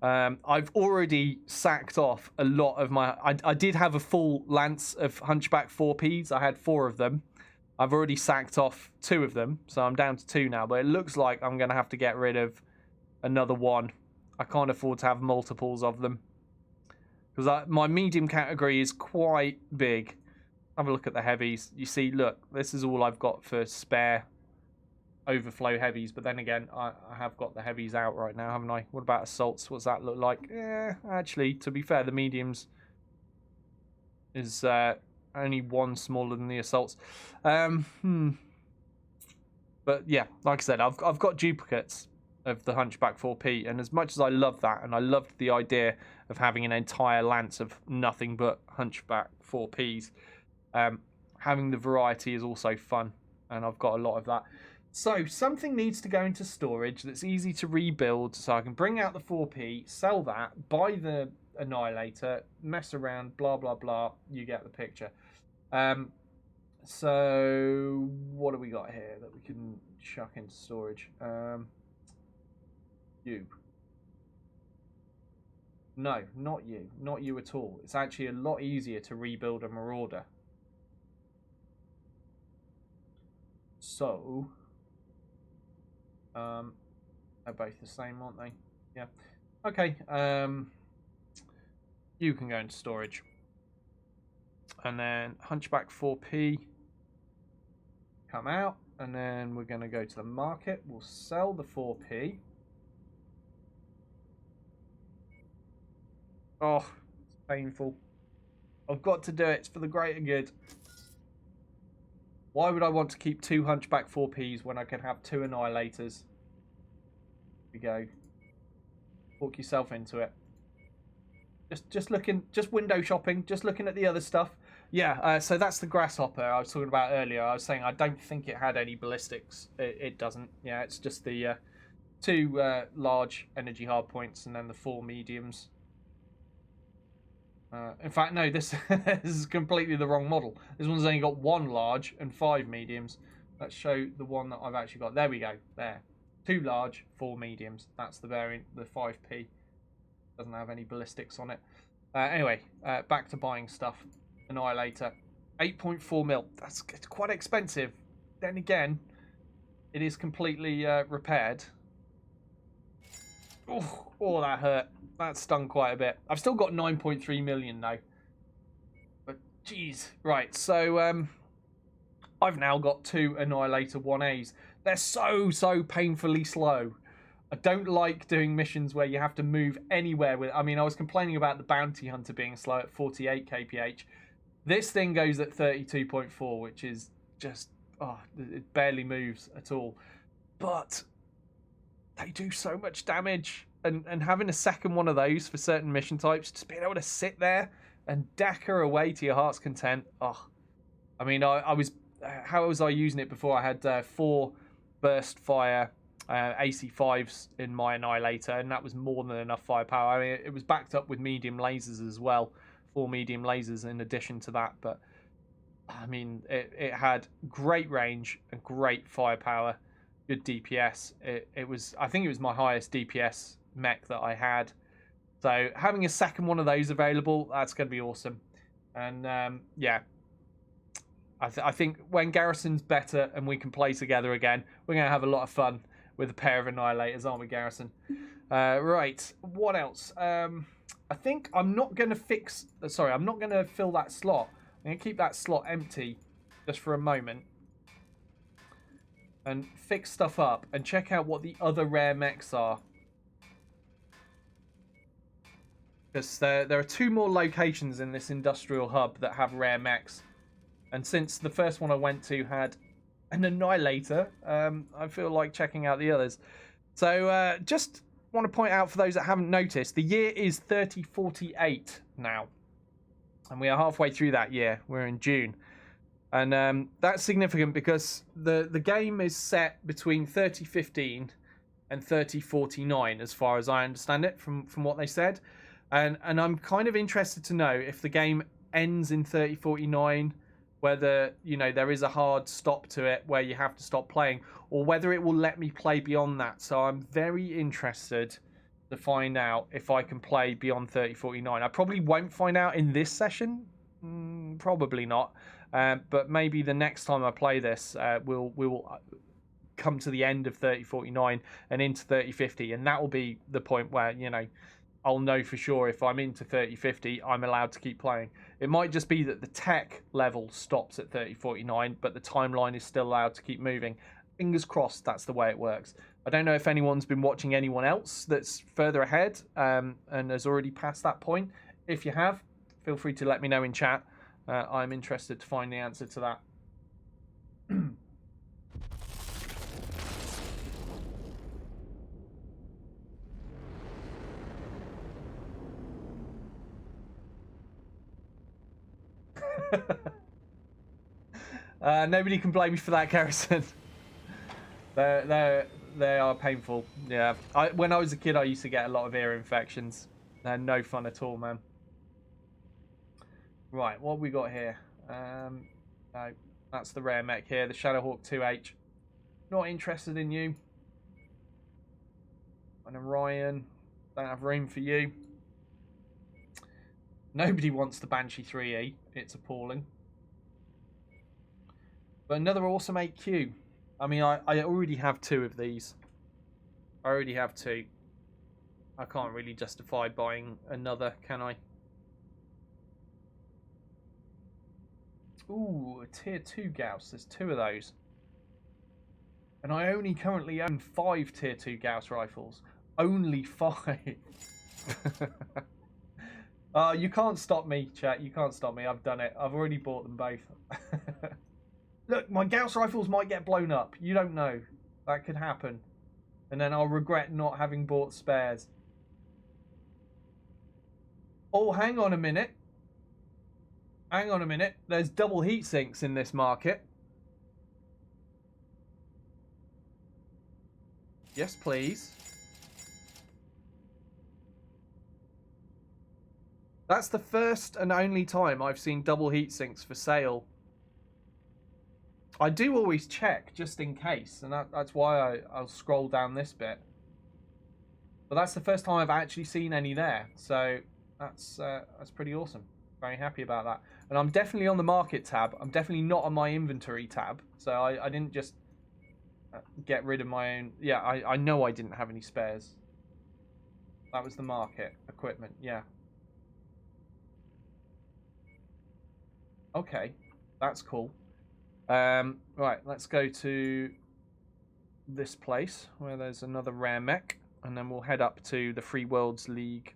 I've already sacked off a lot of my... I did have a full lance of Hunchback 4Ps. I had 4 of them. I've already sacked off 2 of them, so I'm down to 2 now. But it looks like I'm going to have to get rid of another 1. I can't afford to have multiples of them. Because my medium category is quite big. Have a look at the heavies. You see, look, this is all I've got for spare overflow heavies, but then again I have got the heavies out right now, haven't I? What about assaults? What's that look like? Actually, to be fair, the mediums is only 1 smaller than the assaults. But yeah, like I said, I've got duplicates of the Hunchback 4P, and as much as I love that, and I loved the idea of having an entire lance of nothing but Hunchback 4Ps, having the variety is also fun, and I've got a lot of that. So, something needs to go into storage that's easy to rebuild, so I can bring out the 4P, sell that, buy the Annihilator, mess around, blah, blah, blah. You get the picture. So, what do we got here that we can chuck into storage? You. No, not you. Not you at all. It's actually a lot easier to rebuild a Marauder. So... They're both the same, aren't they? Yeah. Okay. You can go into storage. And then Hunchback 4p. Come out. And then we're going to go to the market. We'll sell the 4p. Oh, it's painful. I've got to do it. It's for the greater good. Why would I want to keep 2 Hunchback 4Ps when I can have 2 Annihilators? Here we go. Walk yourself into it. Just looking, just window shopping, just looking at the other stuff. Yeah, so that's the Grasshopper I was talking about earlier. I was saying I don't think it had any ballistics. It doesn't. Yeah, it's just the 2 large energy hardpoints and then the 4 mediums. In fact, no, this is completely the wrong model. This one's only got 1 large and 5 mediums. Let's show the one that I've actually got. There we go. There. 2 large, 4 mediums. That's the variant, the 5p. Doesn't have any ballistics on it. Anyway, back to buying stuff. Annihilator. 8.4 mil. It's quite expensive. Then again, it is completely repaired. Oh, that hurt. That stung quite a bit. I've still got 9.3 million though. But jeez. Right, so I've now got 2 Annihilator 1As. They're so painfully slow. I don't like doing missions where you have to move anywhere with. I mean, I was complaining about the Bounty Hunter being slow at 48 kph. This thing goes at 32.4, which is just, it barely moves at all. But they do so much damage. And having a second one of those for certain mission types, just being able to sit there and dacker away to your heart's content. Oh, I mean, I was, how was I using it before? I had 4 burst fire AC5s in my Annihilator, and that was more than enough firepower. I mean, it was backed up with medium lasers as well, 4 medium lasers in addition to that. But I mean, it had great range and great firepower, good DPS. It was, I think it was my highest DPS mech that I had. So having a second one of those available, that's going to be awesome. And yeah, I think when Garrison's better and we can play together again, we're going to have a lot of fun with a pair of Annihilators, aren't we, Garrison? Right, what else? I think I'm not going to fix... Sorry, I'm not going to fill that slot. I'm going to keep that slot empty just for a moment. And fix stuff up and check out what the other rare mechs are. Because there are 2 more locations in this industrial hub that have rare mechs. And since the first one I went to had an Annihilator, I feel like checking out the others. So just want to point out for those that haven't noticed, the year is 3048 now. And we are halfway through that year. We're in June. And that's significant because the game is set between 3015 and 3049 as far as I understand it from what they said. And I'm kind of interested to know if the game ends in 3049, whether, you know, there is a hard stop to it where you have to stop playing, or whether it will let me play beyond that. So I'm very interested to find out if I can play beyond 3049. I probably won't find out in this session. Probably not. But maybe the next time I play this, we'll come to the end of 3049 and into 3050. And that will be the point where, you know, I'll know for sure if I'm into 3050, I'm allowed to keep playing. It might just be that the tech level stops at 3049, but the timeline is still allowed to keep moving. Fingers crossed that's the way it works. I don't know if anyone's been watching anyone else that's further ahead and has already passed that point. If you have, feel free to let me know in chat. I'm interested to find the answer to that. Nobody can blame me for that, Garrison. They are painful. Yeah, when I was a kid, I used to get a lot of ear infections. They're no fun at all, man. Right, what have we got here? No, that's the rare mech here, the Shadowhawk 2H. Not interested in you. And Orion, don't have room for you. Nobody wants the Banshee 3E. It's appalling. But another awesome 8Q. I mean, I already have 2 of these. I already have 2. I can't really justify buying another, can I? Ooh, a tier 2 Gauss. There's 2 of those. And I only currently own 5 tier 2 Gauss rifles. Only 5. You can't stop me, chat. You can't stop me. I've done it. I've already bought them both. Look, my Gauss rifles might get blown up. You don't know. That could happen. And then I'll regret not having bought spares. Oh, hang on a minute. Hang on a minute. There's double heat sinks in this market. Yes, please. That's the first and only time I've seen double heat sinks for sale. I do always check just in case, and that's why I'll scroll down this bit. But that's the first time I've actually seen any there, so that's pretty awesome. Very happy about that. And I'm definitely on the market tab. I'm definitely not on my inventory tab, so I didn't just get rid of my own. Yeah, I know I didn't have any spares. That was the market equipment. Yeah. Okay, that's cool. Right, let's go to this place where there's another rare mech, and then we'll head up to the Free Worlds League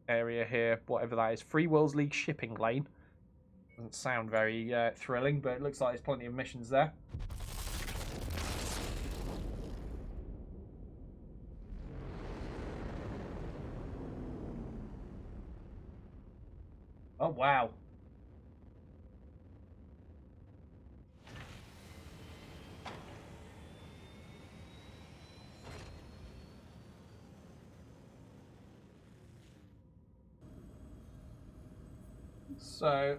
area here, whatever that is. Free Worlds League shipping lane. Doesn't sound very thrilling, but it looks like there's plenty of missions there. Oh, wow. So,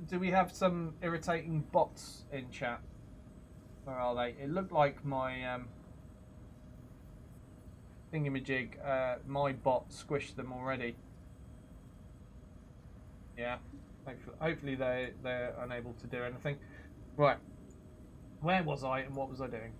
do we have some irritating bots in chat? Where are they? It looked like my thingamajig, my bot squished them already. Yeah, hopefully they're unable to do anything. Right, where was I and what was I doing?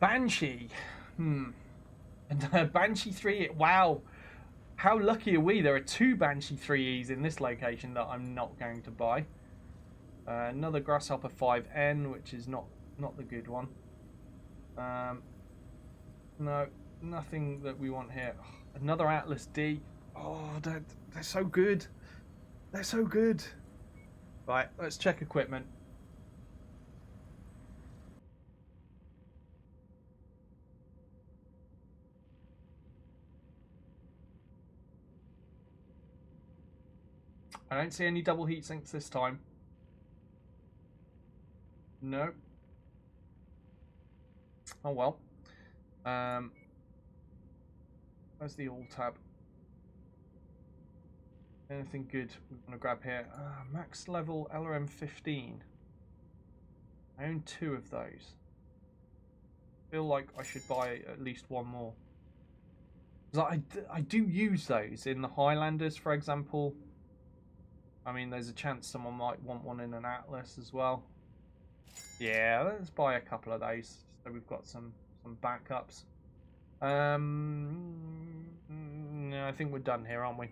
Banshee. And Banshee 3. Wow. How lucky are we? There are 2 Banshee 3Es in this location that I'm not going to buy. Another Grasshopper 5N, which is not the good one. No, nothing that we want here. Another Atlas D. Oh, they're so good. They're so good. Right, let's check equipment. I don't see any double heat sinks this time. No. Oh well. Where's the all tab? Anything good we want to grab here? Max level LRM 15. I own 2 of those. Feel like I should buy at least 1 more. Because I do use those in the Highlanders, for example. I mean, there's a chance someone might want one in an Atlas as well. Yeah, let's buy a couple of those so we've got some backups. No, I think we're done here, aren't we?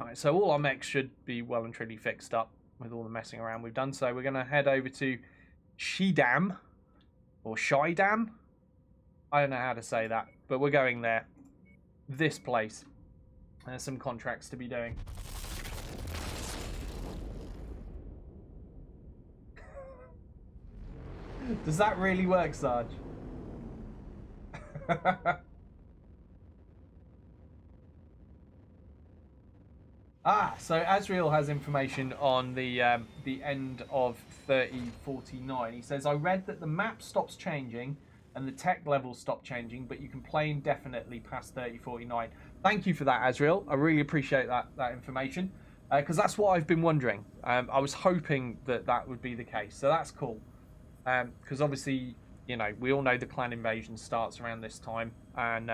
Alright, so all our mechs should be well and truly fixed up with all the messing around we've done. So we're going to head over to Schiedam, or Schiedam. I don't know how to say that, but we're going there. This place. There's some contracts to be doing. Does that really work, Sarge? So Azriel has information on the end of 3049. He says, I read that the map stops changing and the tech levels stop changing, but you can play indefinitely past 3049. Thank you for that, Azriel. I really appreciate that information. Because that's what I've been wondering. I was hoping that that would be the case, so that's cool. Because obviously, you know, we all know the clan invasion starts around this time, and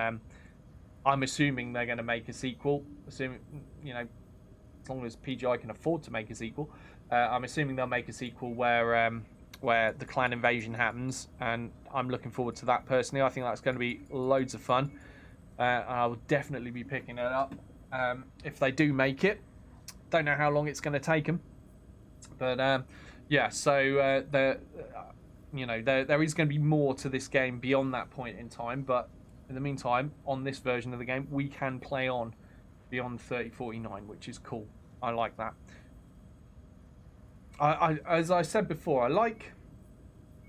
I'm assuming they're going to make a sequel. Assuming, you know, as long as PGI can afford to make a sequel, I'm assuming they'll make a sequel where the clan invasion happens, and I'm looking forward to that personally. I think that's going to be loads of fun. I will definitely be picking it up if they do make it. Don't know how long it's going to take them, but yeah. So you know, there is going to be more to this game beyond that point in time. But in the meantime, on this version of the game, we can play on beyond 3049, which is cool. I like that. As I said before, I like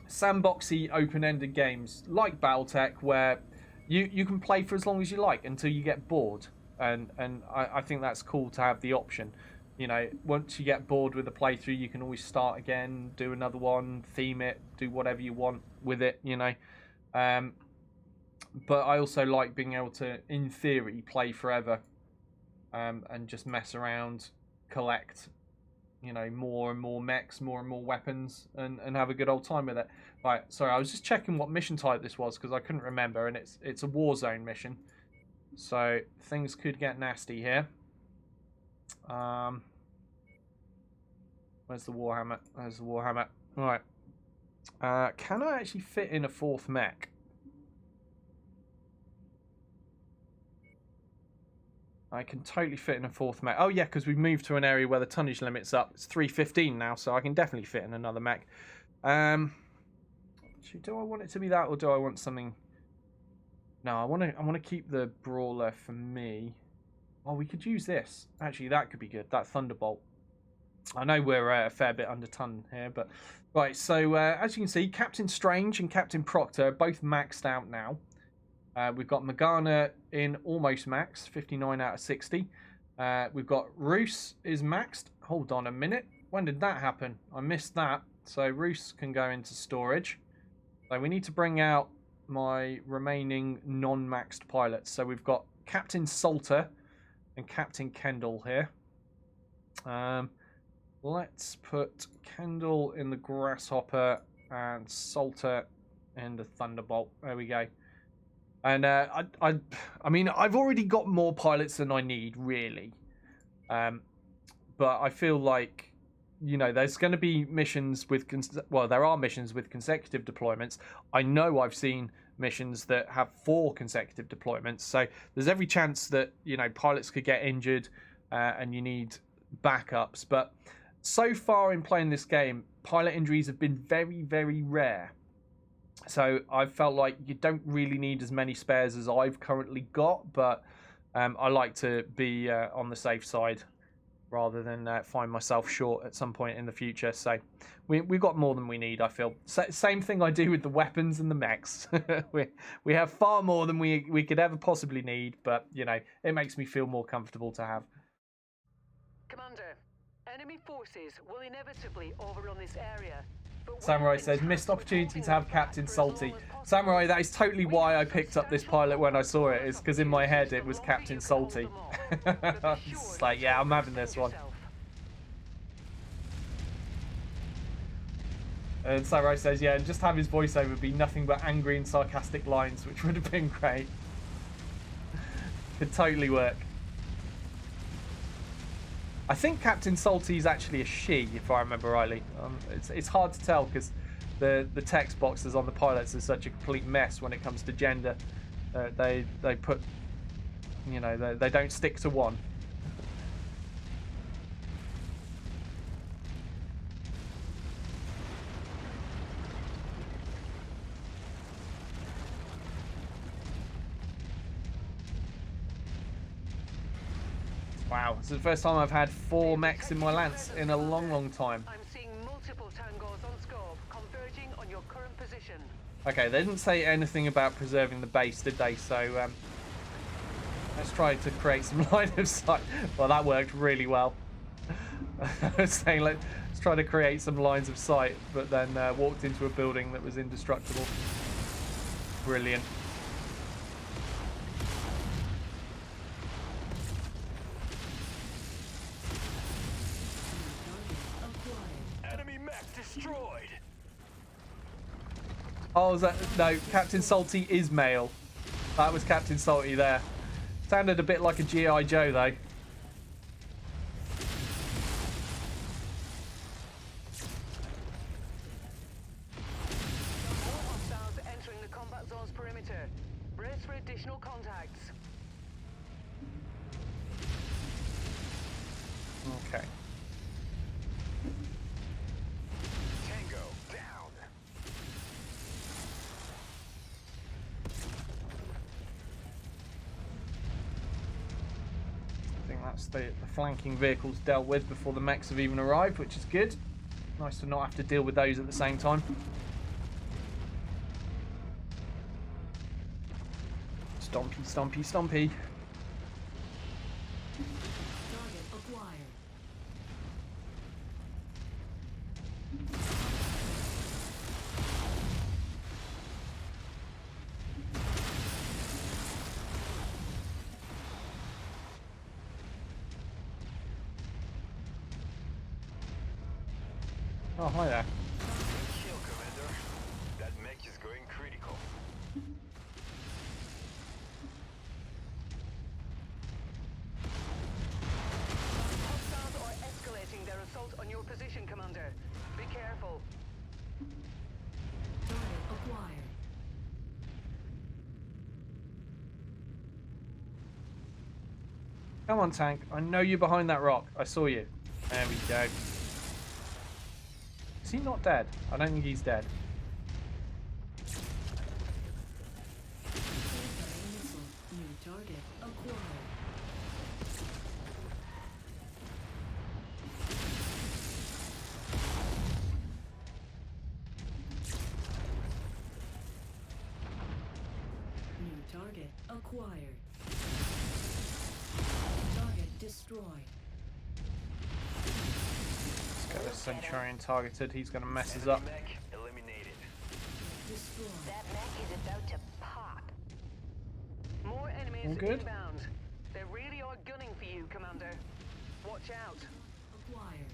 sandboxy, open-ended games like BattleTech, where you can play for as long as you like until you get bored, and I think that's cool to have the option. You know, once you get bored with a playthrough, you can always start again, do another one, theme it, do whatever you want with it, you know. But I also like being able to, in theory, play forever, and just mess around, collect, you know, more and more mechs, more and more weapons, and have a good old time with it. Right, sorry, I was just checking what mission type this was because I couldn't remember, and it's a Warzone mission, so things could get nasty here. Where's the Warhammer? There's the Warhammer. Right. Can I actually fit in a fourth mech? I can totally fit in a fourth mech. Oh yeah, because we've moved to an area where the tonnage limit's up. It's 315 now, so I can definitely fit in another mech. Do I want it to be that, or do I want something? No, I want to keep the Brawler for me. Oh, we could use this. Actually, that could be good. That Thunderbolt. I know we're a fair bit under ton here, but right. So as you can see, Captain Strange and Captain Proctor are both maxed out now. We've got Morgana in almost max, 59 out of 60. We've got Roos is maxed. Hold on a minute. When did that happen? I missed that. So Roos can go into storage. So we need to bring out my remaining non-maxed pilots. So we've got Captain Salter and Captain Kendall here. Let's put Kendall in the Grasshopper and Salter in the Thunderbolt. There we go. And I mean, I've already got more pilots than I need, really. But I feel like, you know, there's going to be missions with... Well, there are missions with consecutive deployments. I know I've seen missions that have 4 consecutive deployments. So there's every chance that, you know, pilots could get injured and you need backups. But so far in playing this game, pilot injuries have been very, very rare. So I've felt like you don't really need as many spares as I've currently got, but I like to be on the safe side rather than find myself short at some point in the future. So we've got more than we need, I feel. Same thing I do with the weapons and the mechs. we have far more than we could ever possibly need, but, you know, it makes me feel more comfortable to have. Commander, enemy forces will inevitably overrun this area. Samurai says, missed opportunity to have Captain Salty. Samurai, that is totally why I picked up this pilot when I saw it. Is because in my head it was Captain Salty. It's like, yeah, I'm having this one. And Samurai says, yeah, and just have his voiceover be nothing but angry and sarcastic lines, which would have been great. Could totally work. I think Captain Salty is actually a she, if I remember rightly. It's hard to tell because the text boxes on the pilots are such a complete mess when it comes to gender. They put, you know, they don't stick to one. Wow, this is the first time I've had 4 mechs in my Lance in a long, long time. I'm seeing multiple tangos on scope converging on your current position. Okay, they didn't say anything about preserving the base, did they? So let's try to create some line of sight. Well, that worked really well. I was saying let's try to create some lines of sight, but then walked into a building that was indestructible. Brilliant. destroyed. Oh, is that no? Captain Salty is male. That was Captain Salty there. Sounded a bit like a GI Joe though. More hostiles entering the combat zone's perimeter. Brace for additional contacts. Okay. Tango down. I think that's the flanking vehicles dealt with before the mechs have even arrived, which is good. Nice to not have to deal with those at the same time. Stompy, stompy, stompy. Target acquired. Oh, hi there. Good kill, Commander. That mech is going critical. Hostiles are escalating their assault on your position, Commander. Be careful. Target acquired. Come on, tank. I know you're behind that rock. I saw you. There we go. Is he not dead? I don't think he's dead. Incoming missile. New target acquired. New target acquired. Target destroyed. Let's get this Centurion targeted. He's going to mess us up. Mech eliminated. Destroyed. That mech is about to pop. More enemies All good? inbound. They really are gunning for you, Commander. Watch out. Acquired.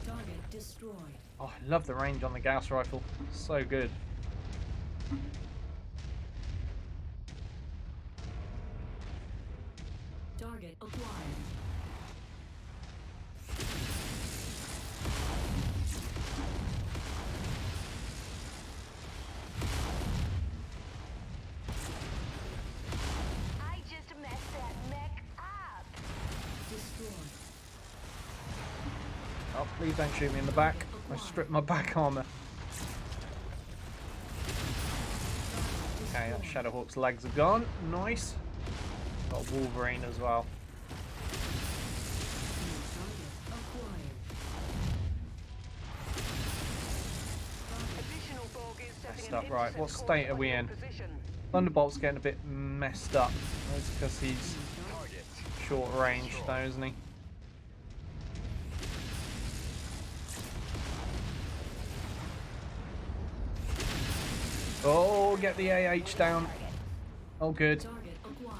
Target destroyed. Oh, I love the range on the Gauss rifle. So good. Target acquired. I just messed that mech up. Destroyed. Oh, please don't shoot me in the back. I stripped my back armor. Okay, that Shadowhawk's legs are gone. Nice. Got a Wolverine as well. New target acquired. Additional bogies setting Messed an up. Right, intercept what course state are on we your in? position. Thunderbolt's getting a bit messed up. That's because he's Target. short range though, isn't he? Oh, get the AH down. Oh, good. Target acquired.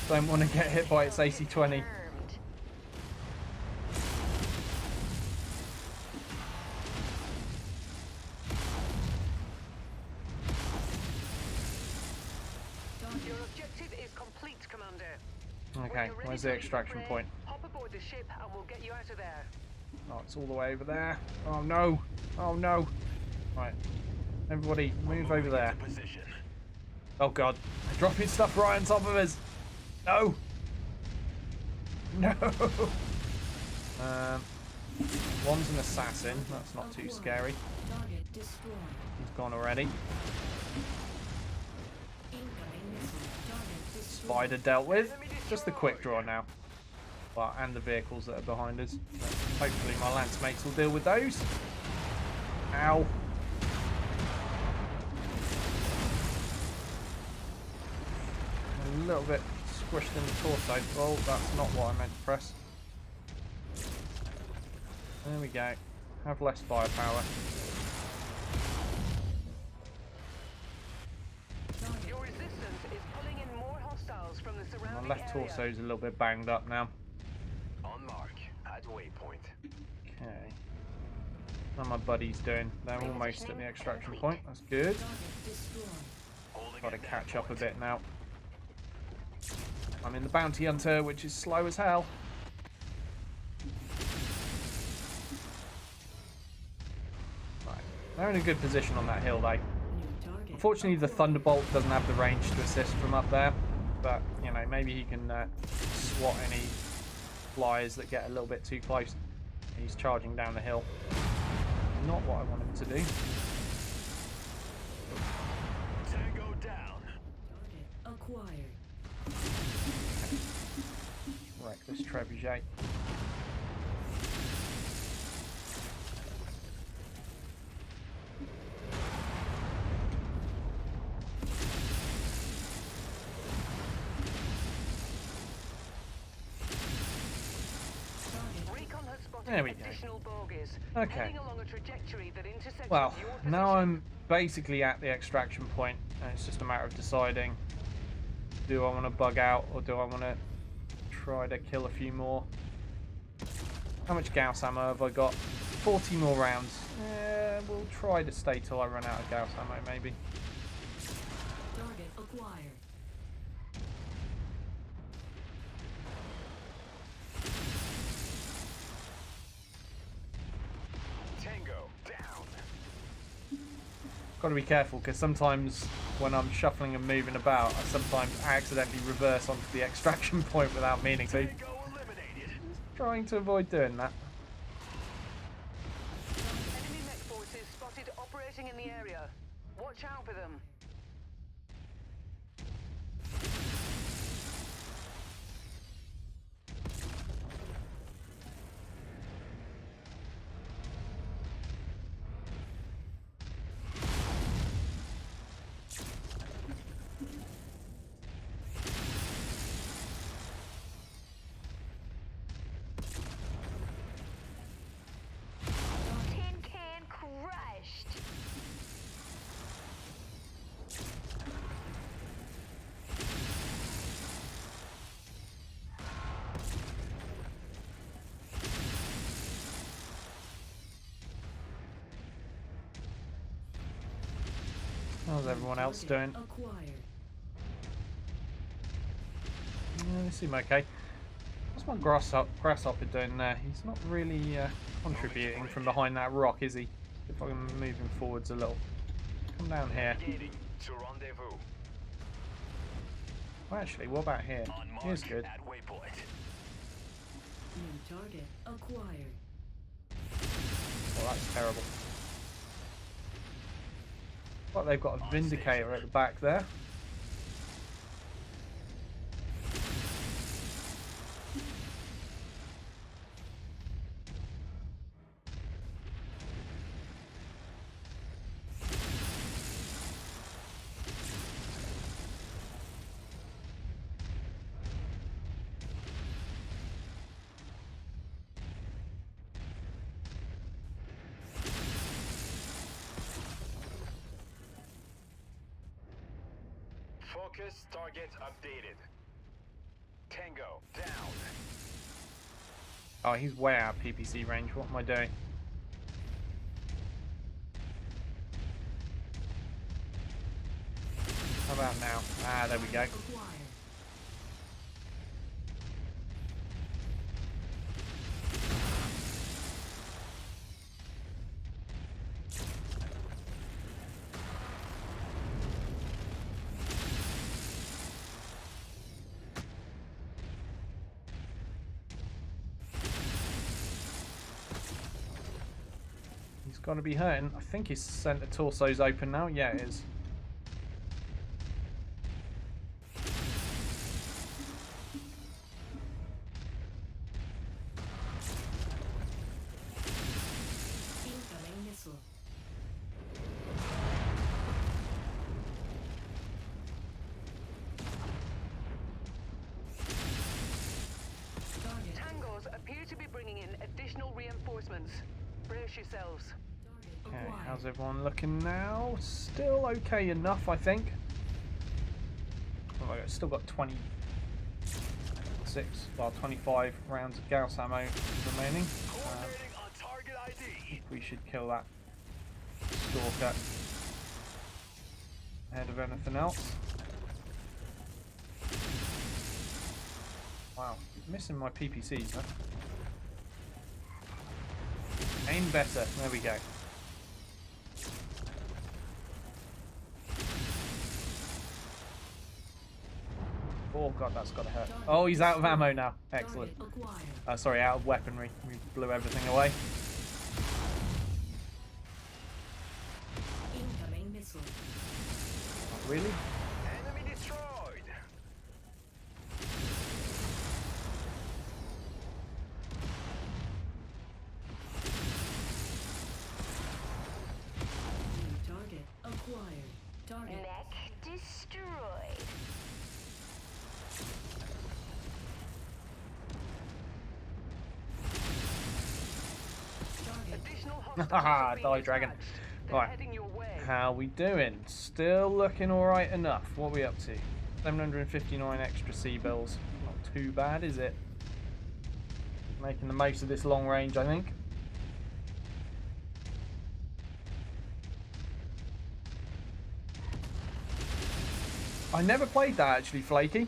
Don't want to get hit by its AC-20. Confirmed. Your objective is complete, Commander. Okay, When you're ready where's to the leave extraction fray, point? Hop aboard the ship and we'll get you out of there. Oh, it's all the way over there. Oh, no. Oh, no. Right. Everybody, move over there. Position. Oh, God. They're dropping stuff right on top of us. No. No. One's an assassin. That's not too scary. Target destroyed. He's gone already. Incoming missile. Target destroyed. Spider dealt with. Just the quick draw now. Well, and the vehicles that are behind us. Hopefully my lance mates will deal with those. Ow. A little bit squished in the torso. Oh, that's not what I meant to press. There we go. Have less firepower. Your resistance is pulling in more hostiles from the surrounding left torso's a little bit banged up now. On mark, at waypoint. Okay. How my buddies doing? They're almost at the extraction point. That's good. Got to catch up a bit now. I'm in the bounty hunter, which is slow as hell. Right. They're in a good position on that hill, though. Unfortunately, the Thunderbolt doesn't have the range to assist from up there. But, you know, maybe he can swat any flyers that get a little bit too close. He's charging down the hill. Not what I want him to do. Tango down. Target acquired. Wreck this trebuchet. Recon has spotted There we go. additional bogies. Okay. Heading along a trajectory that intersects Well, with your now position. I'm basically at the extraction point, and it's just a matter of deciding, do I want to bug out or do I want to try to kill a few more? How much Gauss ammo have I got? 40 more rounds. We'll try to stay till I run out of Gauss ammo, maybe. Target acquired. Tango down. Got to be careful, because sometimes when I'm shuffling and moving about, I sometimes accidentally reverse onto the extraction point without meaning to. Tango eliminated. Trying to avoid doing that. Enemy mech forces spotted operating in the area. Watch out for them. Tin can crushed. How's everyone else doing? Acquired. Yeah, they seem okay. What's my grasshopper doing there? He's not really contributing from behind that rock, is he? If I can move him forwards a little. Come down here. Navigating to rendezvous. Well, actually, what about here? On mark, Here's good. at waypoint. New target acquired. Well, that's terrible. But they've got a Vindicator at the back there. Focus target updated. Tango down. Oh, he's way out of PPC range. What am I doing? How about now? Ah, there we go. Acquired. He's got to be hurting. I think his center torso's open now. Yeah, it is. Incoming missile. Target. Tangos appear to be bringing in additional reinforcements. Brace yourselves. Target Okay, acquired. how's everyone looking now? Still okay enough, I think. Oh, I've still got 20 25 rounds of Gauss ammo remaining. Coordinating on target ID. We should kill that stalker ahead of anything else. Wow, missing my PPCs, huh? Aim better. There we go. Oh god, that's gotta hurt. Oh, he's out of ammo now. Excellent. Sorry, out of weaponry. We blew everything away. Incoming missile. Not really? Enemy destroyed. New target acquired. Target. Mech destroyed. Additional Haha, hostiles have die been dragon. dispatched. They're Right. heading your way. How we doing? Still looking alright enough. What are we up to? 759 extra C-bills. Not too bad, is it? Making the most of this long range, I think. I never played that actually, Flaky.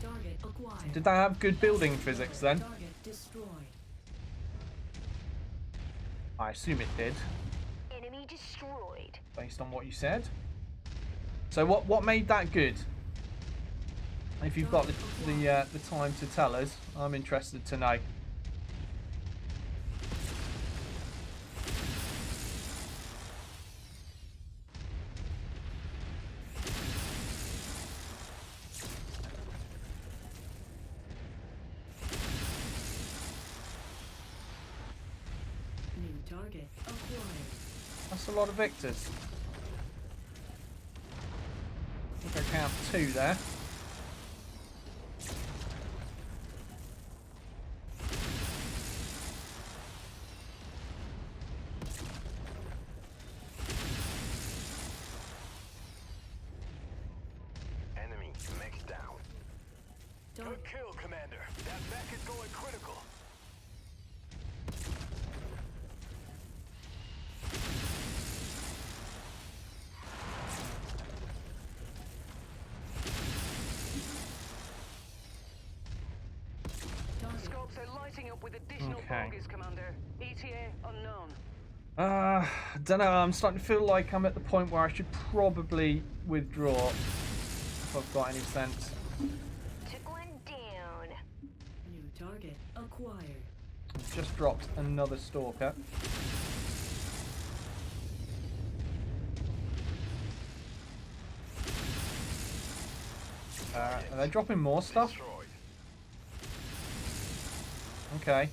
Target acquired. Did that have good building physics then? Target destroyed. I assume it did, Enemy destroyed. based on what you said. So what made that good? If you've got the time to tell us, I'm interested to know. New target acquired. That's a lot of victors. I think I count 2 there. Enemy mech down. Good kill, Commander. That mech is going critical. Scopes are lighting up with additional Okay. bogies, Commander. ETA unknown. Don't know. I'm starting to feel like I'm at the point where I should probably withdraw if I've got any sense. Took one down. New target acquired. I've just dropped another stalker. Are they dropping more stuff? Destroyed. Okay.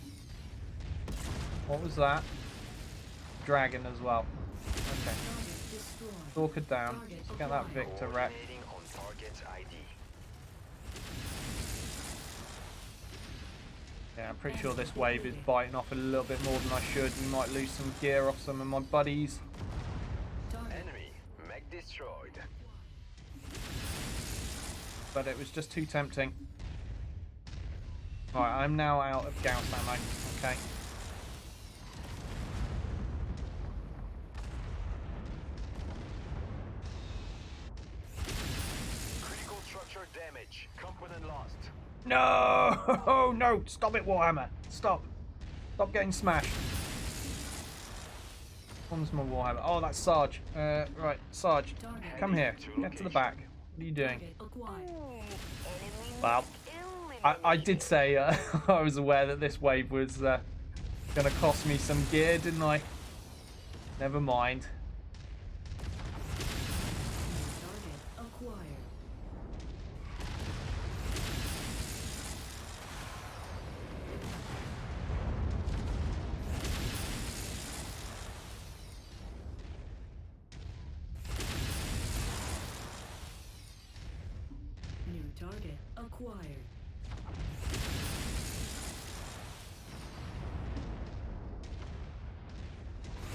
What was that? Dragon as well. Okay. Target destroyed. Stalker down. Let's get that Victor wreck. Coordinating on target ID. Yeah, I'm pretty sure this wave is biting off a little bit more than I should. We might lose some gear off some of my buddies. Target. Enemy mech destroyed. But it was just too tempting. Alright, I'm now out of Gauss ammo. Okay. Critical structure damage. Component lost. No! No! Stop it, Warhammer! Stop! Stop getting smashed. One's my Warhammer. Oh, that's Sarge. Right, Sarge, come here. Get to the back. What are you doing? Target acquired. Enemy Well, I did say I was aware that this wave was going to cost me some gear, didn't I? Never mind. Target acquired. New target acquired.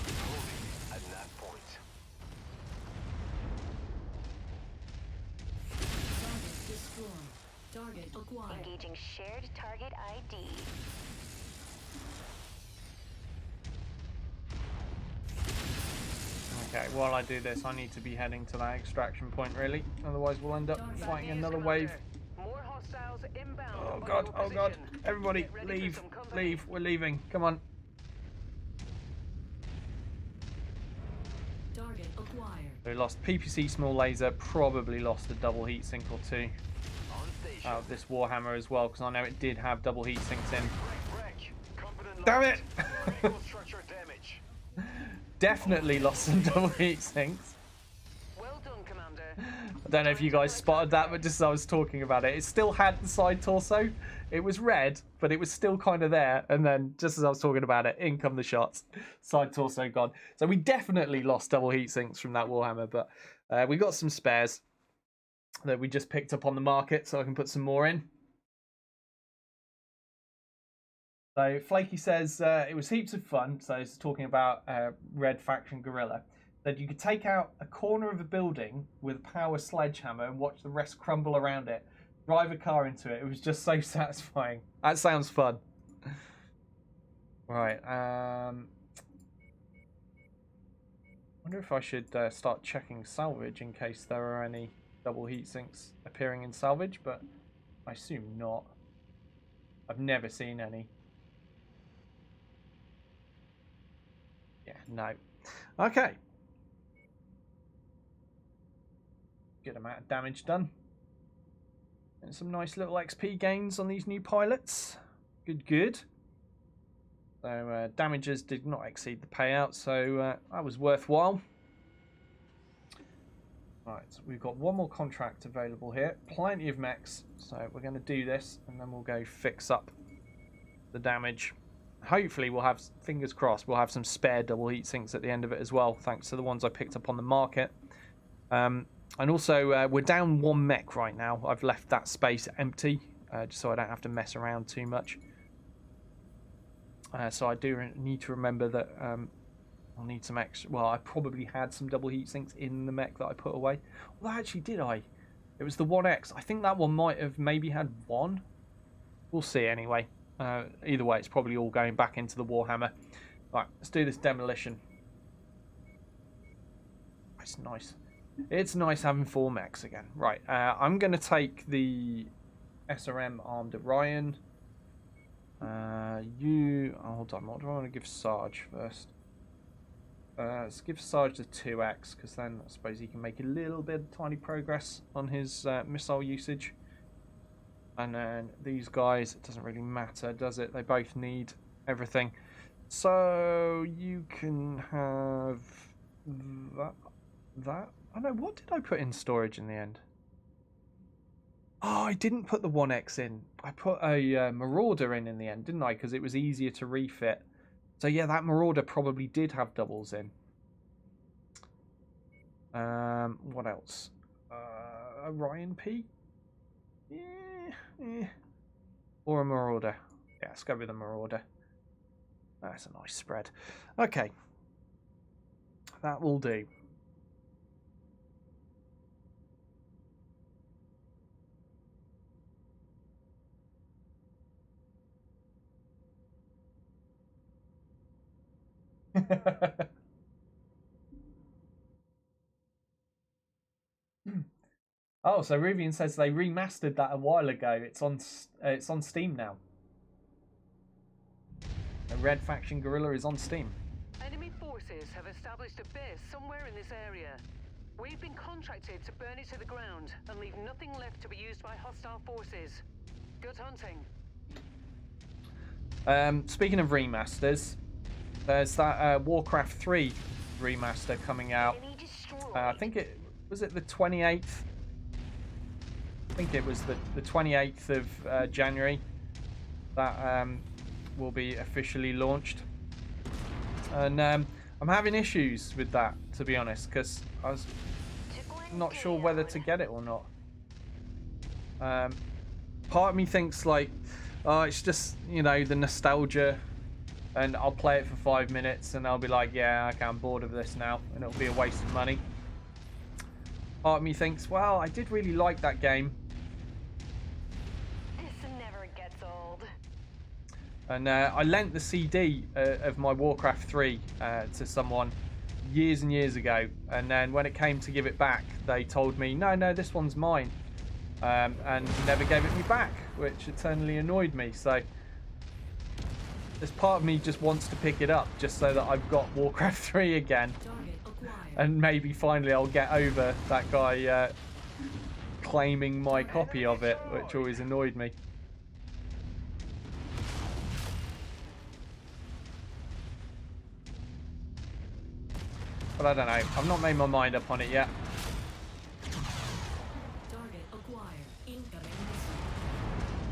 Moving at that point. Target destroyed. Target Target acquired. Engaging shared target ID. Okay, while I do this, I need to be heading to that extraction point, really. Otherwise, we'll end up fighting another wave. More hostiles inbound. Oh on god, your oh god. position. Everybody, Get ready for leave, some company. leave. We're leaving. Come on. Target acquired. We lost PPC small laser, probably lost a double heat sink or two On station. out of this Warhammer as well, because I know it did have double heat sinks in. Wreck. Competent Damn locked. it! Vehicle structure damage. Definitely lost some double heat sinks. Well done, Commander. I don't know if you guys spotted that, but just as I was talking about it, it still had the side torso. It was red, but it was still kind of there. And then, just as I was talking about it, in come the shots. Side torso gone. So we definitely lost double heat sinks from that Warhammer, but we got some spares that we just picked up on the market, so I can put some more in. So Flaky says it was heaps of fun. So he's talking about Red Faction Guerrilla. That you could take out a corner of a building with a power sledgehammer and watch the rest crumble around it. Drive a car into it. It was just so satisfying. That sounds fun. Right. Wonder if I should start checking salvage in case there are any double heat sinks appearing in salvage, but I assume not. I've never seen any. Yeah, no. Okay. Good amount of damage done. And some nice little XP gains on these new pilots. Good, good. So damages did not exceed the payout, so that was worthwhile. Right, so we've got one more contract available here. Plenty of mechs, so we're going to do this, and then we'll go fix up the damage. Hopefully we'll have, fingers crossed, we'll have some spare double heat sinks at the end of it as well, thanks to the ones I picked up on the market. And also, we're down one mech right now. I've left that space empty, just so I don't have to mess around too much. So I do need to remember that I'll need some extra... Well, I probably had some double heat sinks in the mech that I put away. Well, actually, did I? It was the 1X. I think that one might have maybe had one. We'll see anyway. Either way, it's probably all going back into the Warhammer. Right, let's do this demolition. It's nice. It's nice having 4 mechs again. Right, I'm going to take the SRM Armed Orion. Hold on, what do I want to give Sarge first? Let's give Sarge the 2X, because then I suppose he can make a little bit of tiny progress on his missile usage. And then these guys, it doesn't really matter, does it? They both need everything. So you can have that. I know, what did I put in storage in the end? Oh, I didn't put the 1X in. I put a Marauder in the end, didn't I? Because it was easier to refit. So yeah, that Marauder probably did have doubles in. What else? Orion P? Yeah. Or a Marauder. Yeah, let's go with a Marauder. That's a nice spread. Okay. That will do. Oh, so Rubian says they remastered that a while ago. It's on Steam now. The Red Faction Guerrilla is on Steam. Enemy forces have established a base somewhere in this area. We've been contracted to burn it to the ground and leave nothing left to be used by hostile forces. Good hunting. Speaking of remasters, there's that Warcraft 3 remaster coming out. I think it was the 28th. I think it was the 28th of January that will be officially launched. And I'm having issues with that, to be honest, because I was not sure whether to get it or not. Part of me thinks like, oh, it's just, you know, the nostalgia, and I'll play it for 5 minutes and I'll be like, yeah, okay, I'm bored of this now, and it'll be a waste of money. Part of me thinks, well, I did really like that game. gets old. And I lent the CD of my Warcraft 3 to someone years and years ago, and then when it came to give it back, they told me, no, this one's mine, and never gave it me back, which eternally annoyed me. So this part of me just wants to pick it up just so that I've got Warcraft 3 again, and maybe finally I'll get over that guy claiming my copy of it, which always annoyed me. But I don't know. I've not made my mind up on it yet.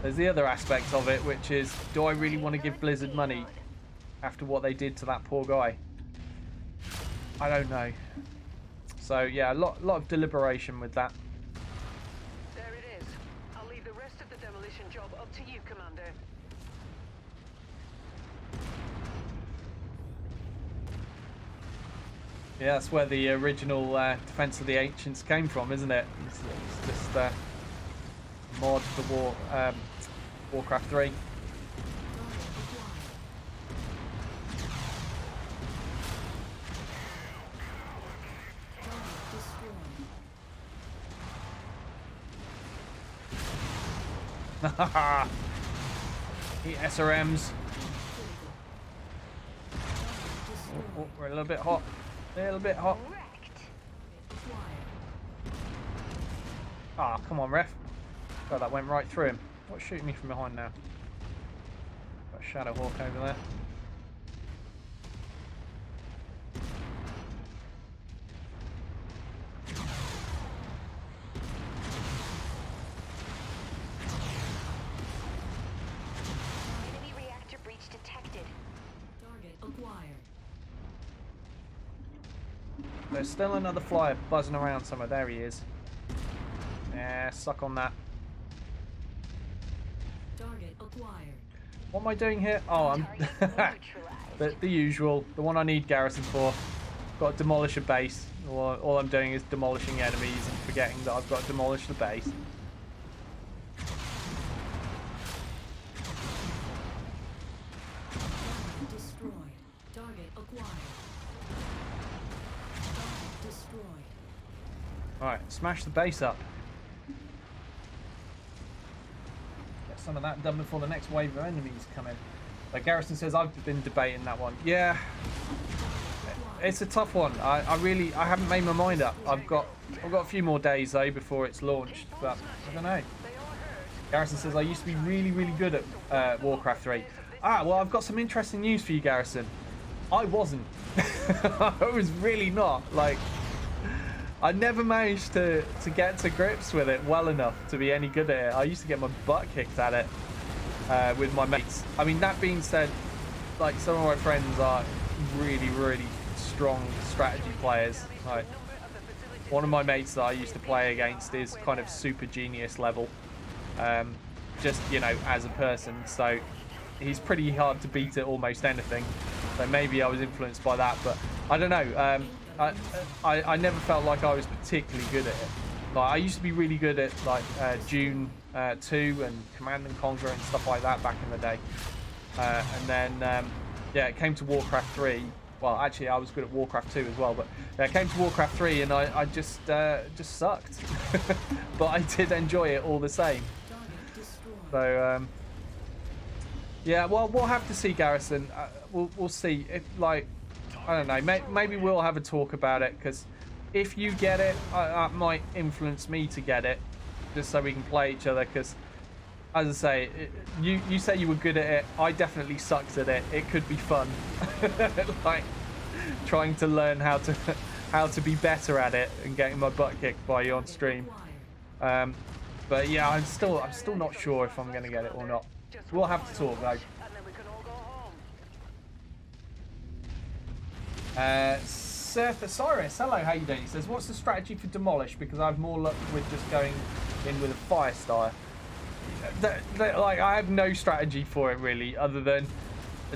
There's the other aspect of it, which is, do I really want to give Blizzard money after what they did to that poor guy? I don't know. So yeah, a lot of deliberation with that. There it is. I'll leave the rest of the demolition job up to you, Commander. Yeah, that's where the original Defense of the Ancients came from, isn't it? It's just mod for Warcraft 3. The SRMs. Oh, we're a little bit hot. A little bit hot. Ah, come on, ref. God, that went right through him. What's shooting me from behind now? Got a Shadow Hawk over there. Enemy reactor breach detected. Target acquired. There's still another flyer buzzing around somewhere. There he is. Yeah, suck on that. Target acquired. What am I doing here? Oh, I'm the usual. The one I need Garrison for. Got to demolish a base. All I'm doing is demolishing enemies and forgetting that I've got to demolish the base. Target destroyed. Target acquired. Target destroyed. Alright, smash the base up. Get some of that done before the next wave of enemies come in. Like Garrison says, I've been debating that one. Yeah, it's a tough one. I haven't made my mind up. I've got a few more days though before it's launched, but I don't know. Garrison says I used to be really good at Warcraft 3. Ah, well, I've got some interesting news for you, Garrison. I wasn't. I was really not. Like, I never managed to get to grips with it well enough to be any good at it. I used to get my butt kicked at it with my mates. I mean, that being said, like, some of my friends are really strong strategy players. Like, one of my mates that I used to play against is kind of super genius level, just, you know, as a person. So he's pretty hard to beat at almost anything. So maybe I was influenced by that, but I don't know. I never felt like I was particularly good at it. Like, I used to be really good at like Dune 2 and Command and Conquer and stuff like that back in the day. And then yeah, it came to Warcraft 3. Well, actually, I was good at Warcraft 2 as well, but yeah, it came to Warcraft 3 and I just sucked. But I did enjoy it all the same. So yeah, well, we'll have to see, Garrison. We'll see. If, like, I don't know, maybe we'll have a talk about it, because if you get it, that might influence me to get it, just so we can play each other, because, as I say, you say you were good at it. I definitely sucked at it. It could be fun. Like, trying to learn how to be better at it and getting my butt kicked by you on stream. But yeah, I'm still not sure if I'm going to get it or not. We'll have to talk, though. Surf Osiris, hello, how you doing? He says, what's the strategy for demolish? Because I have more luck with just going in with a fire starter. Like, I have no strategy for it really, other than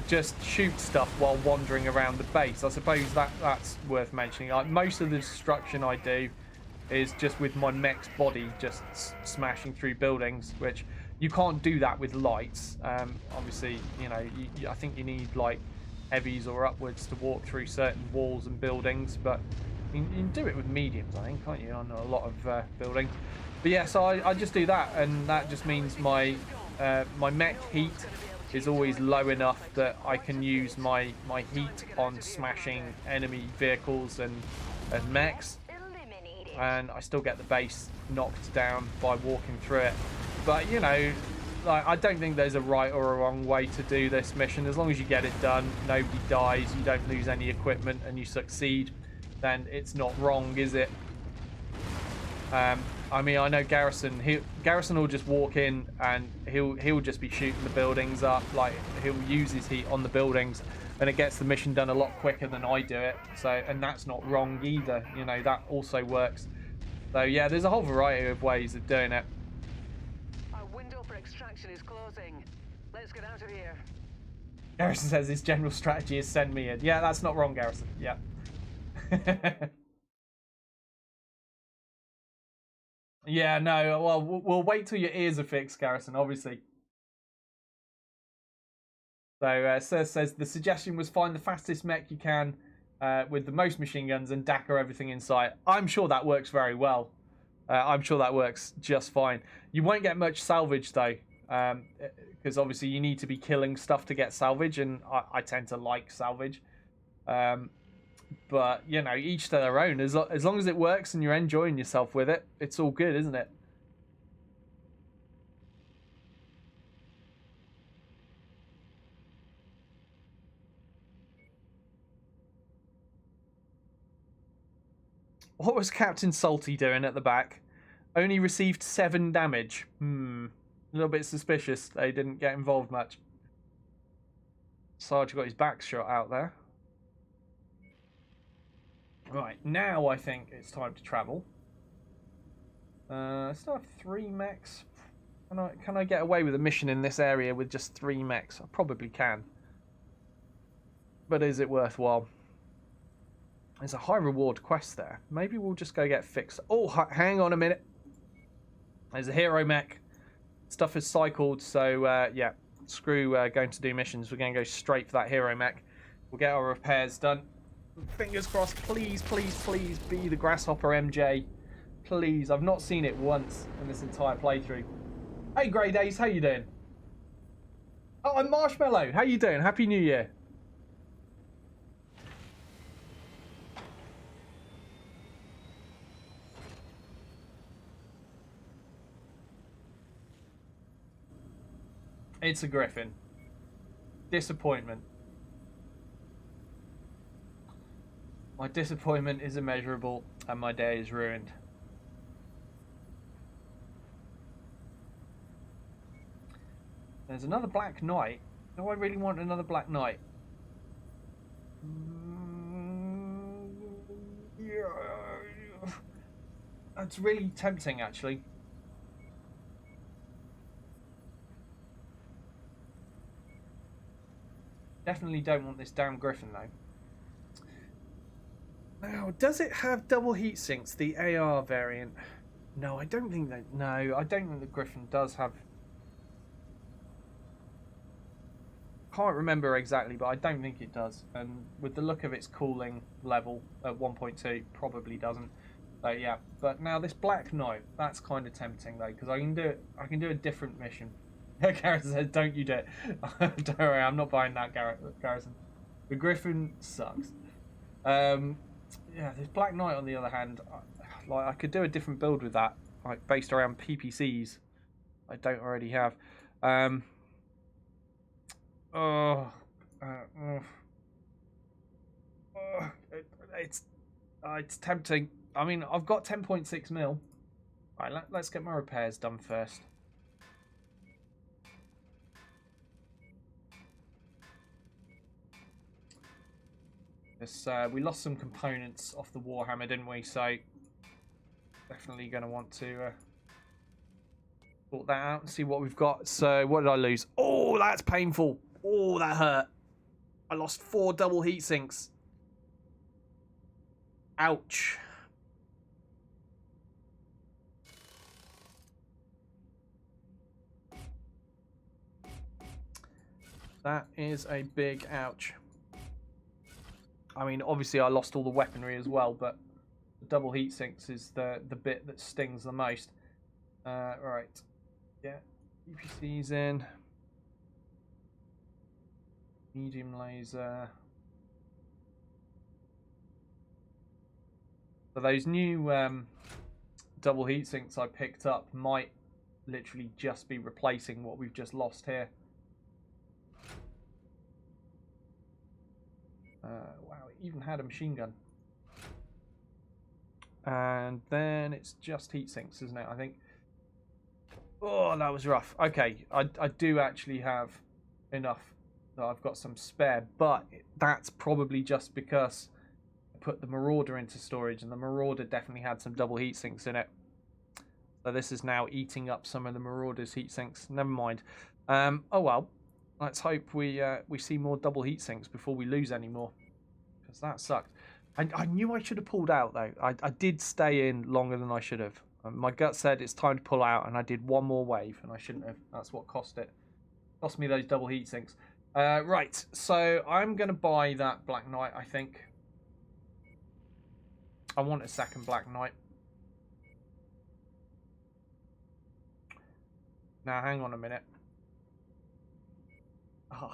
just shoot stuff while wandering around the base. I suppose that's worth mentioning. Like, most of the destruction I do is just with my mech's body just smashing through buildings, which you can't do that with lights. Obviously, you know, I think you need like heavies or upwards to walk through certain walls and buildings, but you can do it with mediums, I think, can't you, on a lot of buildings. But yeah, so I just do that, and that just means my my mech heat is always low enough that I can use my heat on smashing enemy vehicles and mechs, and I still get the base knocked down by walking through it. But you know, like, I don't think there's a right or a wrong way to do this mission. As long as you get it done, nobody dies, you don't lose any equipment, and you succeed, then it's not wrong, is it? I mean, I know Garrison will just walk in and he'll just be shooting the buildings up. Like, he'll use his heat on the buildings, and it gets the mission done a lot quicker than I do it. So, and that's not wrong either. You know, that also works. So yeah, there's a whole variety of ways of doing it. Our window for extraction is closing. Let's get out of here. Garrison says his general strategy is send me in. Yeah, that's not wrong, Garrison. Yeah. Yeah, no, well, we'll wait till your ears are fixed, Garrison, obviously. So, Sir says, the suggestion was find the fastest mech you can with the most machine guns and dagger everything in sight. I'm sure that works very well. I'm sure that works just fine. You won't get much salvage, though, because obviously you need to be killing stuff to get salvage, and I tend to like salvage. But, you know, each to their own. As long as it works and you're enjoying yourself with it, it's all good, isn't it? What was Captain Salty doing at the back? Only received 7 damage. A little bit suspicious they didn't get involved much. Sarge got his back shot out there. Right, now I think it's time to travel. I still have 3 mechs. Can I get away with a mission in this area with just 3 mechs? I probably can. But is it worthwhile? There's a high reward quest there. Maybe we'll just go get fixed. Oh, hang on a minute. There's a hero mech. Stuff is cycled, so yeah, screw going to do missions. We're going to go straight for that hero mech. We'll get our repairs done. Fingers crossed, please, please, please be the Grasshopper MJ. Please, I've not seen it once in this entire playthrough. Hey, Grey Days, how you doing? Oh, I'm Marshmallow. How you doing? Happy New Year. It's a griffin. Disappointment. My disappointment is immeasurable, and my day is ruined. There's another Black Knight. Do I really want another Black Knight? Yeah. That's really tempting, actually. Definitely don't want this damn griffin, though. Now, does it have double heat sinks, the AR variant? No, I don't think that. No, I don't think the Griffin does have. Can't remember exactly, but I don't think it does. And with the look of its cooling level at 1.2, probably doesn't. So yeah, but now this Black Knight, that's kind of tempting though, because I can do it. I can do a different mission. Garrison says, "Don't you do it." Don't worry, I'm not buying that, Garrison. The Griffin sucks. Yeah, this Black Knight, on the other hand, like I could do a different build with that, like based around PPCs I don't already have. It's tempting. I mean, I've got 10.6 mil. Right, let's get my repairs done first. We lost some components off the Warhammer, didn't we? So definitely going to want to sort that out and see what we've got. So what did I lose? Oh, that's painful. Oh, that hurt. I lost 4 double heat sinks. Ouch. That is a big ouch. I mean, obviously I lost all the weaponry as well, but the double heat sinks is the bit that stings the most. Right. Yeah. UPC's in. Medium laser. So those new double heat sinks I picked up might literally just be replacing what we've just lost here. Wow, it even had a machine gun. And then it's just heat sinks, isn't it? I think. Oh, that was rough. Okay, I do actually have enough that I've got some spare, but that's probably just because I put the Marauder into storage, and the Marauder definitely had some double heat sinks in it. So this is now eating up some of the Marauder's heat sinks. Never mind. Oh well. Let's hope we see more double heat sinks before we lose any more, because that sucked. I knew I should have pulled out though. I did stay in longer than I should have. My gut said it's time to pull out, and I did one more wave, and I shouldn't have. That's what cost it. Cost me those double heat sinks. Right, so I'm going to buy that Black Knight, I think. I want a second Black Knight. Now, hang on a minute. Oh.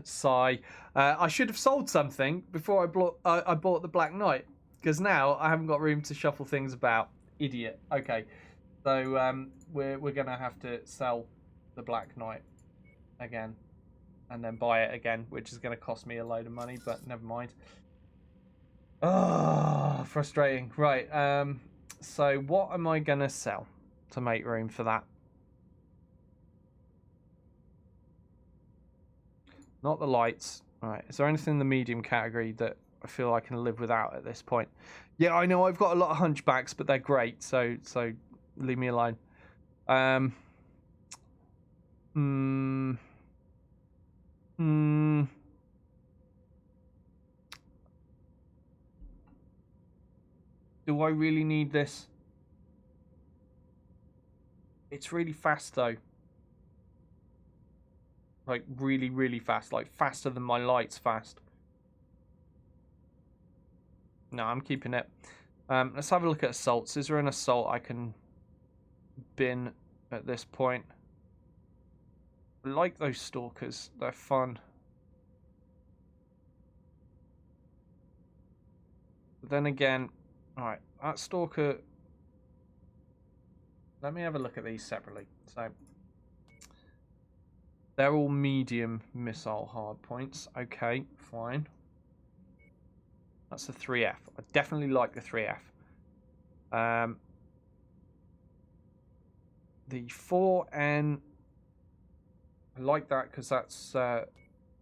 Sigh. I should have sold something before I bought the Black Knight, because now I haven't got room to shuffle things about. Idiot. Okay, so we're gonna have to sell the Black Knight again, and then buy it again, which is gonna cost me a load of money, but never mind. Oh, frustrating. Right. So what am I gonna sell to make room for that? Not the lights. All right. Is there anything in the medium category that I feel I can live without at this point? Yeah, I know I've got a lot of hunchbacks, but they're great. So leave me alone. Do I really need this? It's really fast though. Like really, really fast. Like faster than my lights fast. No, I'm keeping it. Let's have a look at assaults. Is there an assault I can bin at this point? I like those stalkers. They're fun. But then again, alright, that stalker... Let me have a look at these separately. So, they're all medium missile hard points. Okay, fine. That's a 3F. I definitely like the 3F. The 4N... I like that because that's got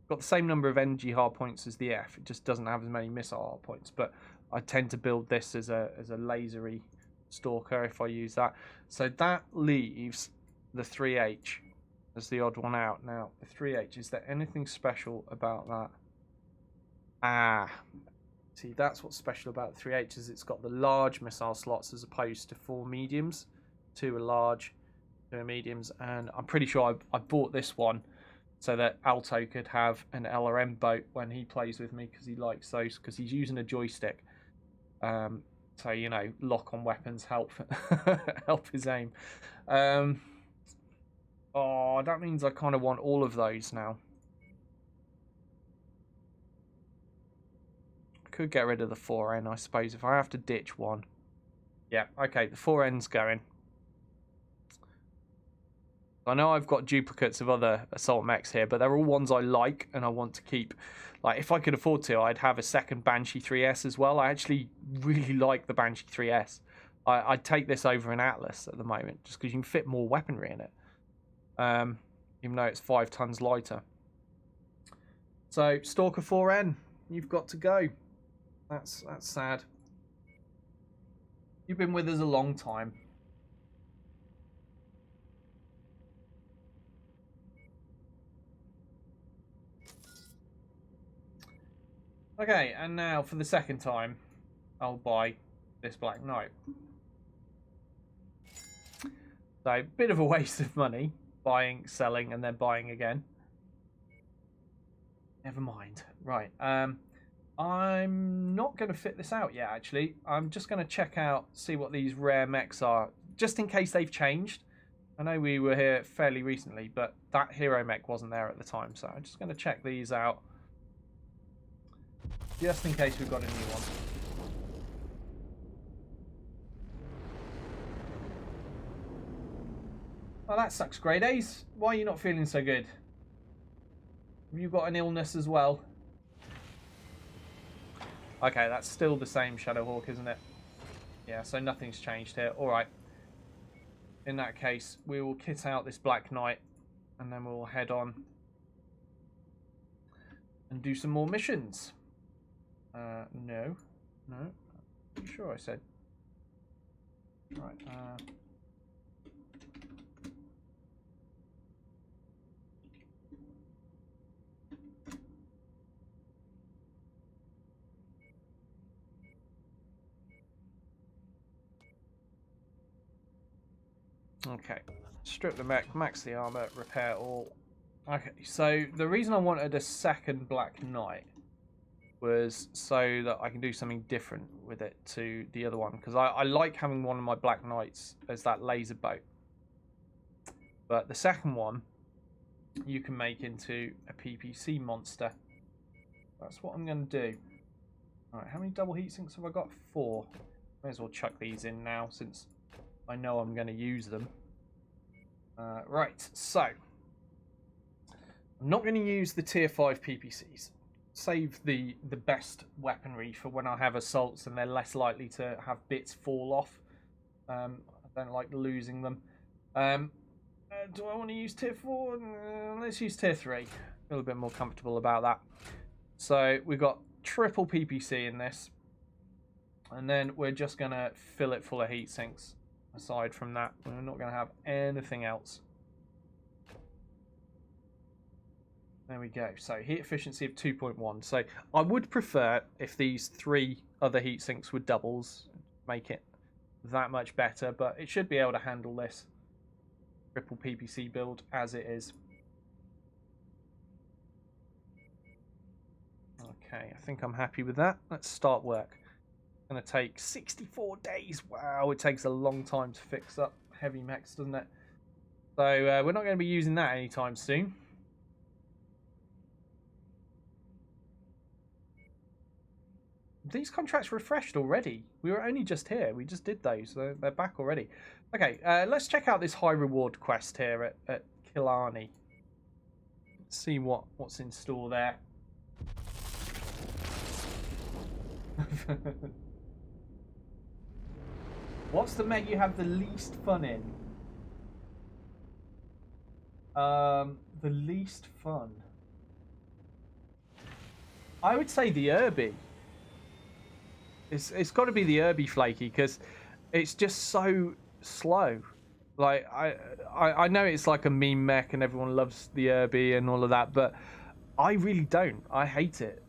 the same number of energy hard points as the F. It just doesn't have as many missile hard points. But I tend to build this as a lasery stalker if I use that. So that leaves the 3H as the odd one out. Now, the 3H, is there anything special about that? Ah, see, that's what's special about the 3H, is it's got the large missile slots as opposed to 4 mediums. 2 are large, 2 are mediums, and I'm pretty sure I bought this one so that Alto could have an LRM boat when he plays with me, because he likes those, because he's using a joystick. So, you know, lock-on weapons help help his aim. Oh, that means I kind of want all of those now. I could get rid of the 4N, I suppose, if I have to ditch one. Yeah, okay, the 4N's going. I know I've got duplicates of other assault mechs here, but they're all ones I like and I want to keep. Like, if I could afford to, I'd have a second Banshee 3S as well. I actually really like the Banshee 3S. I'd take this over an Atlas at the moment, just because you can fit more weaponry in it. Even though it's 5 tons lighter. So, Stalker 4N, you've got to go. That's sad. You've been with us a long time. Okay, and now for the second time, I'll buy this Black Knight. So, bit of a waste of money. Buying, selling, and then buying again. Never mind. Right. I'm not going to fit this out yet, actually. I'm just going to check out, see what these rare mechs are, just in case they've changed. I know we were here fairly recently, but that hero mech wasn't there at the time, so I'm just going to check these out, just in case we've got a new one. Oh, that sucks, Grey Days. Why are you not feeling so good? Have you got an illness as well? Okay, that's still the same Shadowhawk, isn't it? Yeah, so nothing's changed here. Alright. In that case, we will kit out this Black Knight, and then we'll head on and do some more missions. No. Pretty sure I said. Right, okay, strip the mech, max the armor, repair all. Okay, so the reason I wanted a second Black Knight was so that I can do something different with it to the other one, because I like having one of my Black Knights as that laser bow. But the second one you can make into a PPC monster. That's what I'm going to do. Alright, how many double heat sinks have I got? 4. May as well chuck these in now since I know I'm going to use them. Right, so I'm not going to use the tier 5 PPCs. Save the best weaponry for when I have assaults and they're less likely to have bits fall off. I don't like losing them. Do I want to use tier 4? Let's use tier 3. A little bit more comfortable about that. So we've got triple PPC in this. And then we're just going to fill it full of heat sinks. Aside from that, we're not going to have anything else. There we go. So heat efficiency of 2.1. So I would prefer if these 3 other heat sinks were doubles, make it that much better, but it should be able to handle this triple PPC build as it is. Okay, I think I'm happy with that. Let's start work. It's going to take 64 days. Wow, it takes a long time to fix up heavy mechs, doesn't it? So we're not going to be using that anytime soon. These contracts refreshed already. We were only just here. We just did those. So they're back already. Okay, let's check out this high reward quest here at Killarney. Let's see what's in store there. What's the mech you have the least fun in? The least fun. I would say the Irby. It's got to be the Irby Flaky because it's just so slow. Like I know it's like a meme mech and everyone loves the Irby and all of that, but I really don't. I hate it.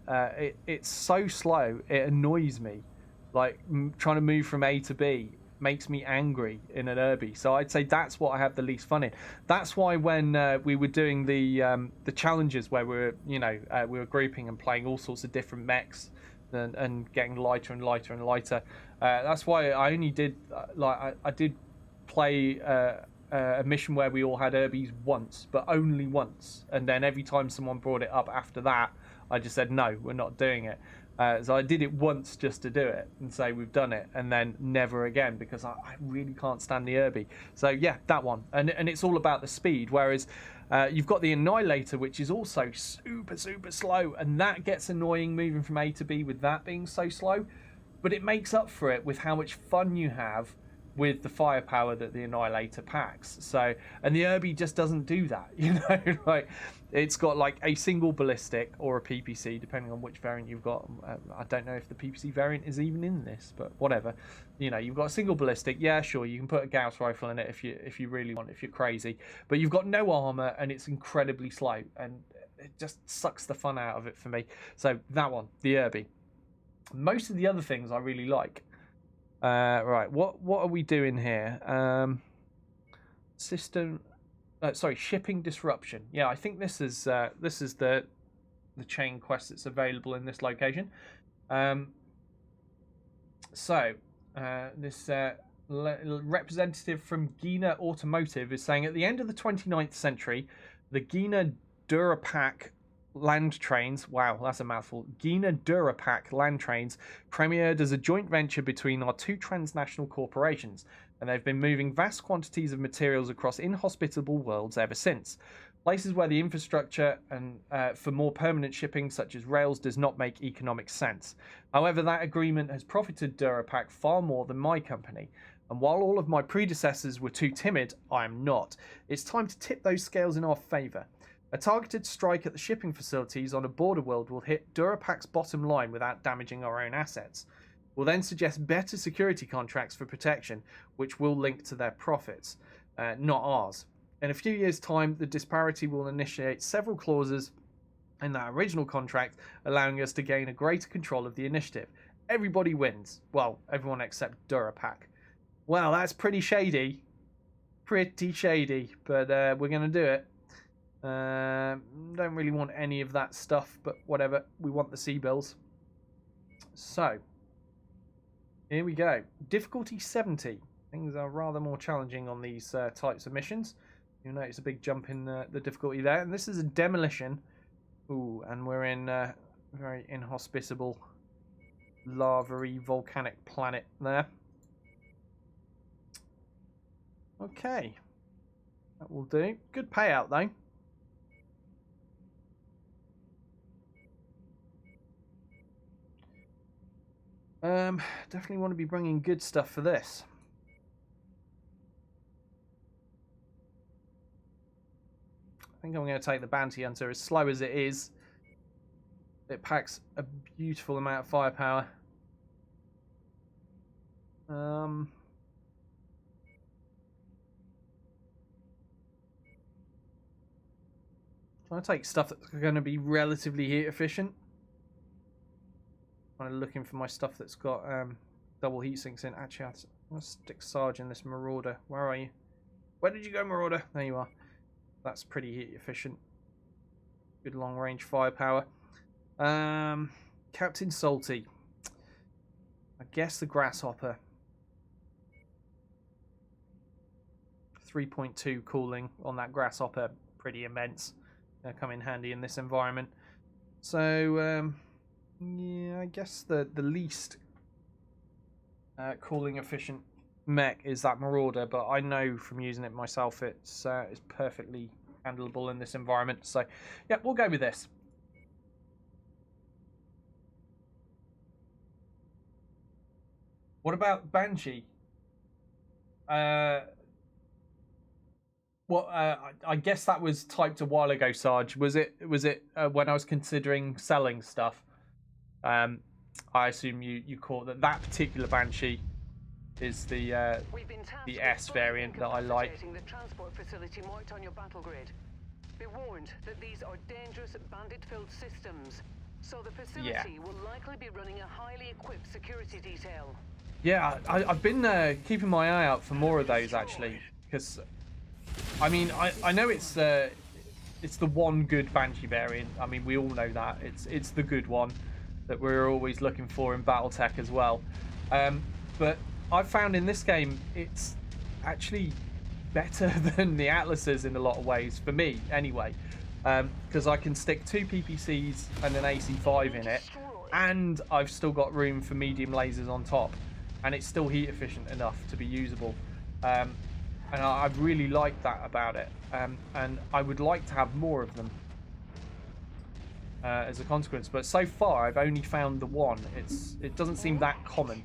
It's so slow. It annoys me. Like trying to move from A to B makes me angry in an Irby. So I'd say that's what I have the least fun in. That's why when we were doing the challenges where we were grouping and playing all sorts of different mechs and getting lighter and lighter and lighter. That's why I only did I did play a mission where we all had Irbies once, but only once. And then every time someone brought it up after that, I just said no, we're not doing it. So I did it once just to do it and say we've done it, and then never again because I really can't stand the Irby. So yeah, that one, and it's all about the speed. Whereas you've got the Annihilator, which is also super slow, and that gets annoying moving from A to B with that being so slow. But it makes up for it with how much fun you have with the firepower that the Annihilator packs. So, and the Irby just doesn't do that, you know, like it's got like a single ballistic or a PPC, depending on which variant you've got. I don't know if the PPC variant is even in this, but whatever. You know, you've got a single ballistic. Yeah, sure, you can put a Gauss rifle in it if you really want, if you're crazy. But you've got no armor and it's incredibly slow, and it just sucks the fun out of it for me. So that one, the Irby. Most of the other things I really like. Right, what are we doing here? system. Sorry, shipping disruption. Yeah, I think this is the chain quest that's available in this location. This representative from Gina Automotive is saying at the end of the 29th century, the Gina Durapack land trains, wow, that's a mouthful, Gina Durapack land trains premiered as a joint venture between our two transnational corporations, and they've been moving vast quantities of materials across inhospitable worlds ever since. Places where the infrastructure and for more permanent shipping, such as rails, does not make economic sense. However, that agreement has profited Durapack far more than my company. And while all of my predecessors were too timid, I am not. It's time to tip those scales in our favour. A targeted strike at the shipping facilities on a border world will hit Durapack's bottom line without damaging our own assets. We'll then suggest better security contracts for protection, which will link to their profits, not ours. In a few years' time, the disparity will initiate several clauses in that original contract, allowing us to gain a greater control of the initiative. Everybody wins. Well, everyone except Durapack. Well, that's pretty shady. Pretty shady, but we're going to do it. Don't really want any of that stuff, but whatever. We want the sea bills. So, here we go. Difficulty 70. Things are rather more challenging on these types of missions. You'll notice a big jump in the difficulty there. And this is a demolition. Ooh, and we're in a very inhospitable, lava-y volcanic planet there. Okay. That will do. Good payout, though. Definitely want to be bringing good stuff for this. I think I'm going to take the Bounty Hunter. As slow as it is, it packs a beautiful amount of firepower. Trying to take stuff that's going to be relatively heat efficient. Kind of looking for my stuff that's got double heat sinks in. Actually, I'll stick Sarge in this Marauder. Where are you? Where did you go, Marauder? There you are. That's pretty heat efficient. Good long range firepower. Captain Salty. I guess the Grasshopper. 3.2 cooling on that Grasshopper. Pretty immense. They'll come in handy in this environment. So, yeah, I guess the least cooling efficient mech is that Marauder, but I know from using it myself it's perfectly handleable in this environment. So, yeah, we'll go with this. What about Banshee? I guess that was typed a while ago, Sarge. Was it when I was considering selling stuff? I assume you caught that particular Banshee is the S variant that I like. The transport facility marked on your battle grid. Be warned that these are dangerous bandit-filled systems, so the facility will likely be running a highly equipped security detail. Yeah, I've been keeping my eye out for more of those actually, because I mean I know it's the one good Banshee variant. I mean, we all know that it's the good one that we're always looking for in BattleTech as well. But I've found in this game it's actually better than the Atlases in a lot of ways, for me anyway, because I can stick 2 PPCs and an AC5 in it, and I've still got room for medium lasers on top, and it's still heat efficient enough to be usable. And I really like that about it, and I would like to have more of them as a consequence, but so far I've only found the one. It doesn't seem that common.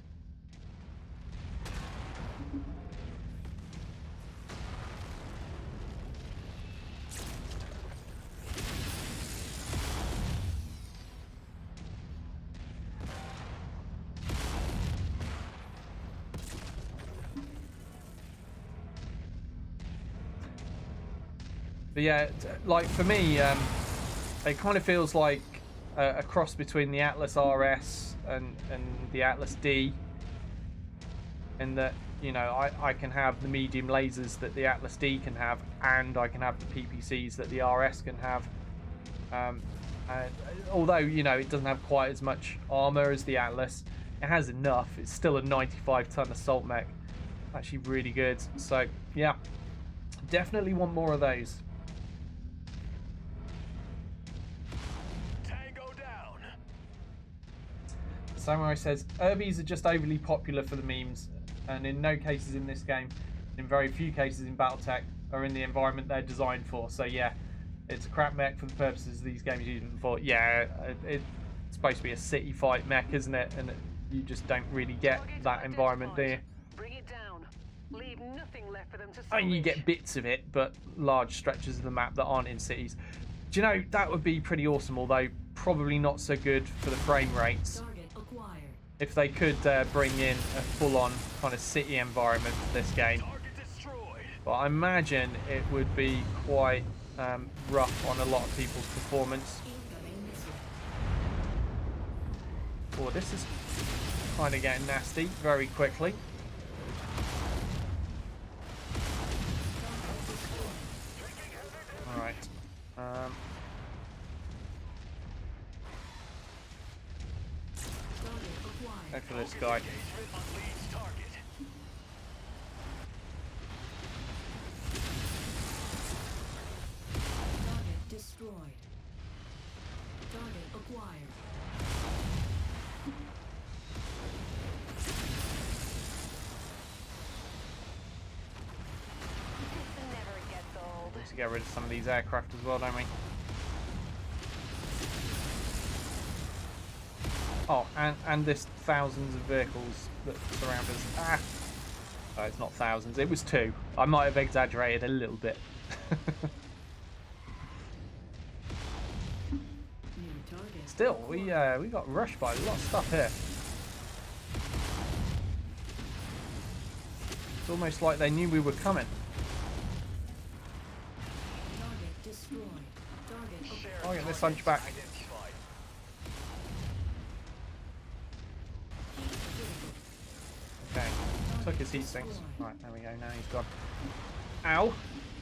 But yeah, like for me, it kind of feels like a cross between the Atlas RS and the Atlas D, in that you know, I can have the medium lasers that the Atlas D can have, and I can have the PPCs that the RS can have. And although, you know, it doesn't have quite as much armor as the Atlas, it has enough. It's still a 95-ton assault mech. Actually really good. So, yeah, definitely want more of those. Tango down. Samurai says, Urbies are just overly popular for the memes, and in no cases in this game, in very few cases in Battletech, are in the environment they're designed for. So yeah, it's a crap mech for the purposes of these games used for. Yeah, it's supposed to be a city fight mech, isn't it? And you just don't really get that environment, do you? Bring it down. Leave nothing left for them to I mean, you salvage. get bits of it, but large stretches of the map that aren't in cities. Do you know, that would be pretty awesome, although probably not so good for the frame rates. Target acquired. If they could bring in a full-on kind of city environment for this game. Target destroyed. But I imagine it would be quite rough on a lot of people's performance. Incoming missile. Oh, this is kind of getting nasty very quickly. Alright. Target acquired. Go for this guy. Engagement on lead's target. Target destroyed. Target acquired. This never gets old. Need to get rid of some of these aircraft as well, don't we? Oh, and this thousands of vehicles that surround us. Ah! Oh, it's not thousands. It was 2. I might have exaggerated a little bit. New target. Still, we got rushed by a lot of stuff here. It's almost like they knew we were coming. Target destroyed. Target acquired. I'll get this hunchback. Identified. Okay, took his heat sinks. Right, there we go. Now he's gone. Ow!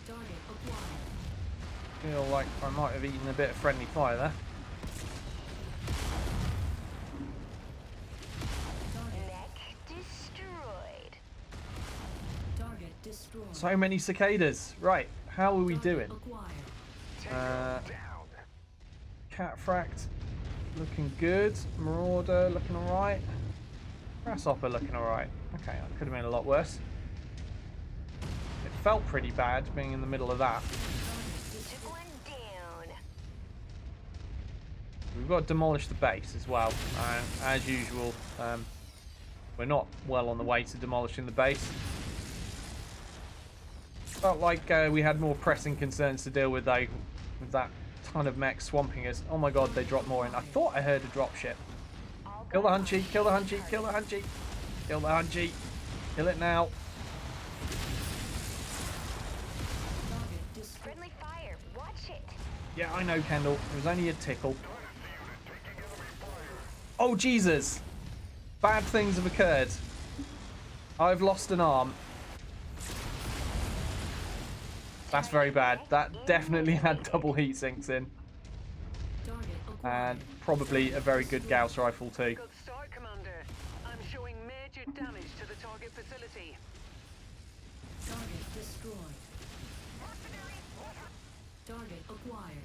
Target acquired. Feel like I might have eaten a bit of friendly fire there. Mech destroyed. Target destroyed. So many cicadas. Right, how are we doing? Acquired. Down. Catfract looking good. Marauder looking alright. Grasshopper looking alright. Okay, that could have been a lot worse. It felt pretty bad being in the middle of that. Took one down. We've got to demolish the base as well. And as usual, we're not well on the way to demolishing the base. Felt like we had more pressing concerns to deal with though, with that ton of mechs swamping us. Oh my god, they dropped more in. I thought I heard a dropship. Kill the Hunchy, kill the Hunchy, kill the Hunchy, kill the Hunchy. Kill it now. Target destroyed. Friendly fire. Watch it. Yeah, I know, Kendall. It was only a tickle. Oh, Jesus. Bad things have occurred. I've lost an arm. That's very bad. That definitely had double heat sinks in. Target acquired. And probably a very good Gauss rifle too. Good start, Commander. I'm showing major damage to the target facility. Target destroyed. Target acquired.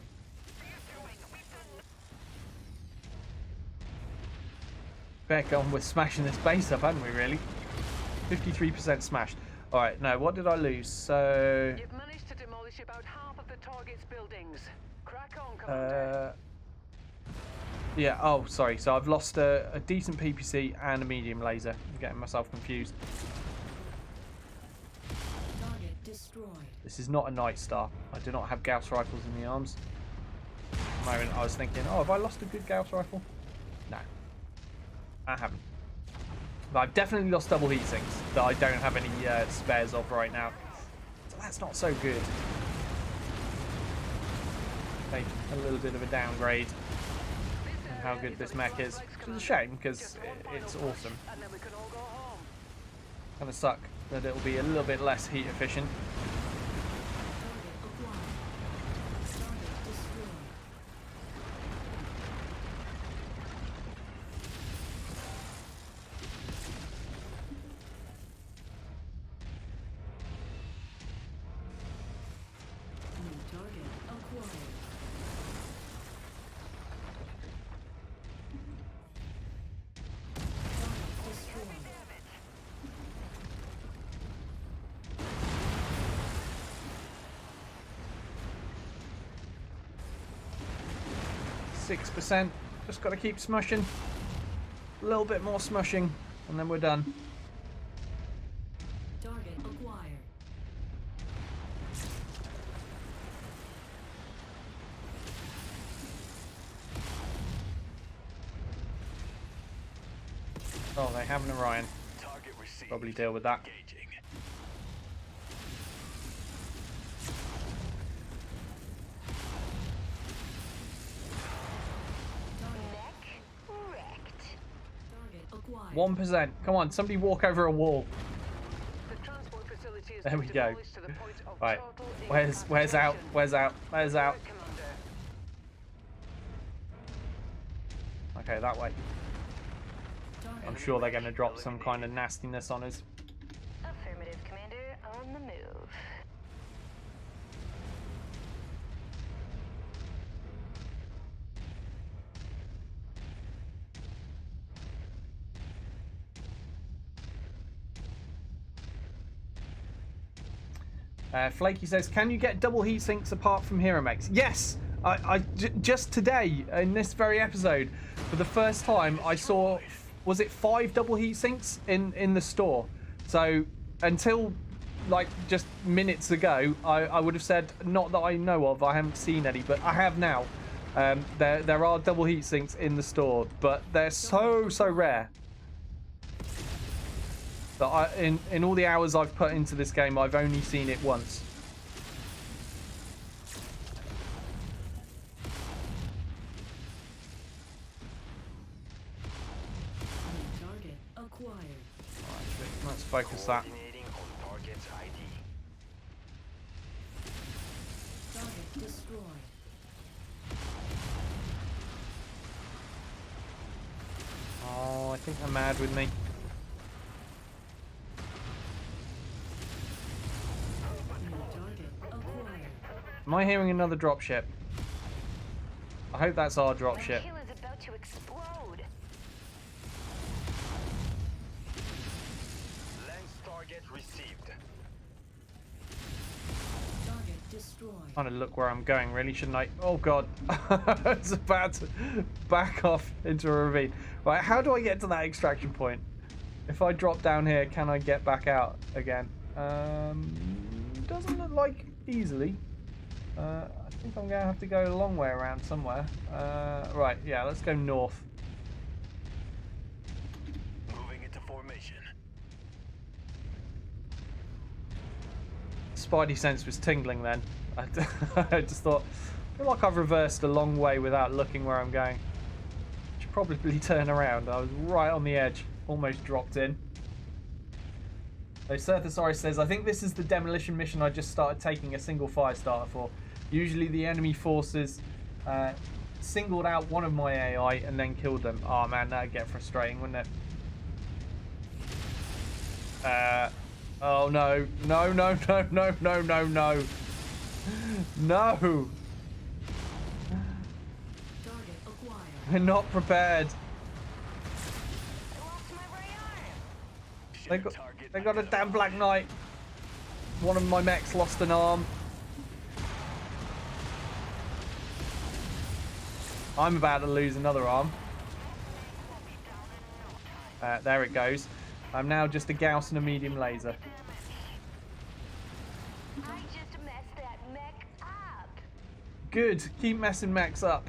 Back on with smashing this base up, hadn't we, really? 53% smashed. Alright, now what did I lose? So... You've managed to demolish about half of the target's buildings. Crack on, Commander. Yeah, oh, sorry. So I've lost a decent PPC and a medium laser. I'm getting myself confused. Target destroyed. This is not a Night Star. I do not have Gauss rifles in the arms. At the moment, I was thinking, oh, have I lost a good Gauss rifle? No. I haven't. But I've definitely lost double heat sinks that I don't have any spares of right now. So that's not so good. Take a little bit of a downgrade in how good this mech is. Which is a shame, because it's awesome. And then we can all go home. Gonna suck that it'll be a little bit less heat efficient. Target acquired. Target destroyed. 6%. Just got to keep smushing. A little bit more smushing, and then we're done. Target acquired. Oh, they have an Orion. Target received. Probably deal with that. Engaging. Mech wrecked. Target acquired. 1%. Come on, somebody walk over a wall. The transport facility has There been we go. demolished to the point of Right. total Where's out? incapacitation. Where's out? Where's out? Commander. Okay, that way. Target I'm sure they're going to drop some kind of nastiness on us. Affirmative, Commander. On the move. Flaky says, can you get double heat sinks apart from hero mechs? Yes! Just today, in this very episode, for the first time, I saw, was it 5 double heat sinks in the store? So, until, like, just minutes ago, I would have said, not that I know of, I haven't seen any, but I have now. There are double heat sinks in the store, but they're so rare. That in all the hours I've put into this game, I've only seen it once. target acquired. Actually, let's focus that. Coordinating on target ID. Target destroyed. Oh, I think they're mad with me. Target acquired. Am I hearing another dropship? I hope that's our My dropship. kill is about to explode. Lens target received. Target destroyed. Trying to look where I'm going, really, shouldn't I? Oh god, it's about to back off into a ravine. Right, how do I get to that extraction point? If I drop down here, can I get back out again? Doesn't look like easily. I think I'm gonna have to go a long way around somewhere. Right, yeah, let's go north. Moving into formation. Spidey sense was tingling then. I just thought, I feel like I've reversed a long way without looking where I'm going. Should probably turn around. I was right on the edge, almost dropped in. So Surthosaurus says, I think this is the demolition mission I just started taking a single fire starter for. Usually the enemy forces singled out one of my AI and then killed them. Oh man, that'd get frustrating, wouldn't it? Oh no, no, no, no, no, no, no, no. No! Target acquired. We're not prepared. Lost my right arm. They got a damn Black Knight. One of my mechs lost an arm. I'm about to lose another arm. There it goes. I'm now just a Gauss and a medium laser. I just messed that mech up. Good. Keep messing mechs up.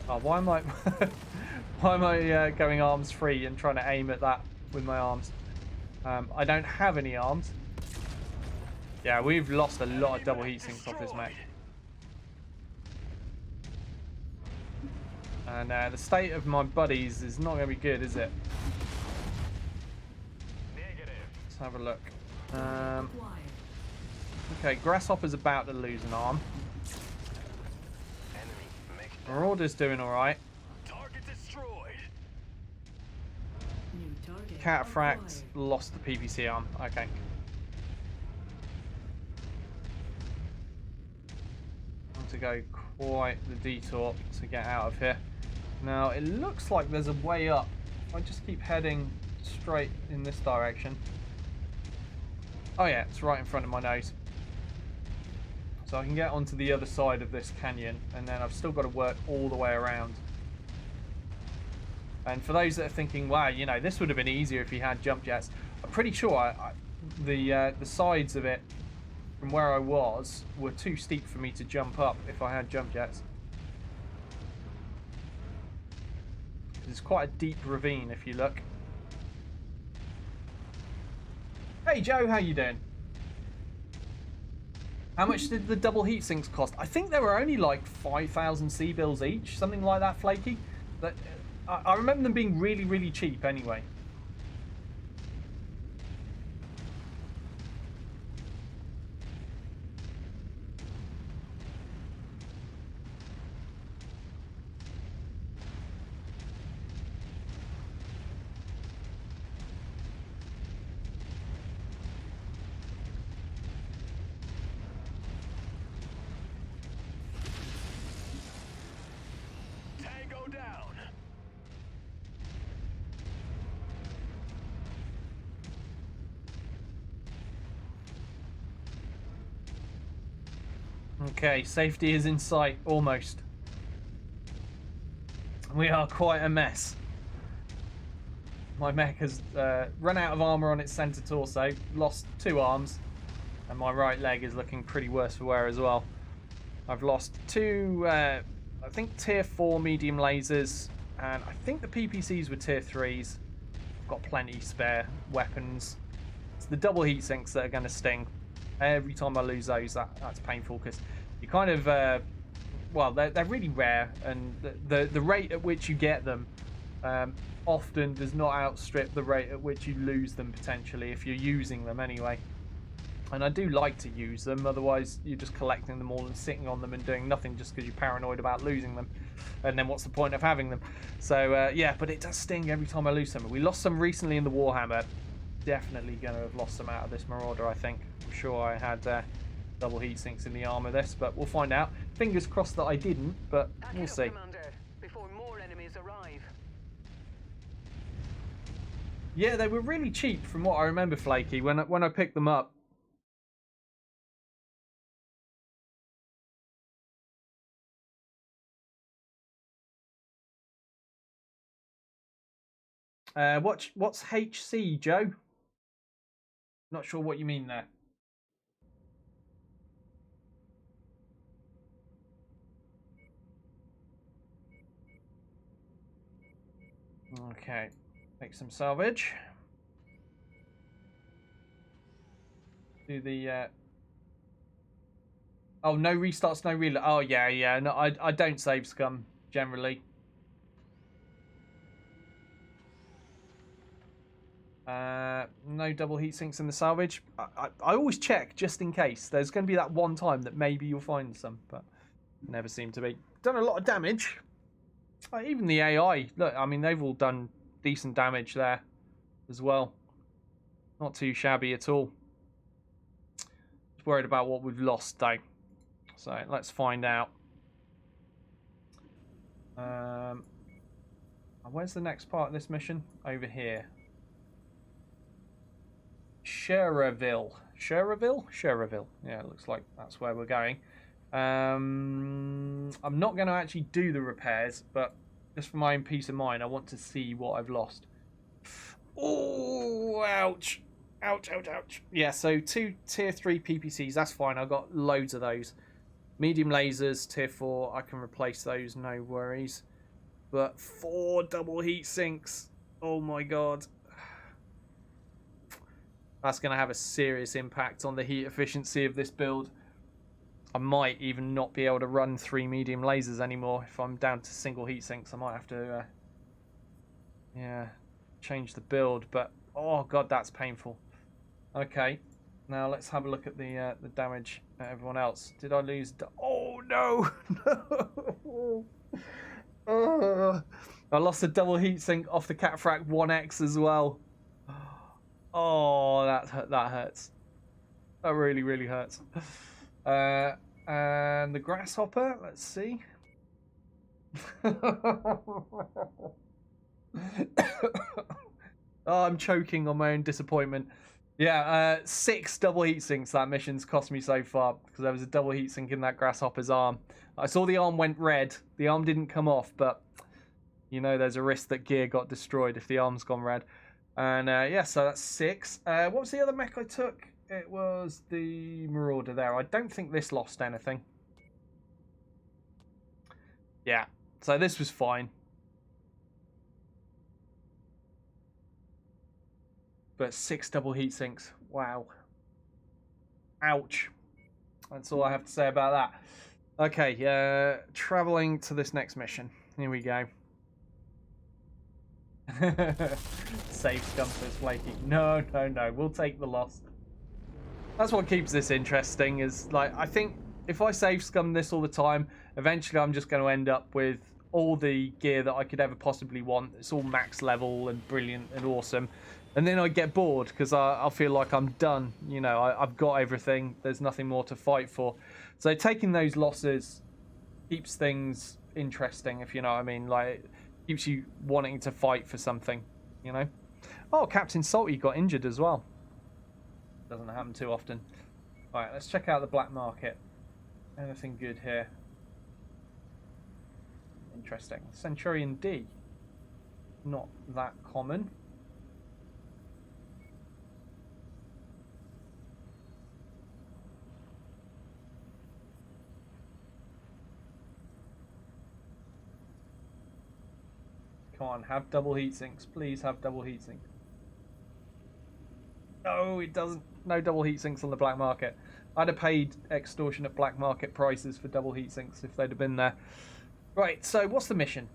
Oh, why am I why am I going arms free and trying to aim at that with my arms? I don't have any arms. Yeah, we've lost a lot of double heat sinks off this mech. And the state of my buddies is not going to be good, is it? Negative. Let's have a look. Acquired. Okay, Grasshopper's about to lose an arm. Enemy mech Marauder's doing alright. Target destroyed. New target. Cataphract acquired. lost the PVC arm. Okay. Have to go quite the detour to get out of here. Now, it looks like there's a way up. I just keep heading straight in this direction. Oh yeah, it's right in front of my nose. So I can get onto the other side of this canyon, and then I've still got to work all the way around. And for those that are thinking, wow, you know, this would have been easier if you had jump jets, I'm pretty sure the sides of it from where I was were too steep for me to jump up if I had jump jets. It's quite a deep ravine if you look. Hey Joe, how you doing? How much did the double heat sinks cost? I think they were only like 5,000 sea bills each, something like that, Flaky. But I remember them being really, really cheap anyway. Tango down. Okay, safety is in sight, almost. We are quite a mess. My mech has run out of armor on its center torso, lost 2 arms, and my right leg is looking pretty worse for wear as well. I've lost 2, I think tier 4 medium lasers, and I think the PPCs were tier 3s. I've got plenty spare weapons. It's the double heat sinks that are going to sting. Every time I lose those, that's painful, because you kind of, well, they're really rare, and the rate at which you get them often does not outstrip the rate at which you lose them, potentially, if you're using them anyway. And I do like to use them, otherwise you're just collecting them all and sitting on them and doing nothing just because you're paranoid about losing them. And then what's the point of having them? So, yeah, but it does sting every time I lose some. We lost some recently in the Warhammer. Definitely going to have lost some out of this Marauder, I think. I'm sure I had double heat sinks in the arm of this, but we'll find out. Fingers crossed that I didn't, but Pack we'll it up, see. Commander, before more enemies arrive. Yeah, they were really cheap from what I remember, Flaky, when I picked them up. What's HC, Joe? Not sure what you mean there. Okay, make some salvage. Do the oh, no restarts, no reload. Oh yeah, yeah. No, I don't save scum generally. No double heat sinks in the salvage. I always check just in case. There's going to be that one time that maybe you'll find some, but never seem to be. Done a lot of damage. Even the AI, look, I mean, they've all done decent damage there as well. Not too shabby at all. Just worried about what we've lost, though. So let's find out. Where's the next part of this mission? Over here. Sherrville. Sherrville? Yeah, it looks like that's where we're going. I'm not going to actually do the repairs, but just for my own peace of mind, I want to see what I've lost. Oh, ouch. Ouch, ouch, ouch. Yeah, so 2 tier 3 PPCs, that's fine. I've got loads of those. Medium lasers, tier 4, I can replace those, no worries. But 4 double heat sinks. Oh my god. That's going to have a serious impact on the heat efficiency of this build. I might even not be able to run 3 medium lasers anymore if I'm down to single heat sinks. I might have to, yeah, change the build. But oh god, that's painful. Okay, now let's have a look at the damage at everyone else. Did I lose? Oh no, no! I lost a double heatsink off the Catfract 1X as well. Oh, that hurts. That really, really hurts. And the grasshopper, let's see. Oh, I'm choking on my own disappointment. Yeah, 6 double heatsinks that mission's cost me so far, because there was a double heatsink in that grasshopper's arm. I saw the arm went red. The arm didn't come off, but you know there's a risk that gear got destroyed if the arm's gone red. And yeah, so that's 6. What was the other mech I took? It was the Marauder there. I don't think this lost anything. Yeah, so this was fine. But 6 double heat sinks. Wow. Ouch. That's all I have to say about that. Okay, traveling to this next mission. Here we go. Save scum for flaky. No, no, no. We'll take the loss. That's what keeps this interesting. Is like I think if I save scum this all the time, eventually I'm just going to end up with all the gear that I could ever possibly want. It's all max level and brilliant and awesome. And then I get bored because I feel like I'm done. You know, I've got everything. There's nothing more to fight for. So taking those losses keeps things interesting, if you know what I mean. Like, keeps you wanting to fight for something, you know. Oh, Captain Salty got injured as well. Doesn't happen too often. All right, let's check out the black market. Anything good here? Interesting. Centurion D. Not that common. Come on, have double heat sinks. Please have double heat sinks. No, it doesn't. No double heat sinks on the black market. I'd have paid extortionate black market prices for double heat sinks if they'd have been there. Right, so what's the mission?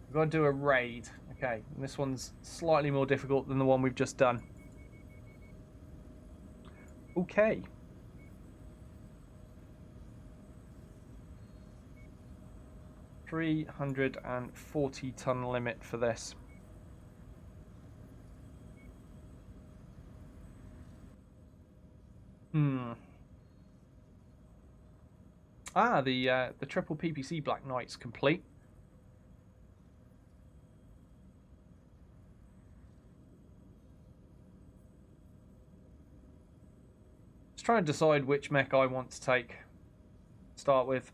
We've got to do a raid. Okay, and this one's slightly more difficult than the one we've just done. Okay. $340-ton limit for this. Ah, the triple PPC Black Knight's complete. Just trying to decide which mech I want to take. Start with.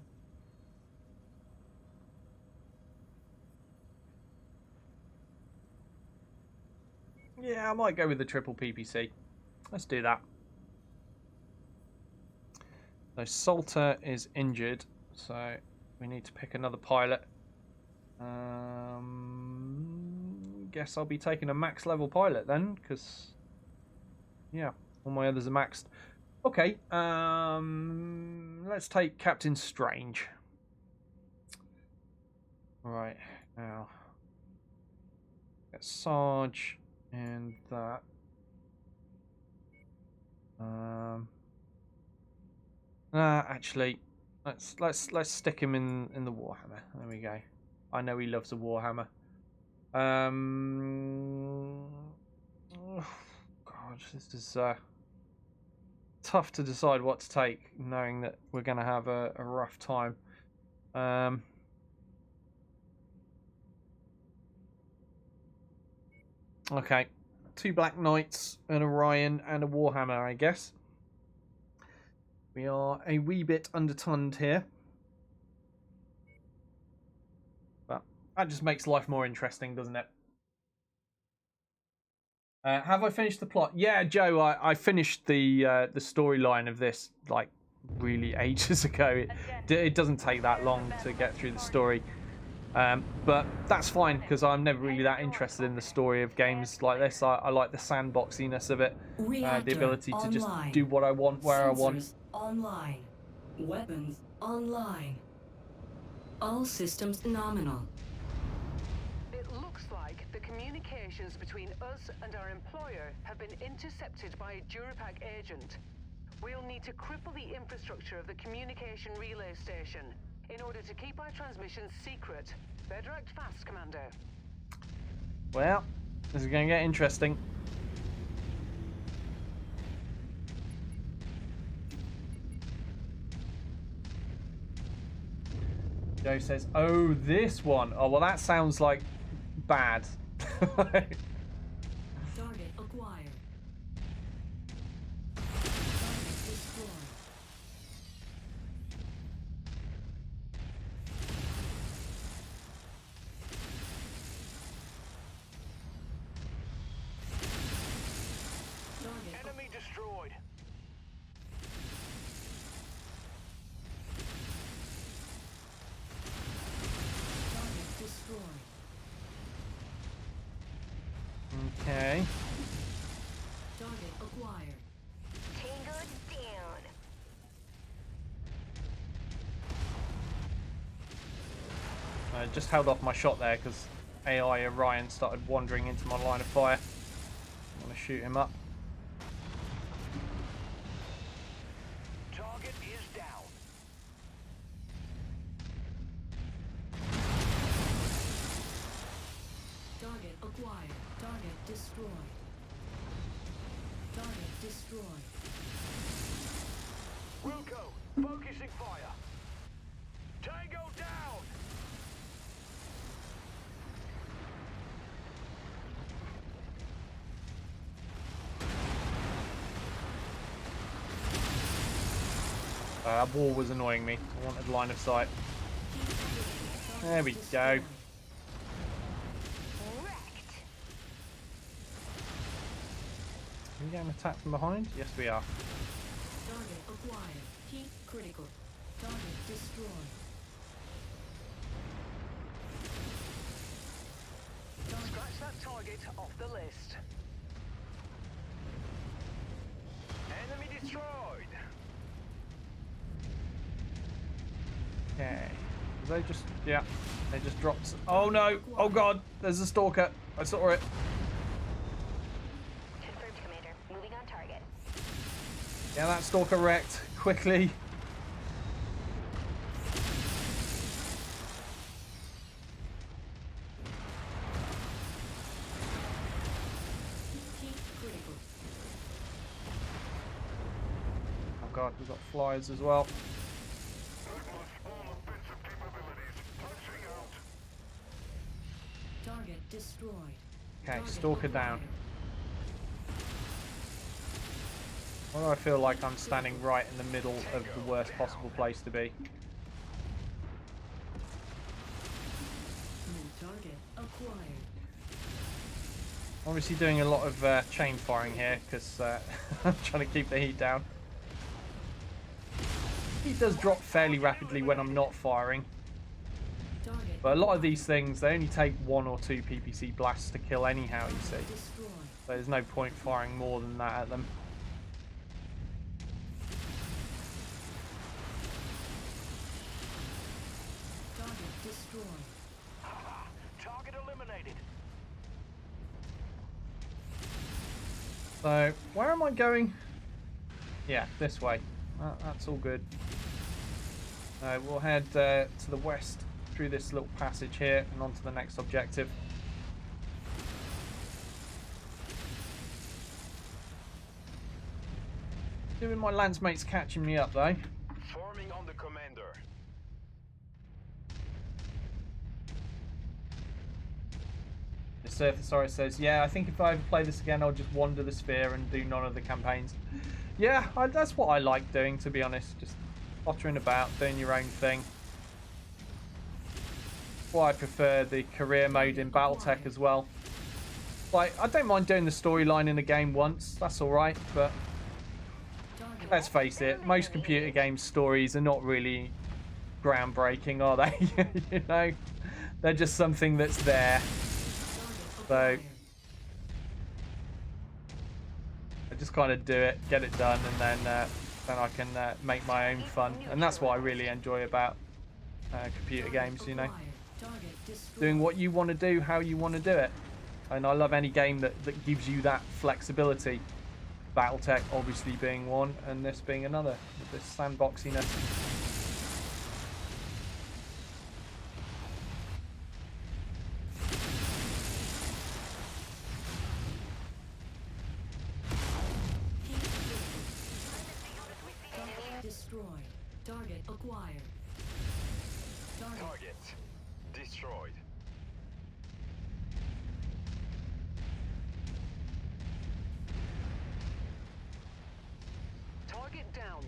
Yeah, I might go with the triple PPC. Let's do that. So Salter is injured, so we need to pick another pilot. Guess I'll be taking a max level pilot then, because yeah, all my others are maxed. Okay, let's take Captain Strange. Right, now get Sarge and that. Actually, let's stick him in the Warhammer. There we go. I know he loves a Warhammer. Oh, God, this is tough to decide what to take, knowing that we're going to have a rough time. Okay, 2 Black Knights, an Orion, and a Warhammer, I guess. We are a wee bit undertonned here. But that just makes life more interesting, doesn't it? Have I finished the plot? Yeah, Joe, I finished the storyline of this, like, really ages ago. It doesn't take that long to get through the story. But that's fine because I'm never really that interested in the story of games like this. I like the sandboxiness of it, the Reactor ability to just online. do what I want where I want. Sensors online. Weapons online. All systems nominal. It looks like the communications between us and our employer have been intercepted by a Durapack agent. We'll need to cripple the infrastructure of the communication relay station in order to keep our transmissions secret. Better act fast, Commander. Well, this is going to get interesting. Joe says, "Oh, this one. Oh, well, that sounds like bad." Target acquired. Target destroyed. Target Enemy destroyed. target destroyed. Okay. Target acquired. Tango down. I just held off my shot there because AI Orion started wandering into my line of fire. I'm going to shoot him up. Target is down. Target acquired. Target destroyed. Target destroyed. Wilco, focusing fire. Tango down. That wall was annoying me. I wanted line of sight. There we go. Wrecked. Are we getting attacked from behind? Yes, we are. Target acquired. Heat critical. Target destroyed. Scratch that target off the list. Enemy destroyed. Okay. They just, yeah, they just dropped. Oh no! Oh god! There's a stalker. I saw it. Confirmed, Commander. Moving on target. Yeah, that stalker wrecked quickly. Heat critical. Oh god, we've got flyers as well. Target destroyed. Okay, Target stalker down. acquired. Why do I feel like I'm standing right in the middle of the worst possible place to be? New target acquired. Obviously doing a lot of chain firing here because I'm trying to keep the heat down. Heat does drop fairly rapidly when I'm not firing, Target but a lot of these things, they only take 1 or 2 PPC blasts to kill anyhow, you see. destroyed. So there's no point firing more than that at them. Target destroyed. Target eliminated. So, where am I going? Yeah, this way. That's all good. We'll head to the west through this little passage here and on to the next objective. Doing my lance mates catching me up though. Forming on the commander. The Surfasaurus says, yeah, I think if I ever play this again, I'll just wander the sphere and do none of the campaigns. Yeah, that's what I like doing, to be honest. Just pottering about, doing your own thing. That's why I prefer the career mode in Battletech as well. Like, I don't mind doing the storyline in a game once, that's alright, but Target let's face it, most computer game stories are not really groundbreaking, are they? You know, They're just something that's there. So I just kind of do it, get it done, and then I can make my own fun. And that's what I really enjoy about computer games, you know. Doing what you want to do, how you want to do it. And I love any game that gives you that flexibility. Battletech obviously being one, and this being another. This sandboxiness. Destroyed. Target acquired. Target destroyed. Target down.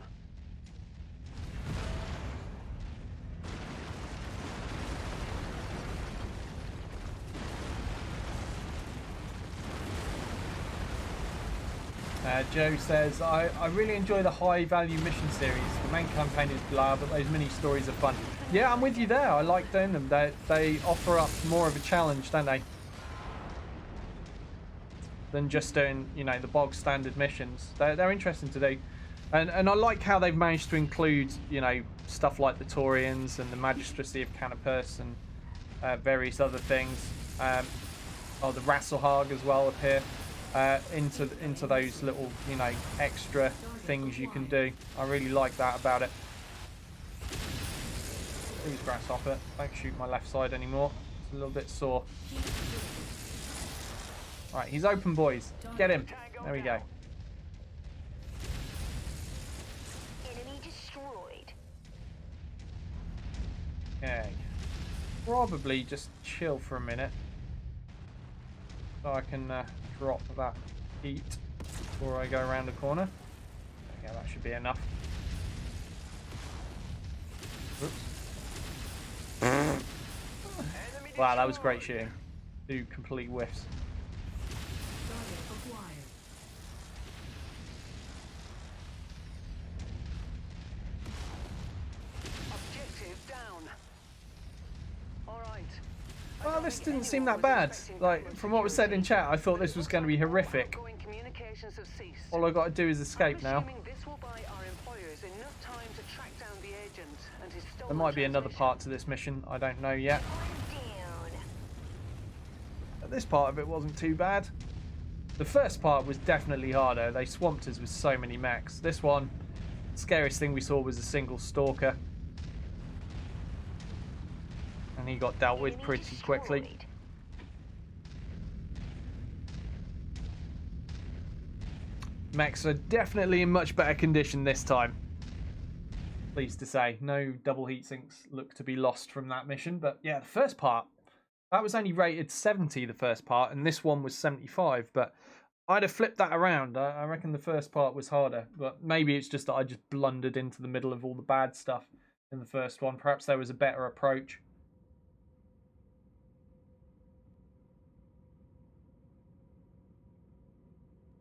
Joe says, I really enjoy the high value mission series. The main campaign is blah, but those mini stories are fun. Yeah, I'm with you there. I like doing them. They offer up more of a challenge, don't they? Than just doing, you know, the bog standard missions. They're interesting to do. And I like how they've managed to include, you know, stuff like the Taurians and the Magistracy of Canopus and various other things. The Rasselhag as well up here. Into those little, you know, extra things you can do. I really like that about it. Please, grasshopper, don't shoot my left side anymore. It's a little bit sore. Right, he's open, boys. Get him. There we go. Enemy destroyed. Okay. Probably just chill for a minute. So I can drop that heat before I go around the corner. Yeah, that should be enough. Oops. Wow, that was great shooting. 2 complete whiffs. Target acquired. Objective down. All right. Well, this didn't seem that bad. Like, from what was said in chat, I thought this was going to be horrific. Outgoing communications have ceased. All I've got to do is escape now. Assuming this will buy our employers enough time to track down the agent and his stolen There might be another transmission. part to this mission. I don't know yet. Down. But this part of it wasn't too bad. The first part was definitely harder. They swamped us with so many mechs. This one, the scariest thing we saw was a single stalker. And he got dealt with Enemy pretty quickly. destroyed. Mechs are definitely in much better condition this time. Pleased to say. No double heat sinks look to be lost from that mission. But yeah, the first part, that was only rated 70, the first part, and this one was 75. But I'd have flipped that around. I reckon the first part was harder. But maybe it's just that I just blundered into the middle of all the bad stuff in the first one. Perhaps there was a better approach.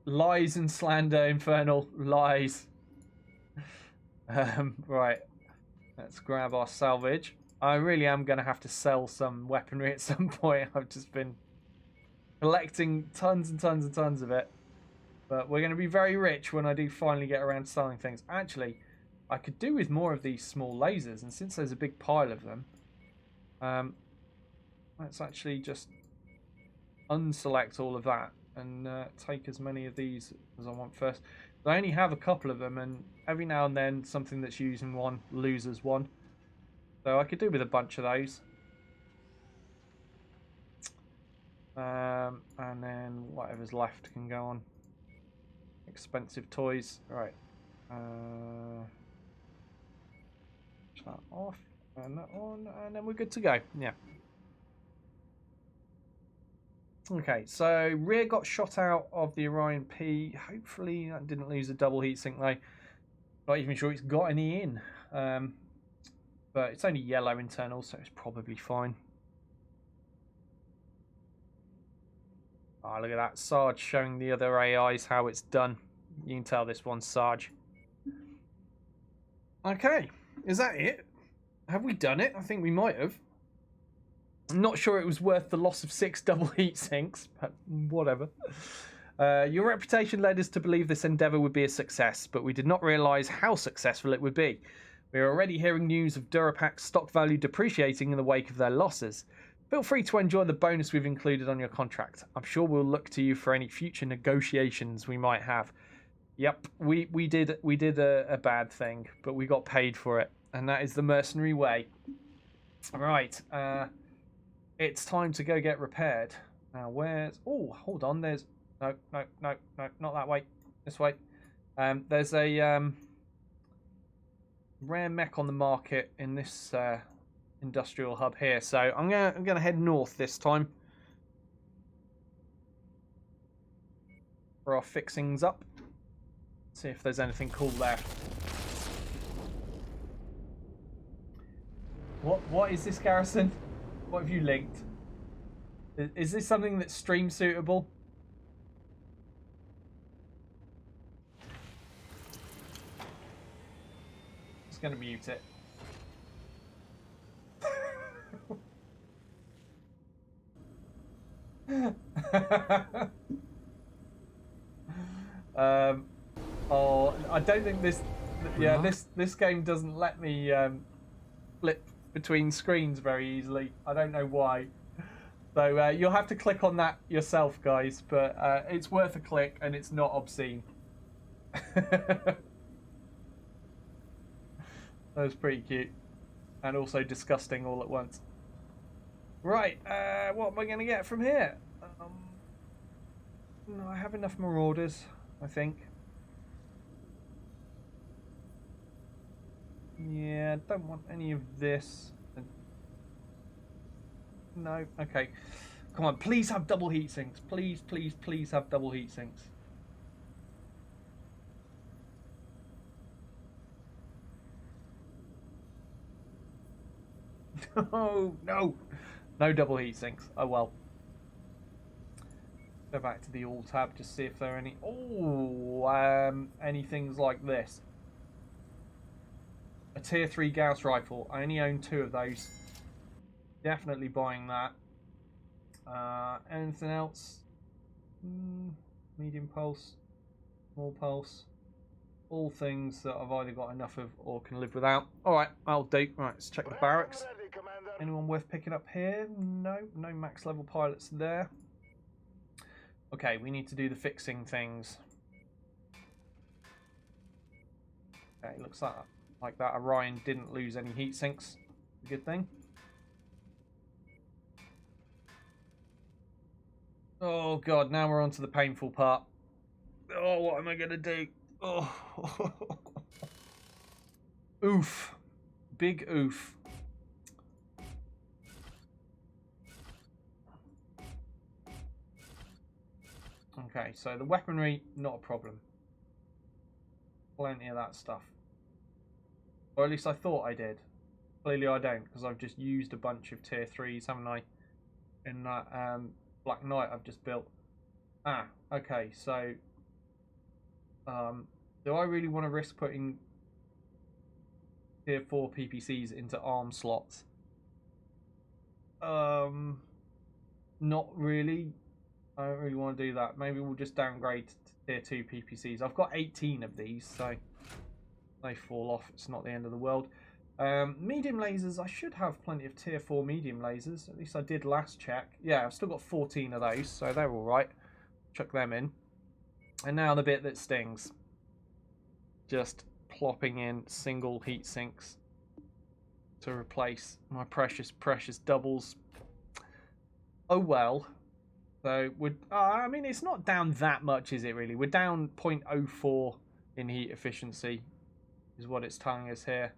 Lies and slander, Infernal. Lies. Right. Let's grab our salvage. I really am going to have to sell some weaponry at some point. I've just been collecting tons and tons and tons of it. But we're going to be very rich when I do finally get around to selling things. Actually, I could do with more of these small lasers. And since there's a big pile of them, let's actually just unselect all of that and take as many of these as I want first. I only have a couple of them, and every now and then something that's using one loses one. So I could do with a bunch of those. And then whatever's left can go on. Expensive toys. Right. Push that off. And that on. And then we're good to go. Yeah. Okay, so rear got shot out of the Orion P. Hopefully that didn't lose a double heatsink though. Not even sure it's got any in. But it's only yellow internal, so it's probably fine. Oh, look at that. Sarge showing the other AIs how it's done. You can tell this one's Sarge. Okay, is that it? Have we done it? I think we might have. I'm not sure it was worth the loss of 6 double heat sinks, but whatever. Your reputation led us to believe this endeavour would be a success, but we did not realise how successful it would be. We are already hearing news of Durapak's stock value depreciating in the wake of their losses. Feel free to enjoy the bonus we've included on your contract. I'm sure we'll look to you for any future negotiations we might have. Yep, we did a bad thing, but we got paid for it, and that is the mercenary way. Right, it's time to go get repaired. Now, where's... Oh, hold on, there's... No, not that way. This way. There's a rare mech on the market in this industrial hub here, so I'm gonna head north this time for our fixings up. See if there's anything cool there. What is this, Garrison? What have you linked? Is this something that's stream suitable? Just gonna mute it. Oh, I don't think this. Yeah, this game doesn't let me flip between screens very easily. I don't know why. So you'll have to click on that yourself, guys. But it's worth a click, and it's not obscene. That was pretty cute, and also disgusting all at once. Right, what am I going to get from here? No, I have enough marauders, I think. Yeah, don't want any of this. No, okay. Come on, please have double heat sinks. Please, please, please have double heat sinks. No, no. No double heat sinks. Oh well. Go back to the all tab, just see if there are any. Oh, any things like this. A tier 3 Gauss rifle. I only own 2 of those. Definitely buying that. Anything else? Medium pulse, small pulse. All things that I've either got enough of or can live without. Alright, I'll do. Right, let's check the barracks. Anyone worth picking up here? No, no max level pilots there. Okay, we need to do the fixing things. Okay, looks like that Orion didn't lose any heat sinks. Good thing. Oh god, now we're on to the painful part. Oh, what am I gonna do? Oh. Oof. Big oof. Okay, so the weaponry, not a problem. Plenty of that stuff. Or at least I thought I did. Clearly I don't, because I've just used a bunch of tier 3s, haven't I? In that Black Knight I've just built. Ah, okay, so do I really want to risk putting tier 4 PPCs into arm slots? Not really. I don't really want to do that. Maybe we'll just downgrade to tier 2 PPCs. I've got 18 of these, so they fall off. It's not the end of the world. Medium lasers, I should have plenty of tier 4 medium lasers. At least I did last check. Yeah, I've still got 14 of those, so they're all right. Chuck them in. And now the bit that stings. Just plopping in single heat sinks to replace my precious, precious doubles. Oh well. So I mean, it's not down that much, is it really? We're down 0.04 in heat efficiency, is what it's telling us here.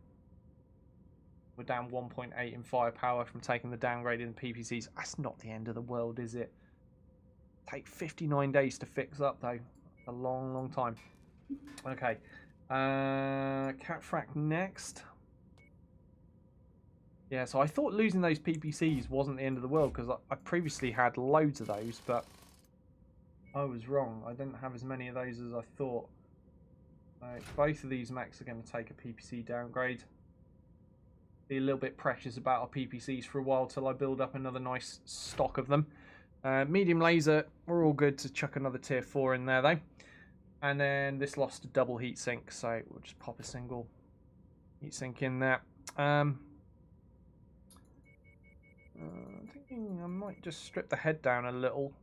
We're down 1.8 in firepower from taking the downgrade in PPCs. That's not the end of the world, is it? Take 59 days to fix up, though. A long, long time. Okay. Catfrack next. Yeah, so I thought losing those PPCs wasn't the end of the world because I previously had loads of those, but I was wrong. I didn't have as many of those as I thought. Both of these mechs are going to take a PPC downgrade. be a little bit precious about our PPCs for a while till I build up another nice stock of them. Medium laser, we're all good to chuck another tier 4 in there though. And then this lost a double heatsink, so we'll just pop a single heatsink in there. I'm thinking I might just strip the head down a little.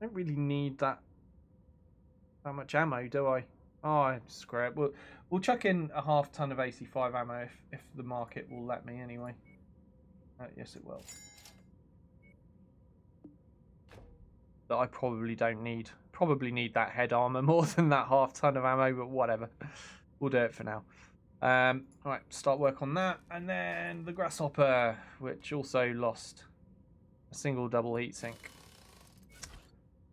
I don't really need that much ammo, do I? Oh, screw it. We'll chuck in a half ton of AC5 ammo if the market will let me anyway. Yes, it will. That I probably don't need. Probably need that head armor more than that half ton of ammo, but whatever. We'll do it for now. Alright, start work on that. And then the grasshopper, which also lost a single double heatsink.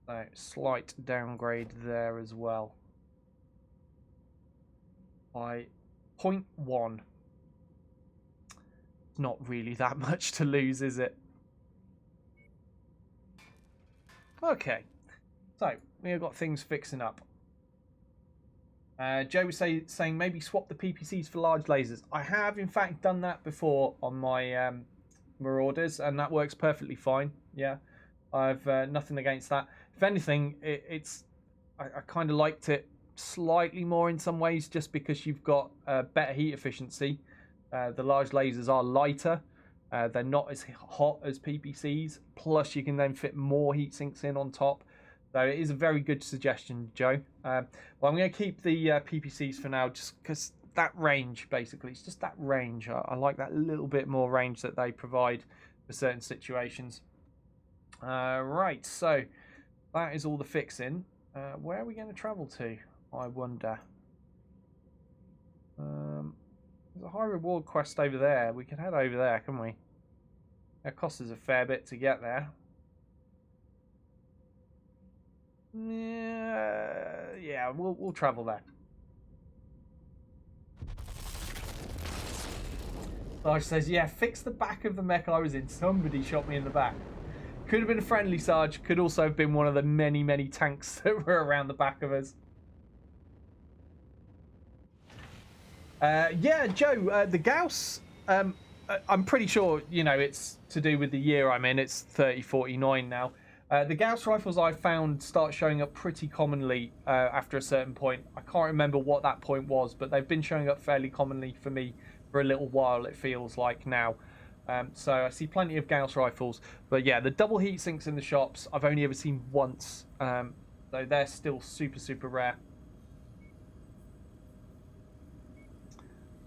So, slight downgrade there as well. By 0.1. Not really that much to lose, is it? Okay. So, we've got things fixing up. Joe was saying maybe swap the PPCs for large lasers. I have, in fact, done that before on my Marauders, and that works perfectly fine. Yeah, I've nothing against that. If anything, I kind of liked it slightly more in some ways, just because you've got better heat efficiency. The large lasers are lighter. They're not as hot as PPCs. Plus, you can then fit more heat sinks in on top. So it is a very good suggestion, Joe. Well, I'm going to keep the PPCs for now, just because that range, basically, it's just that range. I like that little bit more range that they provide for certain situations. Right, so that is all the fixing. Where are we going to travel to, I wonder? There's a high reward quest over there. We can head over there, can we? It costs us a fair bit to get there. Yeah, we'll travel there. Sarge says, yeah, fix the back of the mech I was in. Somebody shot me in the back. Could have been a friendly Sarge. Could also have been one of the many, many tanks that were around the back of us. Yeah, Joe, the Gauss, I'm pretty sure, you know, it's to do with the year I'm in. It's 3049 now. The Gauss rifles I found start showing up pretty commonly after a certain point. I can't remember what that point was, but they've been showing up fairly commonly for me for a little while, it feels like now. So I see plenty of Gauss rifles. But yeah, the double heat sinks in the shops, I've only ever seen once. So they're still super, super rare.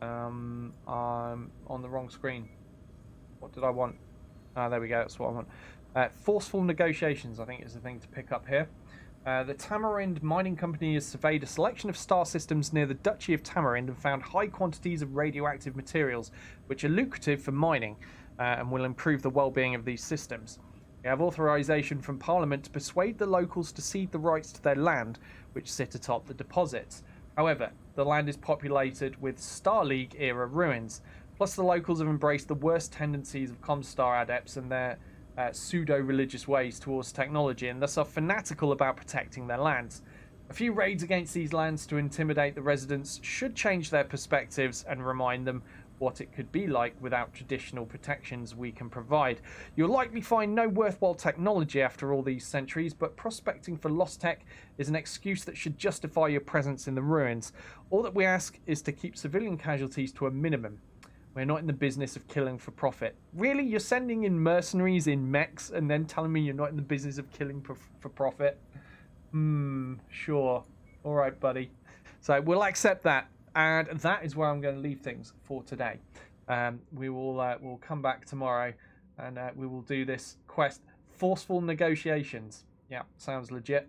I'm on the wrong screen. What did I want? Ah, there we go. That's what I want. Forceful negotiations, I think, is the thing to pick up here. The Tamarind Mining Company has surveyed a selection of star systems near the Duchy of Tamarind and found high quantities of radioactive materials, which are lucrative for mining and will improve the well-being of these systems. We have authorization from Parliament to persuade the locals to cede the rights to their land, which sit atop the deposits. However, the land is populated with Star League-era ruins. Plus, the locals have embraced the worst tendencies of Comstar adepts and their pseudo-religious ways towards technology, and thus are fanatical about protecting their lands. A few raids against these lands to intimidate the residents should change their perspectives and remind them what it could be like without traditional protections we can provide. You'll likely find no worthwhile technology after all these centuries, but prospecting for lost tech is an excuse that should justify your presence in the ruins. All that we ask is to keep civilian casualties to a minimum. We're not in the business of killing for profit. Really? You're sending in mercenaries in mechs and then telling me you're not in the business of killing for profit? Sure. All right, buddy. So we'll accept that. And that is where I'm going to leave things for today. We will we'll come back tomorrow and we will do this quest. Forceful negotiations. Yeah, sounds legit.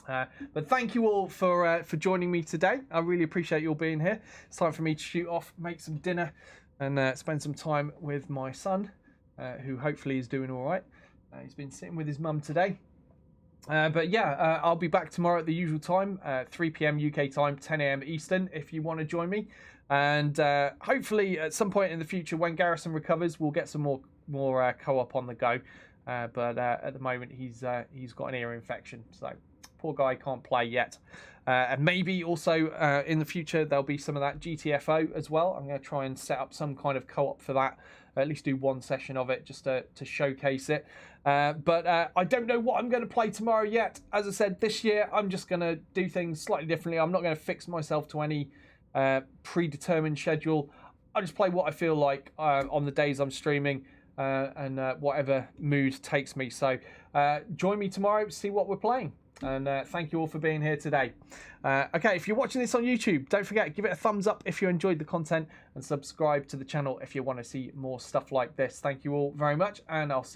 But thank you all for joining me today. I really appreciate you all being here. It's time for me to shoot off, make some dinner, and spend some time with my son, who hopefully is doing all right. He's been sitting with his mum today. But yeah, I'll be back tomorrow at the usual time, 3 p.m. UK time, 10 a.m. Eastern, if you want to join me. And hopefully at some point in the future, when Garrison recovers, we'll get some more co-op on the go. but at the moment he's got an ear infection, so poor guy can't play yet. And maybe also in the future there'll be some of that GTFO as well. I'm going to try and set up some kind of co-op for that, at least do one session of it just to showcase it. But I don't know what I'm going to play tomorrow yet. As I said, this year I'm just going to do things slightly differently. I'm not going to fix myself to any predetermined schedule. I just play what I feel like on the days I'm streaming, and whatever mood takes me. So join me tomorrow, see what we're playing. And thank you all for being here today. Okay, if you're watching this on YouTube, don't forget, give it a thumbs up if you enjoyed the content, and subscribe to the channel if you want to see more stuff like this. Thank you all very much, and I'll see